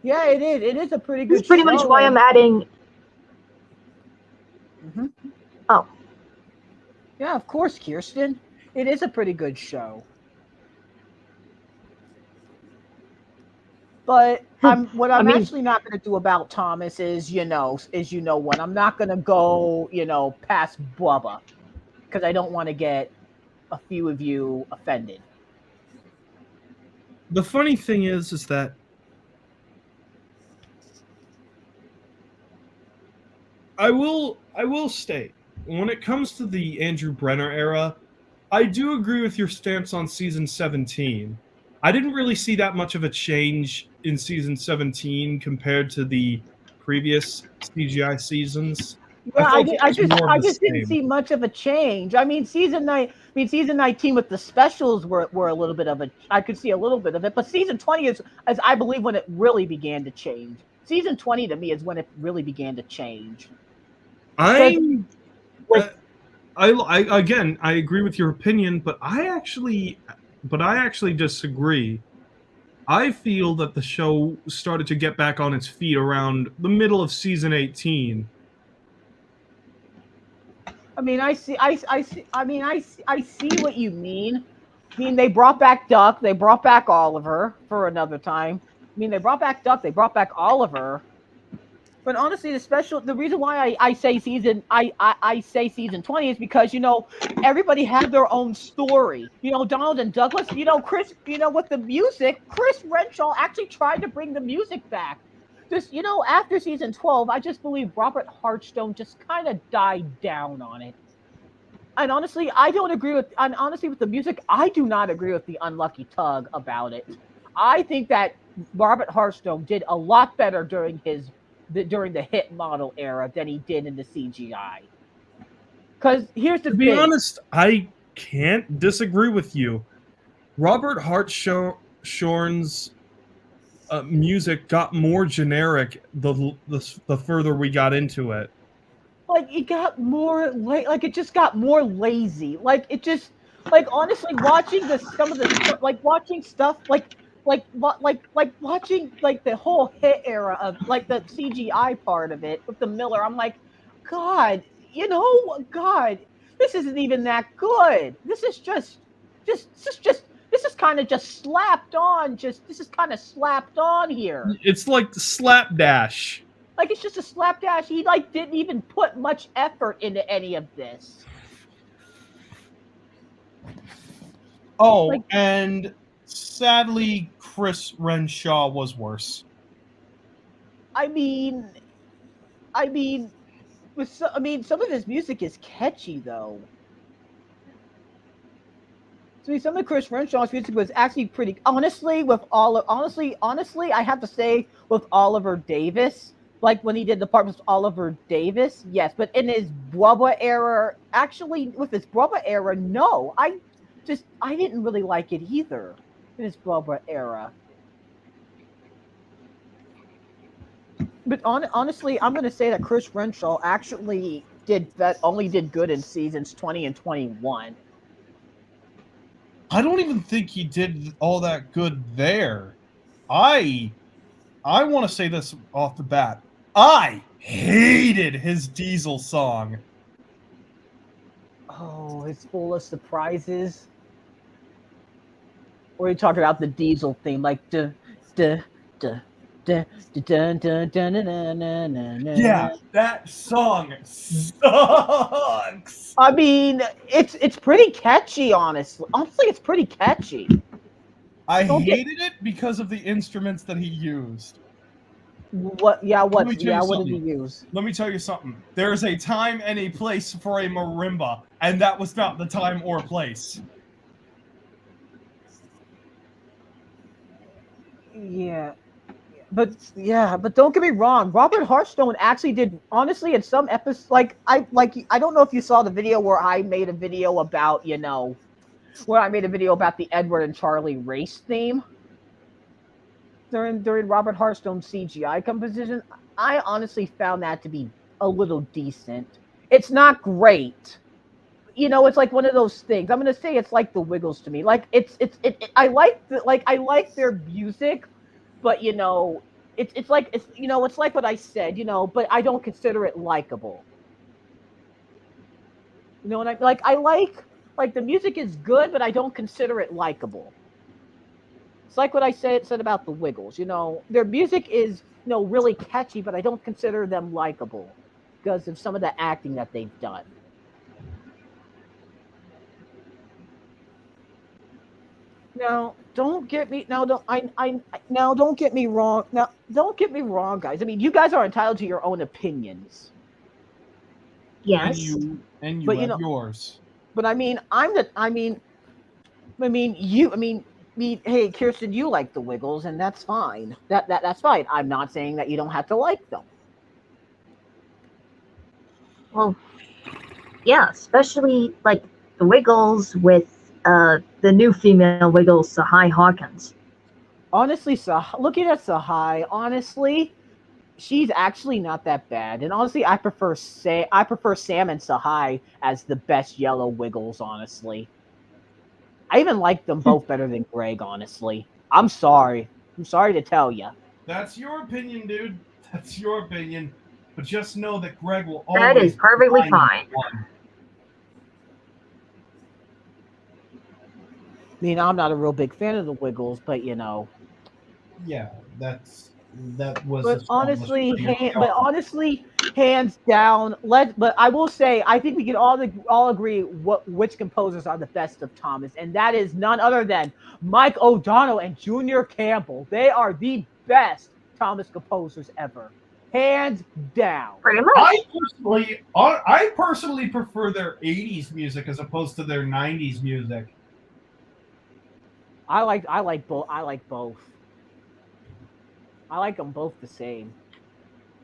Yeah, it is. It is a pretty good show. That's pretty much why I'm adding... Mm-hmm. Oh. Yeah, of course, Kirsten. It is a pretty good show. But what I'm actually not going to do about Thomas is, what? I'm not going to go, past Bubba because I don't want to get a few of you offended. The funny thing is that I will state, when it comes to the Andrew Brenner era, I do agree with your stance on season 17. I didn't really see that much of a change in season 17 compared to the previous CGI seasons. Yeah, I just didn't see much of a change. I mean, season 19 with the specials were a little bit of I could see a little bit of it, but season 20 is I believe when it really began to change. Season 20 to me is when it really began to change. I agree with your opinion, but I actually disagree. I feel that the show started to get back on its feet around the middle of season 18. I mean, I see what you mean, I mean, they brought back Duck. They brought back Oliver for another time. I mean, they brought back Duck. They brought back Oliver. But honestly, the reason why I say I say season 20 is because, you know, everybody had their own story. You know, Donald and Douglas, you know, Chris, you know, with the music, Chris Renshaw actually tried to bring the music back. Just, you know, after season 12, I just believe Robert Hartstone just kind of died down on it. And honestly, I don't agree with, and honestly, with the music, I do not agree with the Unlucky Tug about it. I think that Robert Hartstone did a lot better during during the hit model era than he did in the CGI. Because here's the To be thing. honest, I can't disagree with you. Robert Hartshorn's music got more generic the further we got into it. Like it got more like it just got more lazy. Like it just honestly watching some of the watching stuff like watching like the whole hit era of like the CGI part of it with the Miller. I'm like, God, you know, God, this isn't even that good. This is kind of just slapped on. This is kind of slapped on here. It's like the slapdash. Like it's just a slapdash. He like didn't even put much effort into any of this. Oh, like, and sadly, Chris Renshaw was worse. I mean, some of his music is catchy though. So some of Chris Renshaw's music was actually pretty. Honestly, I have to say with Oliver Davis. Like when he did the part with Oliver Davis, yes. But in his Brubba era, actually, with his Brubba era, no. I didn't really like it either in his Brubba era. But honestly, I'm going to say that Chris Renshaw actually only did good in seasons 20 and 21. I don't even think he did all that good there. I want to say this off the bat. I hated his Diesel song. Oh, it's full of surprises. Or are you talking about the Diesel theme, like yeah, that song sucks. I mean, it's pretty catchy, honestly. Honestly, it's pretty catchy. I hated it because of the instruments that he used. What did he use? Let me tell you something. There's a time and a place for a marimba, and that was not the time or place. Yeah. But don't get me wrong. Robert Hartstone actually did, honestly, in some episodes, I don't know if you saw the video where I made a video about, the Edward and Charlie race theme during Robert Hartstone's CGI composition. I honestly found that to be a little decent. It's not great. It's like one of those things. I'm gonna say it's like the Wiggles to me. Like I like their music, but it's like what I said, but I don't consider it likable. And I like the music is good, but I don't consider it likable. It's like what I said about the Wiggles. Their music is really catchy, but I don't consider them likable because of some of the acting that they've done. Now, don't get me wrong. Now, don't get me wrong, guys. I mean, you guys are entitled to your own opinions. Yes. And you have yours. But hey, Kirsten, you like the Wiggles, and that's fine. That's fine. I'm not saying that you don't have to like them. Well, yeah, especially like the Wiggles with the new female Wiggles, Sahai Hawkins. Honestly, looking at Sahai, honestly, she's actually not that bad. And honestly, I prefer Sam and Sahai as the best yellow Wiggles, honestly. I even like them both better than Greg, honestly. I'm sorry to tell you. That's your opinion, dude. That's your opinion. But just know that Greg will always. That is perfectly fine. I mean, I'm not a real big fan of the Wiggles, but you know. Yeah, that was But established pretty early but on. honestly, hands down. But I will say, I think we can all agree which composers are the best of Thomas, and that is none other than Mike O'Donnell and Junior Campbell. They are the best Thomas composers ever, hands down. Pretty much. I personally prefer their 80s music as opposed to their 90s music. I like both. I like both. I like them both the same.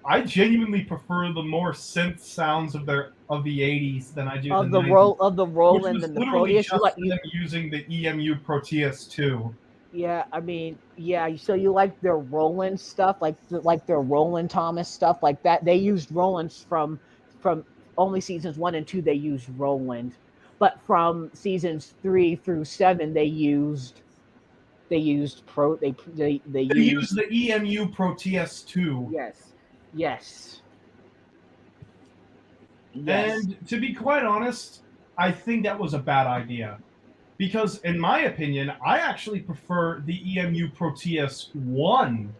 I genuinely prefer the more synth sounds of the 80s than I do of the the 90s. of the Roland and the Proteus. Just them using the EMU Proteus 2. Yeah, I mean, yeah. So you like their Roland stuff, like their Roland Thomas stuff, like that. They used Roland's from only seasons 1 and 2. They used Roland, but from seasons 3 through 7, they used the EMU Proteus 2. Yes. And to be quite honest, I think that was a bad idea. Because in my opinion, I actually prefer the EMU Proteus 1.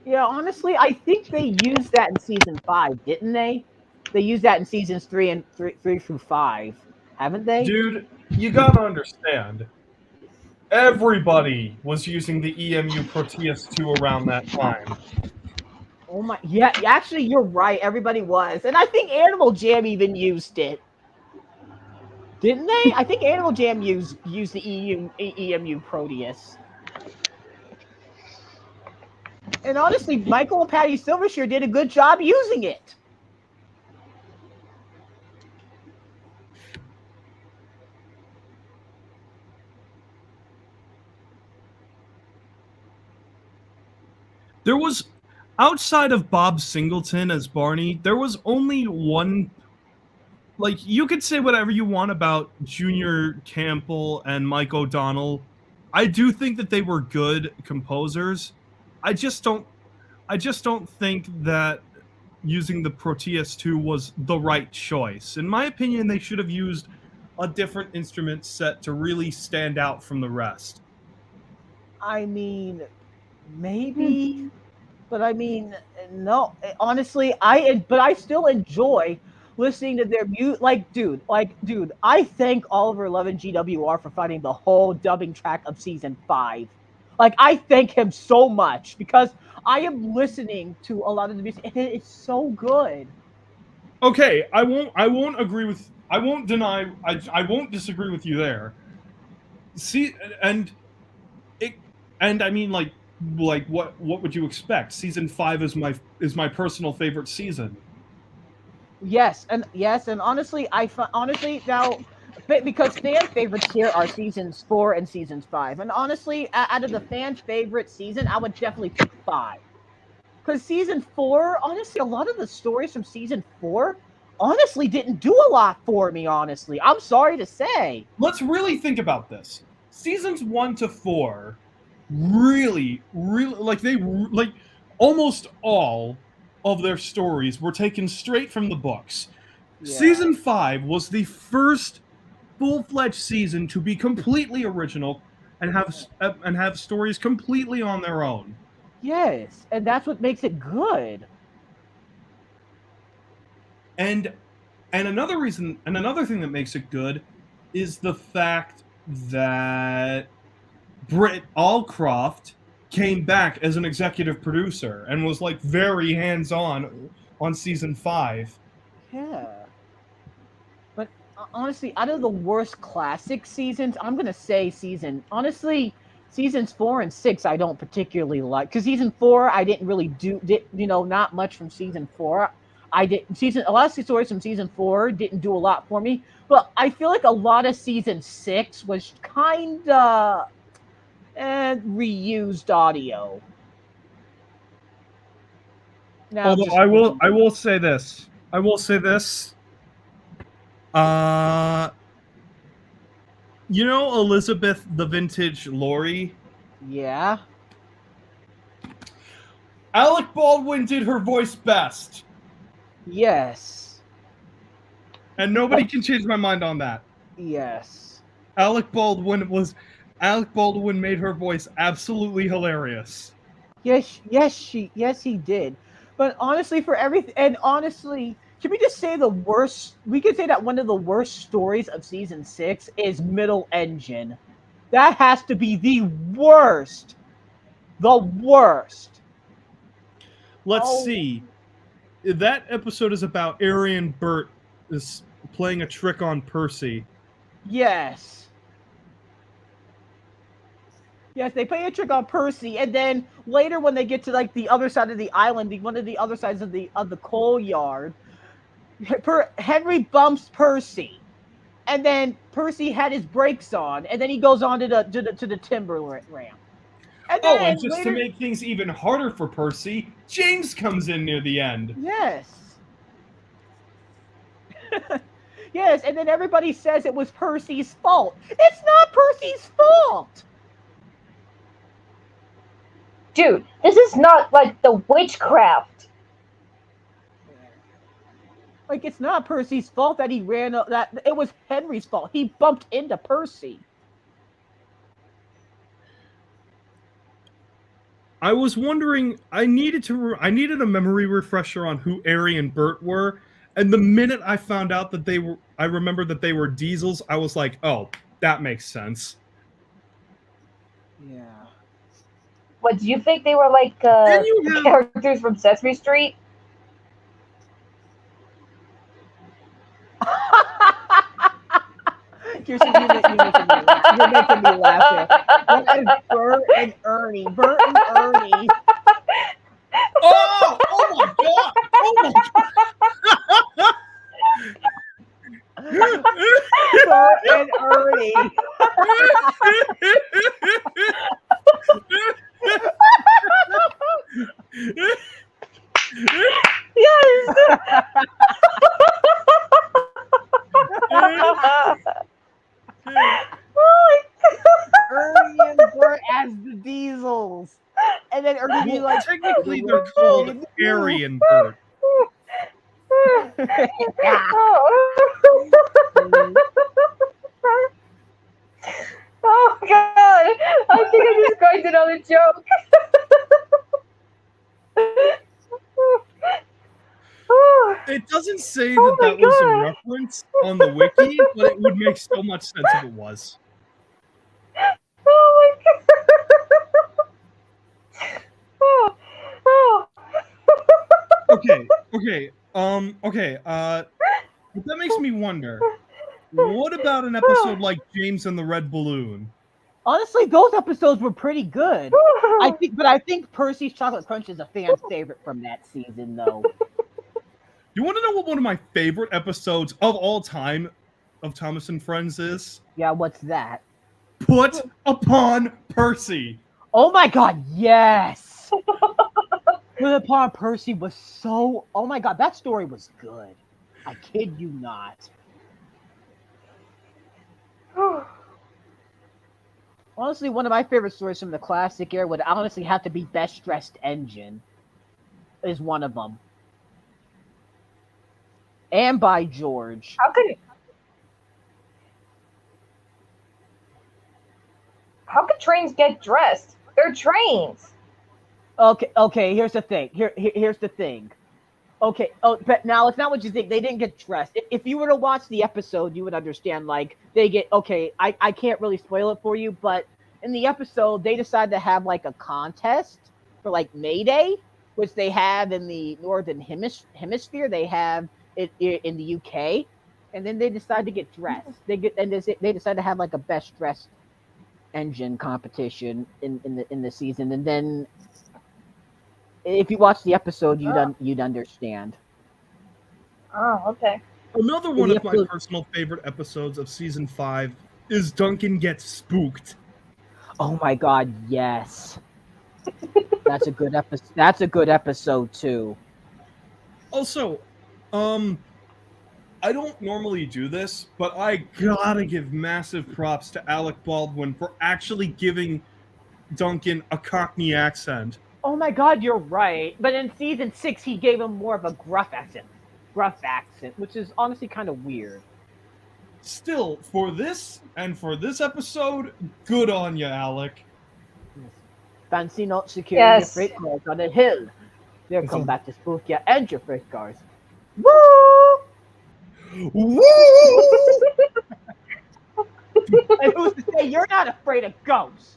Yeah, honestly, I think they used that in season 5, didn't they? They used that in seasons 3 through 5, haven't they? Dude, you gotta understand. Everybody was using the EMU Proteus 2 around that time. Oh my, yeah, actually, you're right. Everybody was. And I think Animal Jam even used it. Didn't they? I think Animal Jam used the EMU Proteus. And honestly, Michael and Patty Silvershire did a good job using it. There was, outside of Bob Singleton as Barney, there was only one. Like, you could say whatever you want about Junior Campbell and Mike O'Donnell. I do think that they were good composers. I just don't think that using the Proteus 2 was the right choice. In my opinion, they should have used a different instrument set to really stand out from the rest. I mean, maybe, but I mean, no. Honestly, I still enjoy listening to their music. Dude, I thank Oliver Love and GWR for finding the whole dubbing track of season 5. Like, I thank him so much because I am listening to a lot of the music, and it's so good. Okay, I won't disagree with you there. See, and I mean, like what would you expect? Season 5 is my personal favorite season. Yes, and honestly, now, because fan favorites here are seasons 4 and seasons 5, and honestly, out of the fan favorite season, I would definitely pick 5. Because season 4, honestly, a lot of the stories from season 4, honestly, didn't do a lot for me. Honestly, I'm sorry to say. Let's really think about this. Seasons 1 to 4, really, like almost all of their stories were taken straight from the books. Yeah. Season 5 was the first full-fledged season to be completely original and have stories completely on their own. Yes, and that's what makes it good. And another thing that makes it good is the fact that Britt Allcroft came back as an executive producer and was like very hands-on season 5. Yeah. But honestly, out of the worst classic seasons, I'm going to say seasons 4 and 6 I don't particularly like, because season 4 I didn't really not much from season 4. A lot of stories from season 4 didn't do a lot for me, but I feel like a lot of season 6 was kind of reused audio. Now, although I will say this. You know Elizabeth the Vintage Lori? Yeah. Alec Baldwin did her voice best. Yes. And nobody can change my mind on that. Yes. Alec Baldwin made her voice absolutely hilarious. Yes, he did. But honestly, for everything, and honestly, can we just say the worst? We could say that one of the worst stories of season 6 is Middle Engine. That has to be the worst. The worst. Let's see. That episode is about Arian Burt is playing a trick on Percy. Yes. Yes, they play a trick on Percy, and then later when they get to like the other side of the island, one of the other sides of the coal yard, Henry bumps Percy, and then Percy had his brakes on, and then he goes on to the timber ramp. And then And just later, to make things even harder for Percy, James comes in near the end. Yes. Yes, and then everybody says it was Percy's fault. It's not Percy's fault. Dude, this is not like the witchcraft. Like, it's not Percy's fault that he ran up. That it was Henry's fault. He bumped into Percy. I was wondering. I needed a memory refresher on who Ari and Bert were, and the minute I found out that I remembered that they were Diesels. I was like, oh, that makes sense. Yeah. What, do you think they were like characters from Sesame Street? You're making me laugh. That is Bert and Ernie. Bert and Ernie. Oh my god! Oh my god! Bert and Ernie. Yes. Ernie and Bert as the Diesels, and then Ernie be like, technically they're called Ari and Bert. Oh god! I think I just cracked another joke. It doesn't say that was a reference on the wiki, but it would make so much sense if it was. Oh my god! Okay. But that makes me wonder. What about an episode like James and the Red Balloon? Honestly, those episodes were pretty good. I think Percy's Chocolate Crunch is a fan favorite from that season, though. You want to know what one of my favorite episodes of all time of Thomas and Friends is? Yeah, what's that? Put Upon Percy. Oh my god, yes! Put Upon Percy was so... Oh my god, that story was good. I kid you not. Honestly, one of my favorite stories from the classic era would honestly have to be Best Dressed Engine. Is one of them. And by George. How could trains get dressed? They're trains. Okay. Here's the thing. Here's the thing. Okay. Oh, but now it's not what you think. They didn't get dressed. If you were to watch the episode, you would understand. Like they get. Okay, I can't really spoil it for you, but in the episode, they decide to have like a contest for like May Day, which they have in the Northern Hemisphere. They have it in the UK, and then they decide to get dressed. They decide to have like a best dressed engine competition in the season, and then if you watch the episode, you'd understand. Oh, okay. Another one of my personal favorite episodes of season 5 is Duncan Gets Spooked. Oh my god, yes. That's a good episode. That's a good episode too. Also, I don't normally do this, but I gotta give massive props to Alec Baldwin for actually giving Duncan a Cockney accent. Oh my god, you're right. But in season 6, he gave him more of a gruff accent, which is honestly kind of weird. Still, for this episode, good on you, Alec. Fancy not securing your Yes. freight cars on a hill. They'll It's come a- back to spook you and your freight cars. Woo! Woo! And who's to say you're not afraid of ghosts?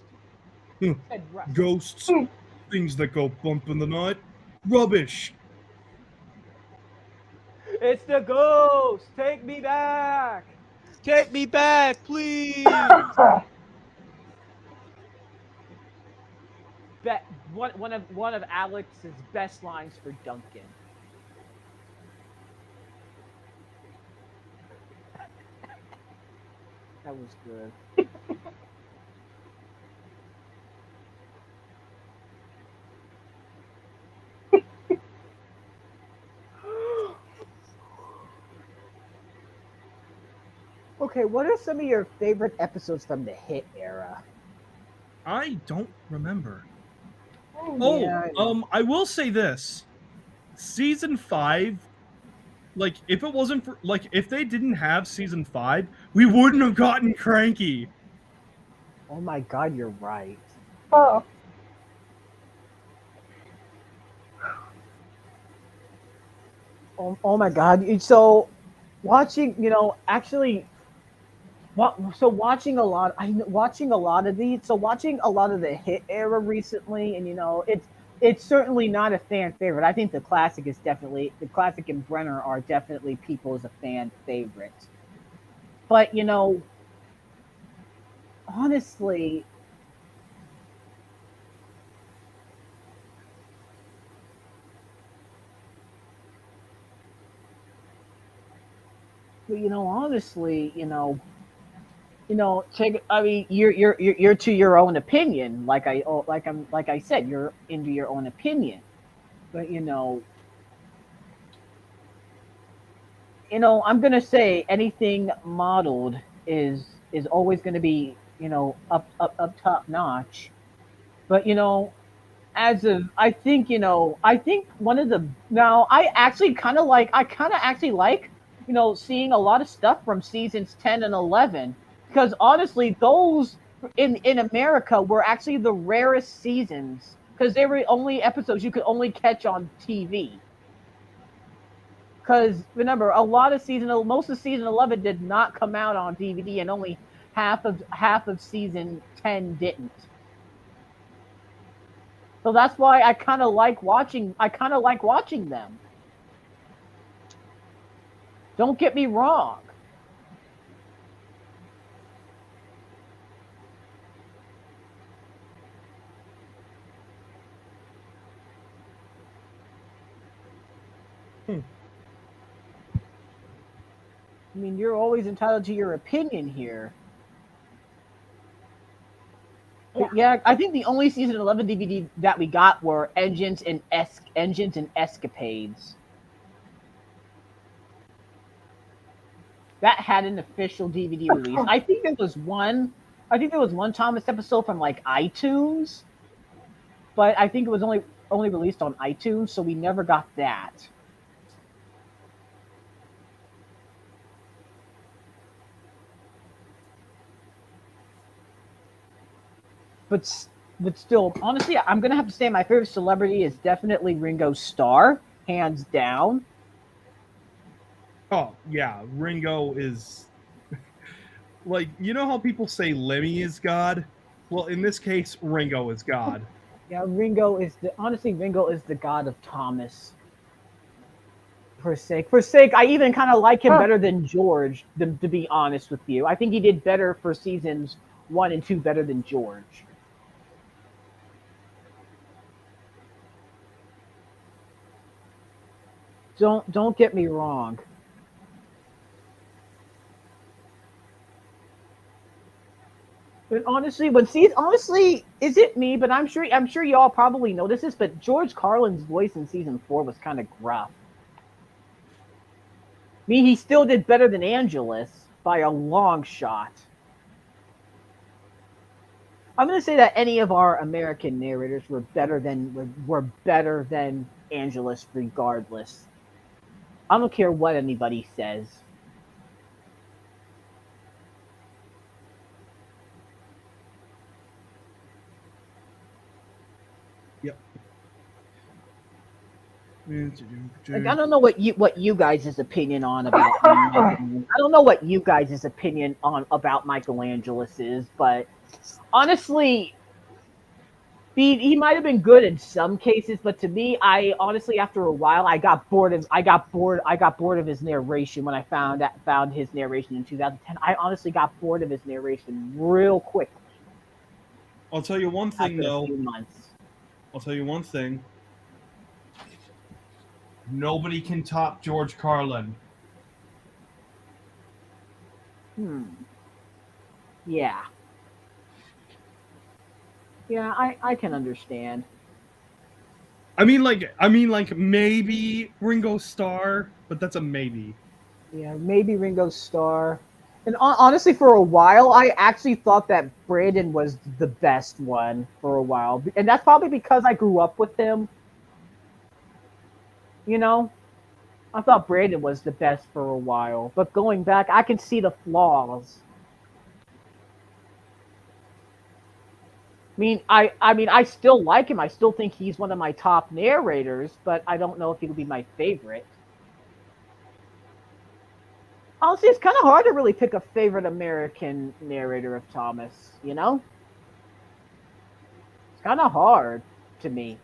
Said Russ. Ghosts, things that go bump in the night, rubbish. It's the ghost. Take me back. Take me back, please. One of Alex's best lines for Duncan. That was good. Okay, what are some of your favorite episodes from the hit era? I don't remember. yeah, I will say this. Season 5, like, if it wasn't for, like, if they didn't have season 5, we wouldn't have gotten Cranky. Oh my god, you're right. Oh. Oh my god. So watching, actually watching a lot of these, watching a lot of the hit era recently, and it's certainly not a fan favorite. I think the classic and Brenner are definitely people as a fan favorite. But honestly, you're to your own opinion. Like I said, you're into your own opinion. But I'm gonna say anything modeled is always gonna be up top notch. But as of I think one of the now I kind of actually like seeing a lot of stuff from seasons 10 and 11, because honestly those in America were actually the rarest seasons, because they were only episodes you could only catch on TV. Because remember, most of season 11 did not come out on DVD, and only half of season 10 didn't. So that's why I kind of like watching them. Don't get me wrong. I mean, you're always entitled to your opinion here. Yeah, I think the only season 11 DVD that we got were Engines and Escapades. That had an official DVD release. I think there was one Thomas episode from like iTunes, but I think it was only released on iTunes, so we never got that. But still, honestly, I'm gonna have to say my favorite celebrity is definitely Ringo Starr, hands down. Oh, yeah, Ringo is... like, you know how people say Lemmy is God? Well, in this case, Ringo is God. Yeah, Ringo is the god of Thomas. For sake, I even kind of like him better than George, to be honest with you. I think he did better for seasons 1 and 2 better than George. Don't get me wrong. But honestly, is it me? But I'm sure y'all probably noticed this. But George Carlin's voice in season 4 was kind of gruff. I mean, he still did better than Angelus by a long shot. I'm going to say that any of our American narrators were better than Angelus, regardless. I don't care what anybody says. Like, I don't know what you guys' opinion on about I don't know what you guys' opinion on about Michelangelo's is, but honestly, he might have been good in some cases, but to me, I honestly after a while I got bored of his narration when I found his narration in 2010. I honestly got bored of his narration real quickly. I'll tell you one thing After a though. few months. I'll tell you one thing. Nobody can top George Carlin. Yeah. Yeah, I can understand. I mean, like maybe Ringo Starr, but that's a maybe. Yeah, maybe Ringo Starr. And honestly, for a while, I actually thought that Brandon was the best one for a while. And that's probably because I grew up with him. You know? I thought Brandon was the best for a while. But going back, I can see the flaws. I still like him. I still think he's one of my top narrators, but I don't know if he'll be my favorite. Honestly, it's kind of hard to really pick a favorite American narrator of Thomas, you know? It's kind of hard to me.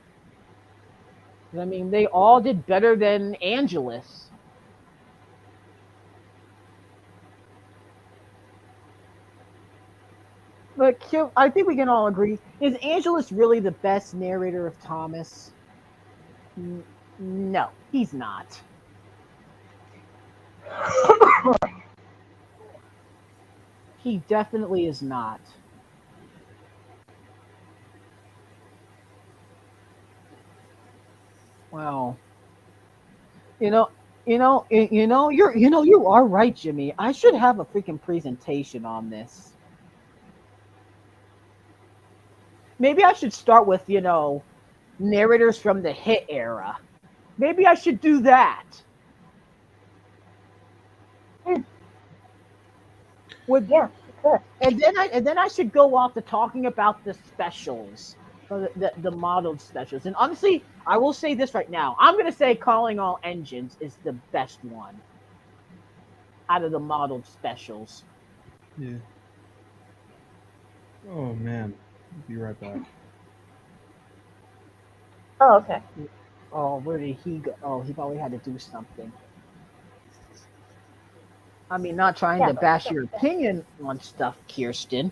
I mean, they all did better than Angelus. But I think we can all agree, is Angelus really the best narrator of Thomas? No, he's not. He definitely is not. Well, you are right, Jimmy. I should have a freaking presentation on this. Maybe I should start with, narrators from the hit era. Maybe I should do that. And then I should go off to talking about the specials, the modeled specials. And honestly, I will say this right now. I'm gonna say Calling All Engines is the best one out of the modeled specials. Yeah. Oh man, I'll be right back. Oh, okay. Oh, where did he go? Oh, he probably had to do something. I mean, not trying to bash your opinion on stuff, Kirsten.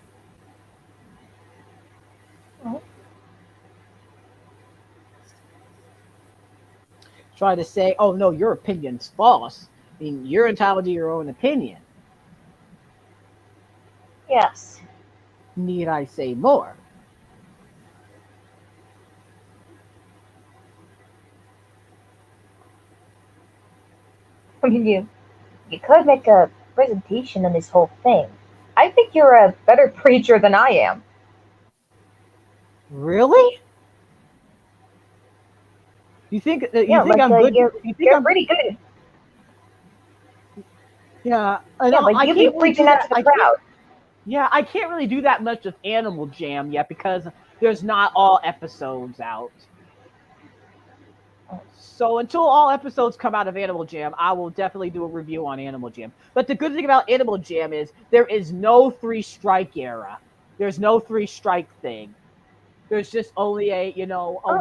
Try to say, oh no, your opinion's false. I mean, you're entitled to your own opinion. Yes. Need I say more? I mean, you could make a presentation on this whole thing. I think you're a better preacher than I am. Really? You think I'm good? You're pretty good. Yeah, but you be preaching that to the crowd. Yeah, I can't really do that much with Animal Jam yet because there's not all episodes out. So until all episodes come out of Animal Jam, I will definitely do a review on Animal Jam. But the good thing about Animal Jam is there is no 3-strike era. There's no 3-strike thing. There's just only a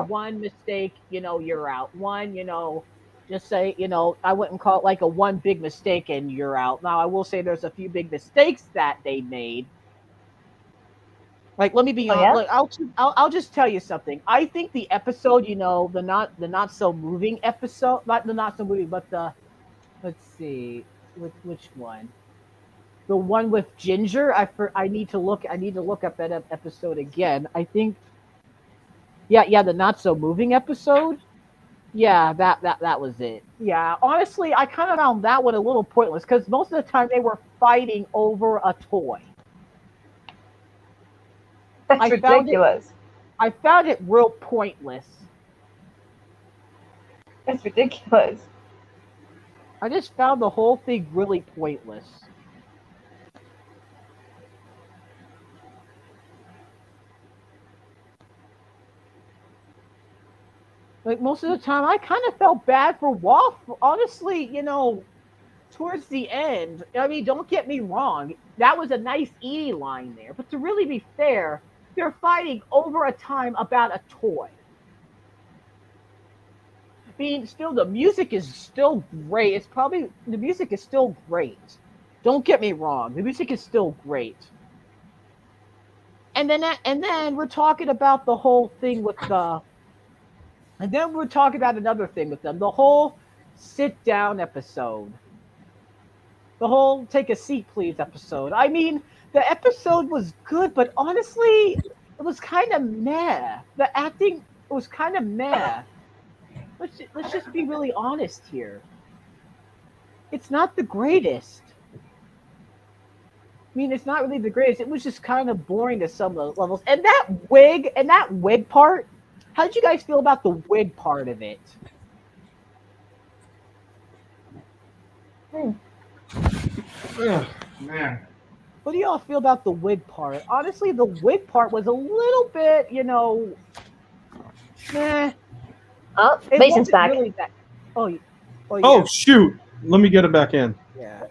one mistake, you're out. One, just say, I wouldn't call it like a one big mistake and you're out. Now, I will say there's a few big mistakes that they made. Like, let me be honest. Yeah? I'll just tell you something. I think the episode, the not so moving episode, not the not so moving, but let's see, which one? The one with Ginger. I need to look up that episode again. I think. Yeah, the not so moving episode. Yeah, that was it. Yeah, honestly, I kind of found that one a little pointless because most of the time they were fighting over a toy. That's ridiculous. I found it real pointless. That's ridiculous. I just found the whole thing really pointless. Like most of the time, I kind of felt bad for Waffle. Honestly, towards the end, I mean, don't get me wrong, that was a nice Edie line there. But to really be fair, they're fighting over a time about a toy. I mean, still, the music is still great. The music is still great. Don't get me wrong, the music is still great. And then we're talking about the whole thing with the. And then we're talking about another thing with them. The whole sit down episode. The whole take a seat please episode. I mean, the episode was good, but honestly, it was kind of meh. The acting was kind of meh. Let's just be really honest here. It's not the greatest. I mean, it's not really the greatest. It was just kind of boring to some levels. And that wig part, how did you guys feel about the wig part of it? Ugh, man. What do y'all feel about the wig part? Honestly, the wig part was a little bit, meh. Oh, It Mason's wasn't back. really that. Oh, yeah. Oh shoot! Let me get it back in. Yeah.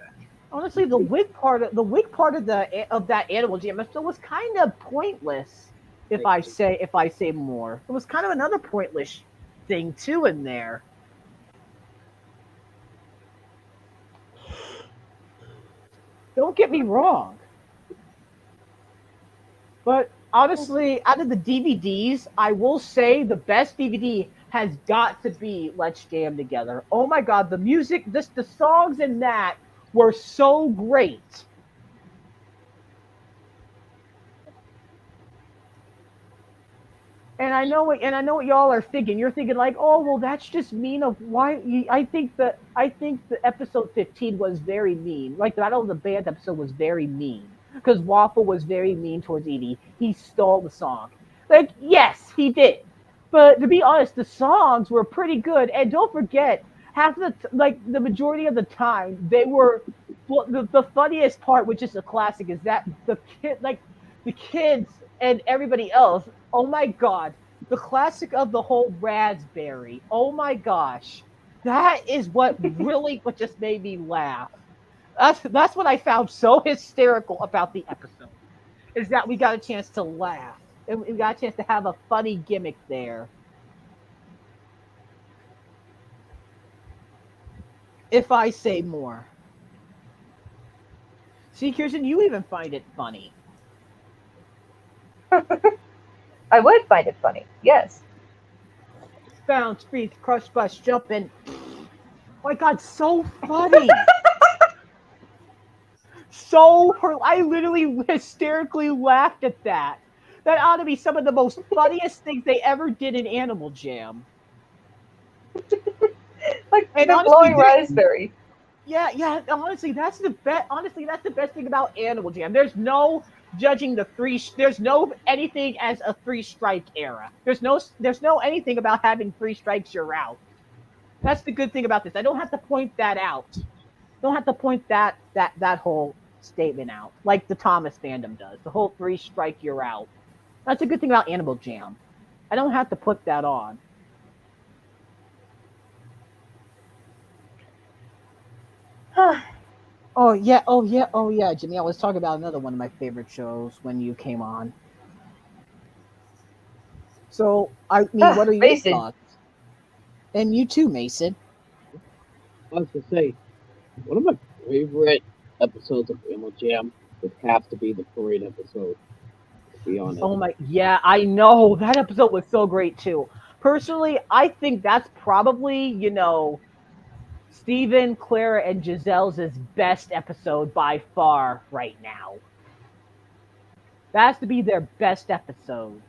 Honestly, the wig part of that Animal Jam episode was kind of pointless. If I say more, it was kind of another pointless thing too in there. Don't get me wrong, but honestly, out of the DVDs, I will say the best DVD has got to be Let's Jam Together. Oh my God, the music, the songs in that were so great. And I know what y'all are thinking. You're thinking like, oh well, that's just mean of why. I think the episode 15 was very mean. Like the Battle of the Band episode was very mean because Waffle was very mean towards Edie. He stole the song. Like yes, he did. But to be honest, the songs were pretty good. And don't forget, the majority of the time, they were the funniest part, which is a classic, is that the kids and everybody else. Oh my God, the classic of the whole raspberry. Oh my gosh, that is what just made me laugh. That's what I found so hysterical about the episode, is that we got a chance to laugh. And we got a chance to have a funny gimmick there. If I say more. See, Kirsten, you even find it funny. I would find it funny, yes. Bounce, freeze, crush, bust, jump, and oh my God, so funny. I literally hysterically laughed at that. That ought to be some of the most funniest things they ever did in Animal Jam. Like the glowing raspberry. Yeah. Honestly, that's the best. Honestly, that's the best thing about Animal Jam. There's no judging there's no anything as a 3-strike era. There's no anything about having 3 strikes you're out. That's the good thing about this. I don't have to point that out. Don't have to point that whole statement out like the Thomas fandom does. The whole 3-strike you're out. That's a good thing about Animal Jam. I don't have to put that on. Oh yeah, Jimmy. I was talking about another one of my favorite shows when you came on. So I mean, what are your thoughts? And you too, Mason. I was gonna say, one of my favorite episodes of Animal Jam would have to be the parade episode. To be honest. Oh yeah, I know that episode was so great too. Personally, I think that's probably Steven, Clara, and Giselle's best episode by far right now. That has to be their best episode.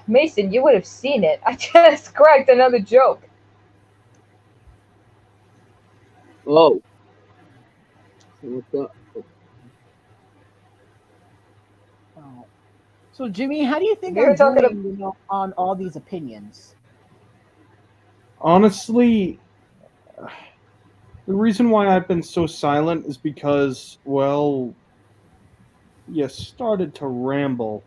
Mason, you would have seen it. I just cracked another joke. Oh. What's up? Oh. So, Jimmy, how do you think You're I'm doing on all these opinions? Honestly, the reason why I've been so silent is because, well, you started to ramble.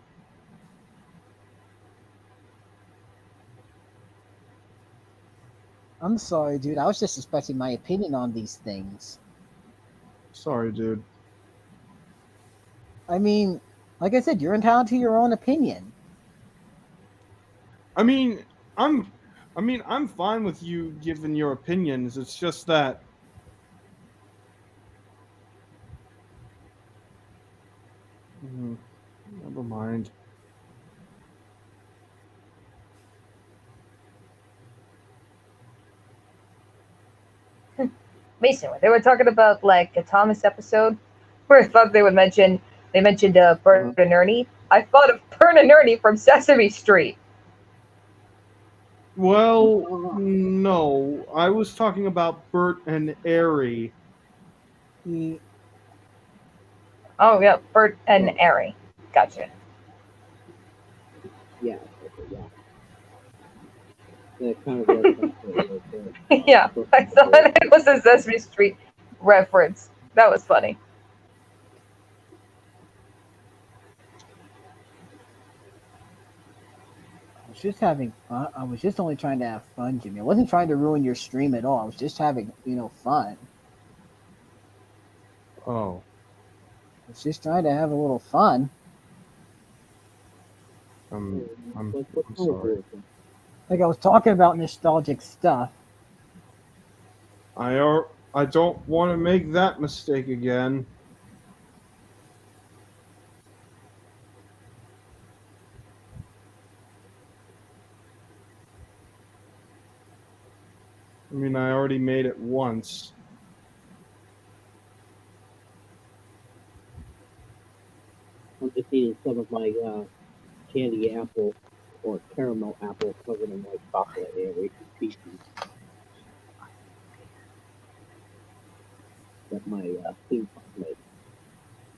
I'm sorry, dude. I was just expressing my opinion on these things. Sorry, dude. I mean, like I said, you're entitled to your own opinion. I mean, I'm fine with you giving your opinions. It's just that never mind. Mason, when they were talking about like a Thomas episode, where I thought they mentioned Bert and Ernie. I thought of Bert and Ernie from Sesame Street. Well, no, I was talking about Bert and Airy. Oh yeah, Bert and Airy. Gotcha. Yeah. That kind of works right there. Yeah, I thought it was a Sesame Street reference. That was funny. I was just having fun. I was just only trying to have fun, Jimmy. I wasn't trying to ruin your stream at all. I was just having, fun. Oh. I was just trying to have a little fun. I'm sorry. Like I was talking about nostalgic stuff. I don't want to make that mistake again. I mean, I already made it once. I'm just eating some of my candy apple or caramel apple covered in white chocolate and Reese's Pieces. That my theme park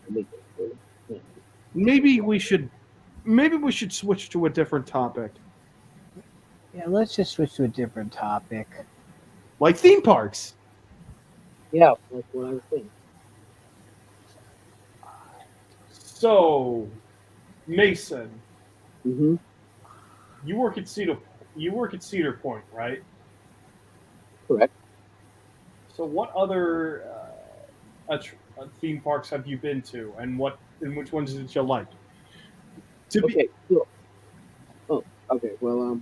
made. Maybe we should switch to a different topic. Yeah, let's just switch to a different topic. Like theme parks. Yeah, that's what I was thinking. So, Mason. Mm-hmm. You work at Cedar Point, right? Correct. So, what other theme parks have you been to, and which ones did you like? Cool. Oh, okay. Well,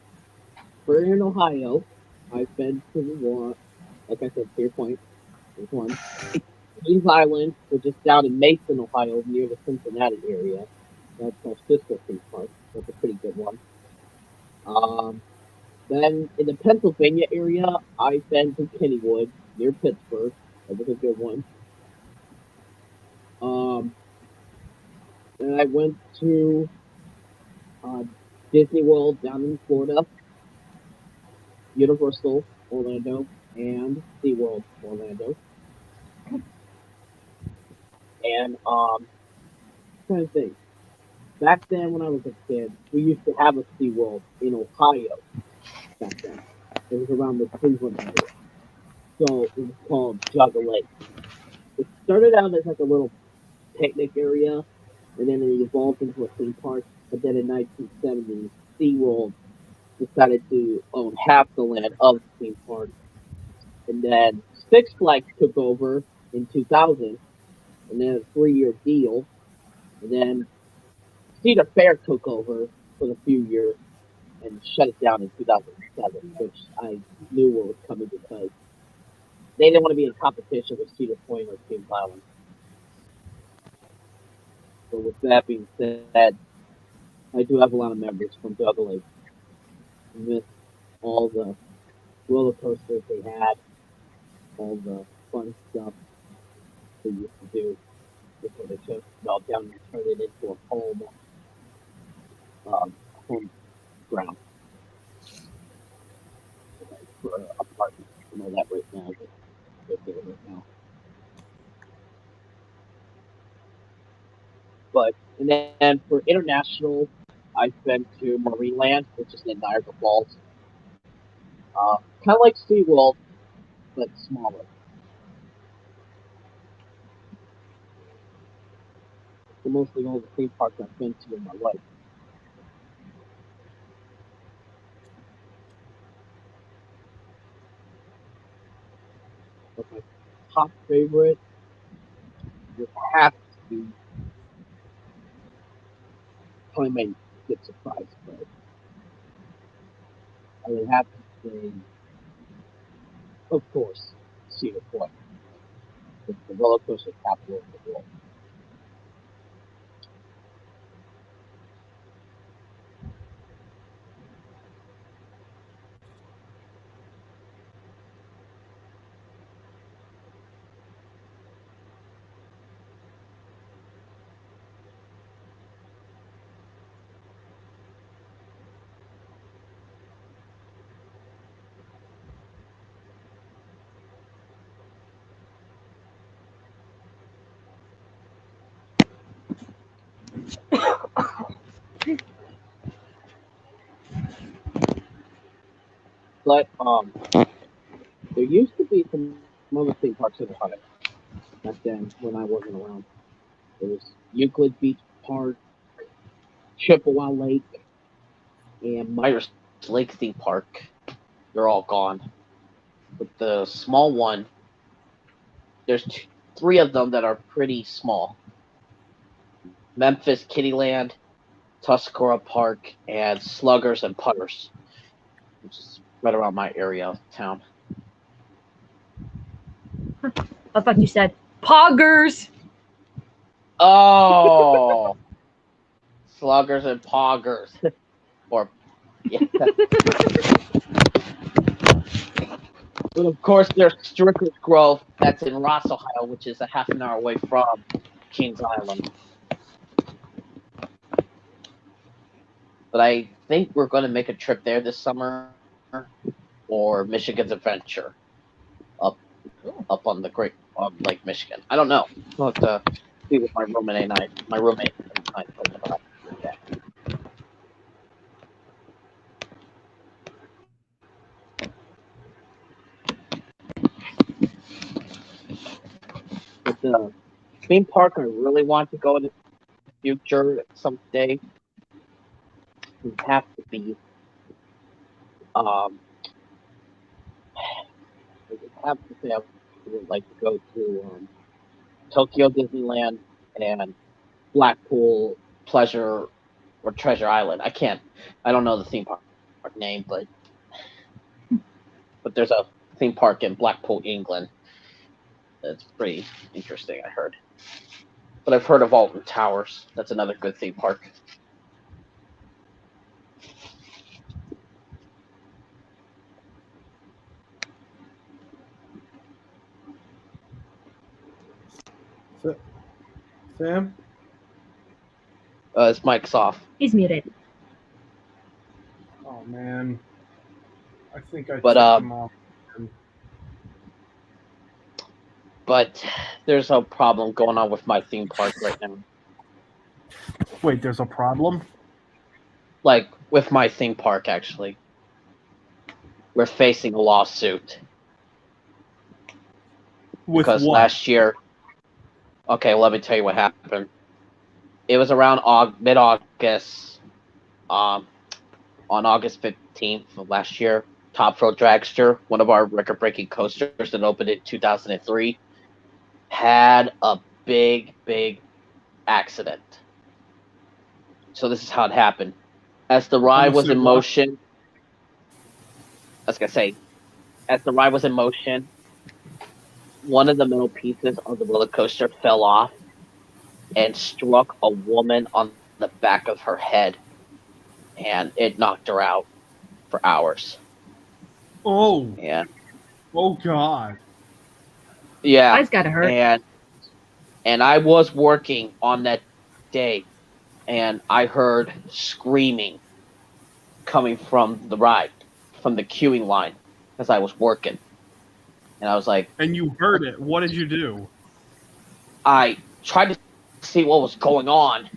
we're in Ohio. I've been to the one, like I said, Cedar Point. There's one. Queens Island, which is down in Mason, Ohio, near the Cincinnati area. That's our sister theme park. That's a pretty good one. Then in the Pennsylvania area, I've been to Kennywood, near Pittsburgh. That was a good one. And I went to Disney World down in Florida, Universal Orlando, and SeaWorld Orlando. And trying to think. Back then, when I was a kid, we used to have a SeaWorld in Ohio. Back then, it was around the Cleveland area. So it was called Jugga Lake. It started out as like a little picnic area, and then it evolved into a theme park. But then in 1970, SeaWorld decided to own half the land of the theme park. And then Six Flags took over in 2000, and then a 3-year deal. And then Cedar Fair took over for a few years and shut it down in 2007, which I knew was coming because they didn't want to be in competition with Cedar Point or Kings Island. So with that being said, I do have a lot of memories from Jugga Lake. I miss all the roller coasters they had, all the fun stuff they used to do before they took it all down and turned it into a home ground for apartments and all that right now. But they're there right now. But and then for international, I've been to Marineland, which is in Niagara Falls. Kind of like SeaWorld, but smaller. So mostly all the theme parks I've been to in my life. But my top favorite would have to be Toyman Get Surprised, but I would have to say, of course, Cedar Point. It's the roller coaster capital of the world. But there used to be some other theme parks in Ohio back then when I wasn't around. There was Euclid Beach Park, Chippewa Lake, and Myers Lake Theme Park. They're all gone. But the small one, there's three of them that are pretty small. Memphis Kittyland, Tuscarora Park, and Sluggers and Putters, which is right around my area of town. I thought you said poggers. Oh, Sluggers and Poggers, or yeah. But of course, there's Strickler's Grove. That's in Ross, Ohio, which is a half an hour away from Kings Island. But I think we're going to make a trip there this summer, or Michigan's Adventure, up on the Great Lake Michigan. I don't know. I'll have to see what my roommate and I think about that. But the theme park I really want to go in the future someday would have to be I would have to say I would like to go to Tokyo Disneyland and Blackpool Pleasure or Treasure Island. I don't know the theme park name, but there's a theme park in Blackpool, England. That's pretty interesting, I heard. But I've heard of Alton Towers. That's another good theme park. Sam? His mic's off. He's muted. Oh man, I think I But, took him off. But there's a problem going on with my theme park right now. Wait, there's a problem? Like, with my theme park, actually. We're facing a lawsuit. Because what? last year... Okay, let me tell you what happened. It was around mid-August, on August 15th of last year, Top Thrill Dragster, one of our record-breaking coasters that opened in 2003, had a big accident. So this is how it happened. As the ride was in motion, one of the metal pieces of the roller coaster fell off and struck a woman on the back of her head, and it knocked her out for hours. Oh. Yeah. Oh God. Yeah. Eyes gotta hurt. And I was working on that day, and I heard screaming coming from the ride, from the queuing line, as I was working. And I was like... And you heard it. What did you do? I tried to see what was going on,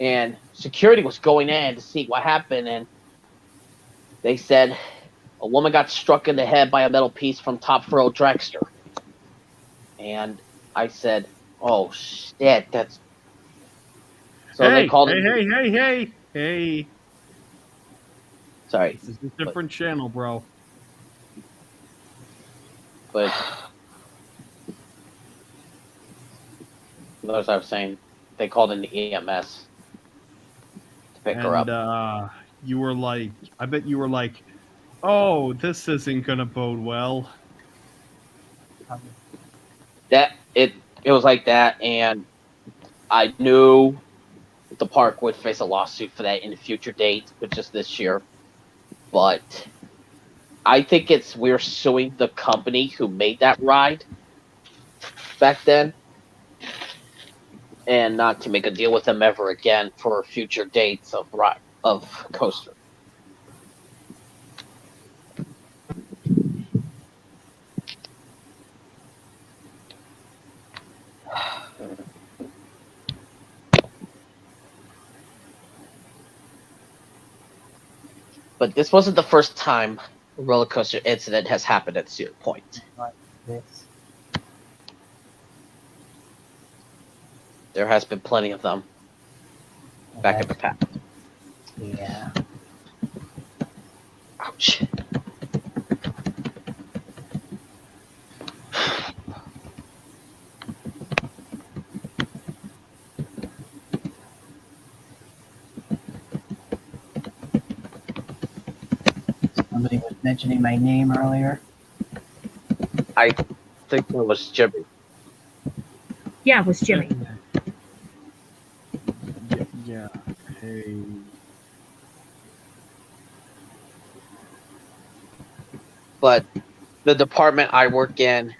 and security was going in to see what happened, and they said a woman got struck in the head by a metal piece from Top Thrill Dragster. And I said, oh shit, that's... So they called Hey. Sorry. This is a different channel, bro. But as I was saying, they called in the EMS to pick her up. And you were like, I bet you were like, oh, this isn't gonna bode well. That it was like that, and I knew the park would face a lawsuit for that in a future date, which is this year. But I think we're suing the company who made that ride back then, and not to make a deal with them ever again for future dates of coaster. But this wasn't the first time a roller coaster incident has happened at Cedar Point. This. There has been plenty of them back in the past. Yeah. Ouch. Somebody was mentioning my name earlier. I think that was Jimmy. Yeah, it was Jimmy. Yeah. Hey. But the department I work in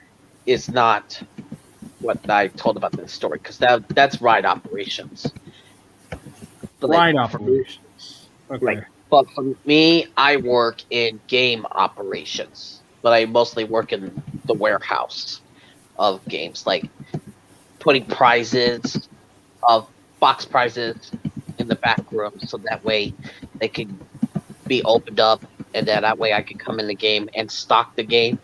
is not what I told about this story, because that's ride operations. But Ride operations. Okay. Right. But for me, I work in game operations, but I mostly work in the warehouse of games, like putting prizes of box prizes in the back room, so that way they can be opened up, and then that way I can come in the game and stock the game.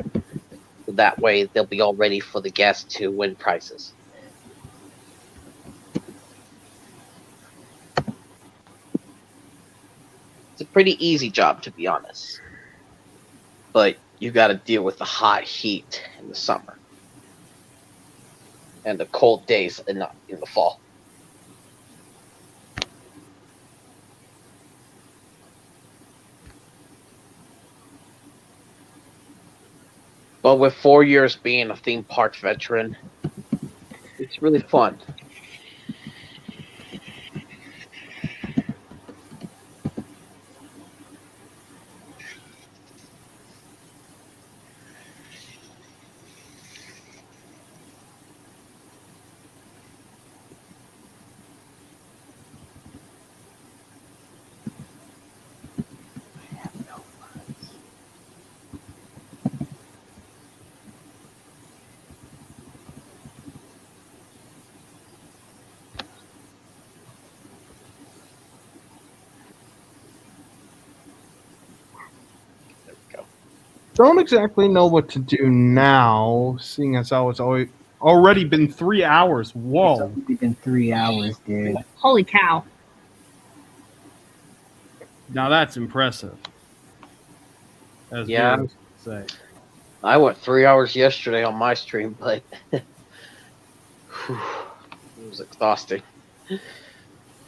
So that way they'll be all ready for the guests to win prizes. It's a pretty easy job, to be honest. But you got to deal with the hot heat in the summer and the cold days in the fall. But with 4 years being a theme park veteran, it's really fun. Don't exactly know what to do now, seeing as how it's already been 3 hours. Whoa. It's been 3 hours, dude. Holy cow. Now that's impressive. As Yeah. viewers say. I went 3 hours yesterday on my stream, but it was exhausting.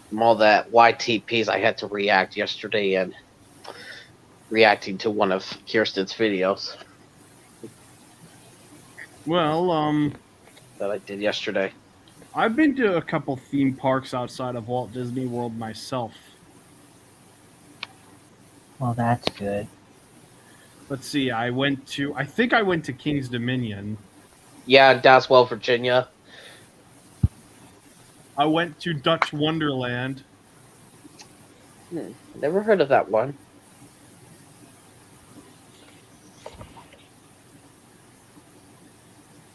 From all that YTPs I had to react yesterday and reacting to one of Kirsten's videos. Well, that I did yesterday. I've been to a couple theme parks outside of Walt Disney World myself. Well, that's good. Let's see, I think I went to King's Dominion. Yeah, Doswell, Virginia. I went to Dutch Wonderland. Never heard of that one.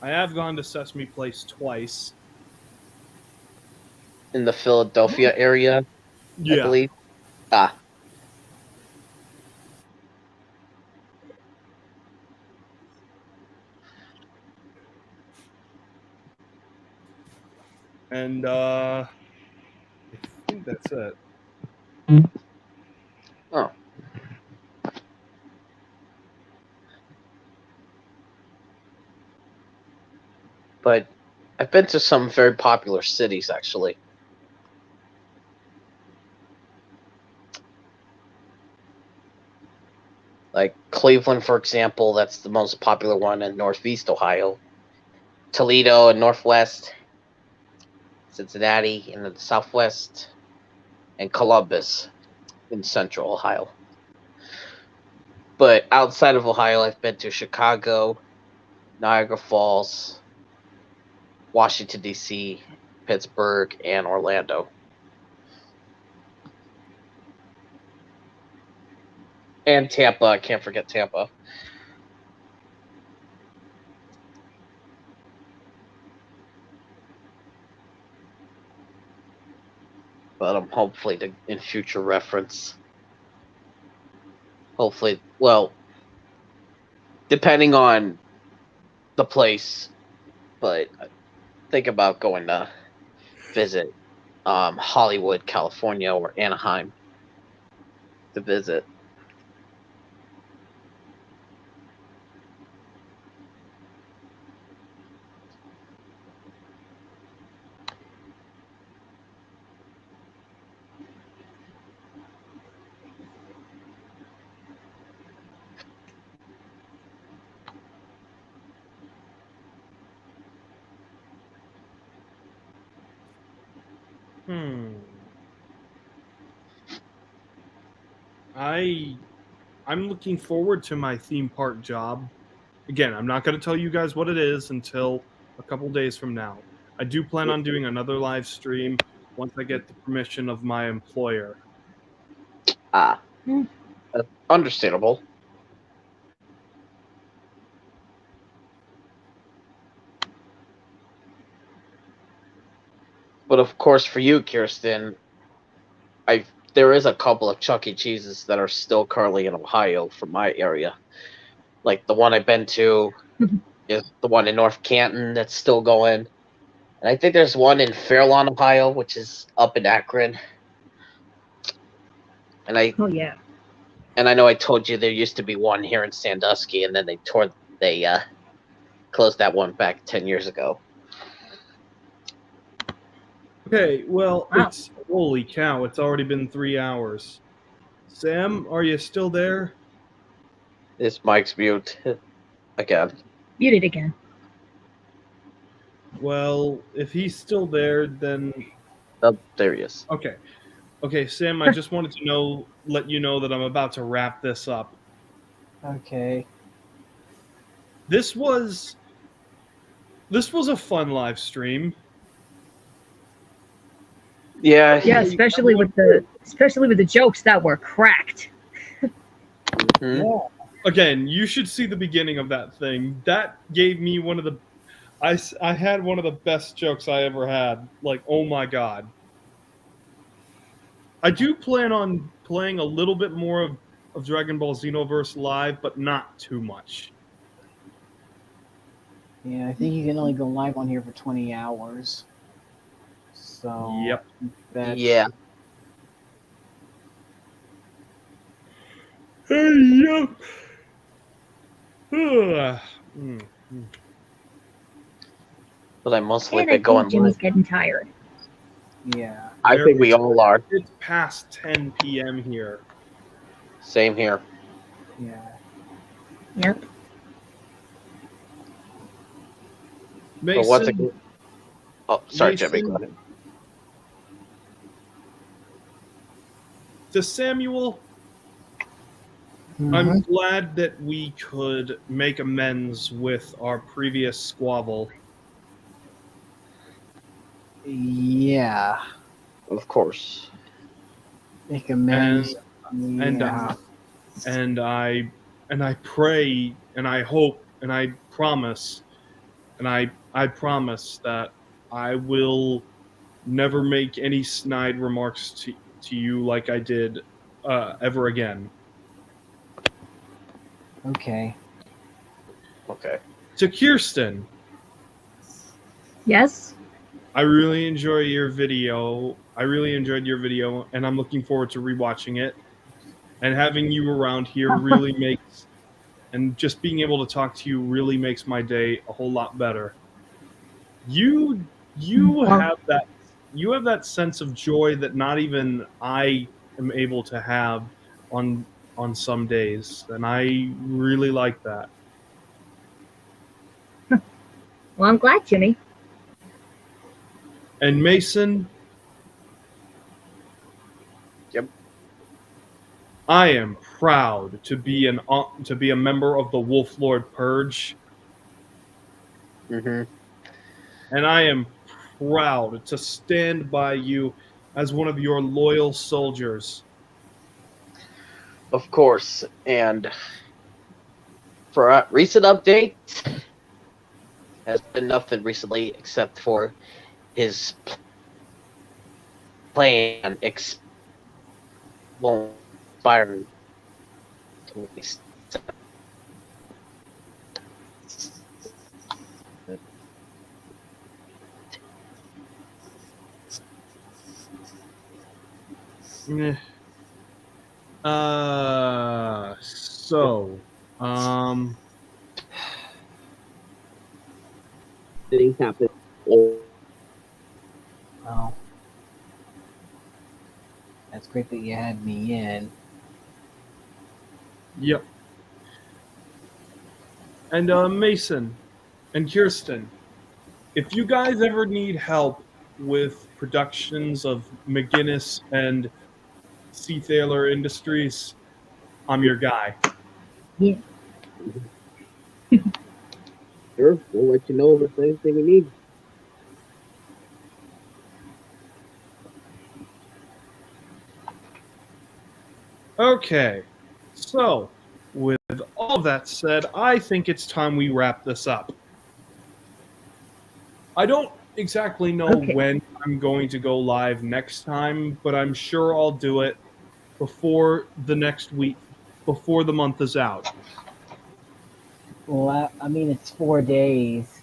I have gone to Sesame Place twice. In the Philadelphia area, I believe. Ah. And I think that's it. Oh. But I've been to some very popular cities, actually. Like Cleveland, for example, that's the most popular one in Northeast Ohio. Toledo in Northwest, Cincinnati in the Southwest, and Columbus in Central Ohio. But outside of Ohio, I've been to Chicago, Niagara Falls, Washington, D.C., Pittsburgh, and Orlando. And Tampa. I can't forget Tampa. But hopefully in future reference. Hopefully, well, depending on the place, but think about going to visit Hollywood, California, or Anaheim to visit. I'm looking forward to my theme park job. Again, I'm not going to tell you guys what it is until a couple days from now. I do plan on doing another live stream once I get the permission of my employer. Understandable. But of course, for you, Kirsten, there is a couple of Chuck E. Cheese's that are still currently in Ohio from my area. Like the one I've been to is the one in North Canton that's still going. And I think there's one in Fairlawn, Ohio, which is up in Akron. And Oh yeah. And I know I told you there used to be one here in Sandusky, and then they closed that one back 10 years ago. Okay, well, it's holy cow, it's already been 3 hours. Sam, are you still there? This mic's mute again. Muted again. Well, if he's still there, then... Oh, there he is. Okay. Okay, Sam, I just wanted to let you know that I'm about to wrap this up. Okay. This was a fun live stream. Yeah. Yeah, especially with the jokes that were cracked. Yeah. Again, you should see the beginning of that thing. That gave me one of the... I had one of the best jokes I ever had. Like, oh my god. I do plan on playing a little bit more of Dragon Ball Xenoverse live, but not too much. Yeah, I think you can only go live on here for 20 hours. So... Yep. Yeah. Yep. But I mostly And I been going think Jimmy's live. getting tired. Yeah. I think we all are. It's past 10 p.m. here. Same here. Yeah. Yep. Mason, But what's it? Oh, sorry, Mason, Jimmy. Go ahead. To Samuel, I'm glad that we could make amends with our previous squabble. Yeah. Of course. Make amends. And I pray and I hope and I promise that I will never make any snide remarks to you like I did ever again. Okay. Okay. To Kirsten. Yes? I really enjoy your video. I really enjoyed your video, and I'm looking forward to rewatching it. And having you around here really makes, and just being able to talk to you really makes my day a whole lot better. You have that sense of joy that not even I am able to have on some days, and I really like that. Well, I'm glad, Jimmy. And Mason, Yep. I am proud to be a member of the Wolf Lord Purge, Mm-hmm. and I am proud to stand by you as one of your loyal soldiers. Of course. And for a recent update, has been nothing recently except for his plan won't expire. Eh. So, Things happen. Well, that's great that you had me in. yep. And Mason and Kirsten, if you guys ever need help with productions of McGinnis and C. Thaler Industries, I'm your guy. Yeah. Sure, we'll let you know if there's anything we need. Okay, so with all that said, I think it's time we wrap this up. I don't exactly know when I'm going to go live next time, but I'm sure I'll do it before the next week, before the month is out. Well, I mean, it's 4 days,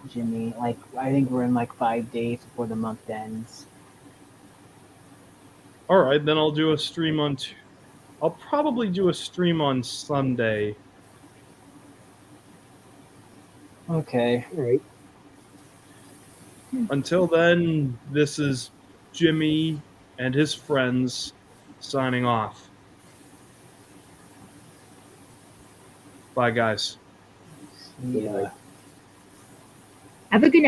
Jimmy. Like, I think we're in like 5 days before the month ends. All right, then I'll do a stream on. I'll probably do a stream on Sunday. Okay. All right. Until then, this is Jimmy and his friends signing off. Bye, guys. Yeah. Have a good night.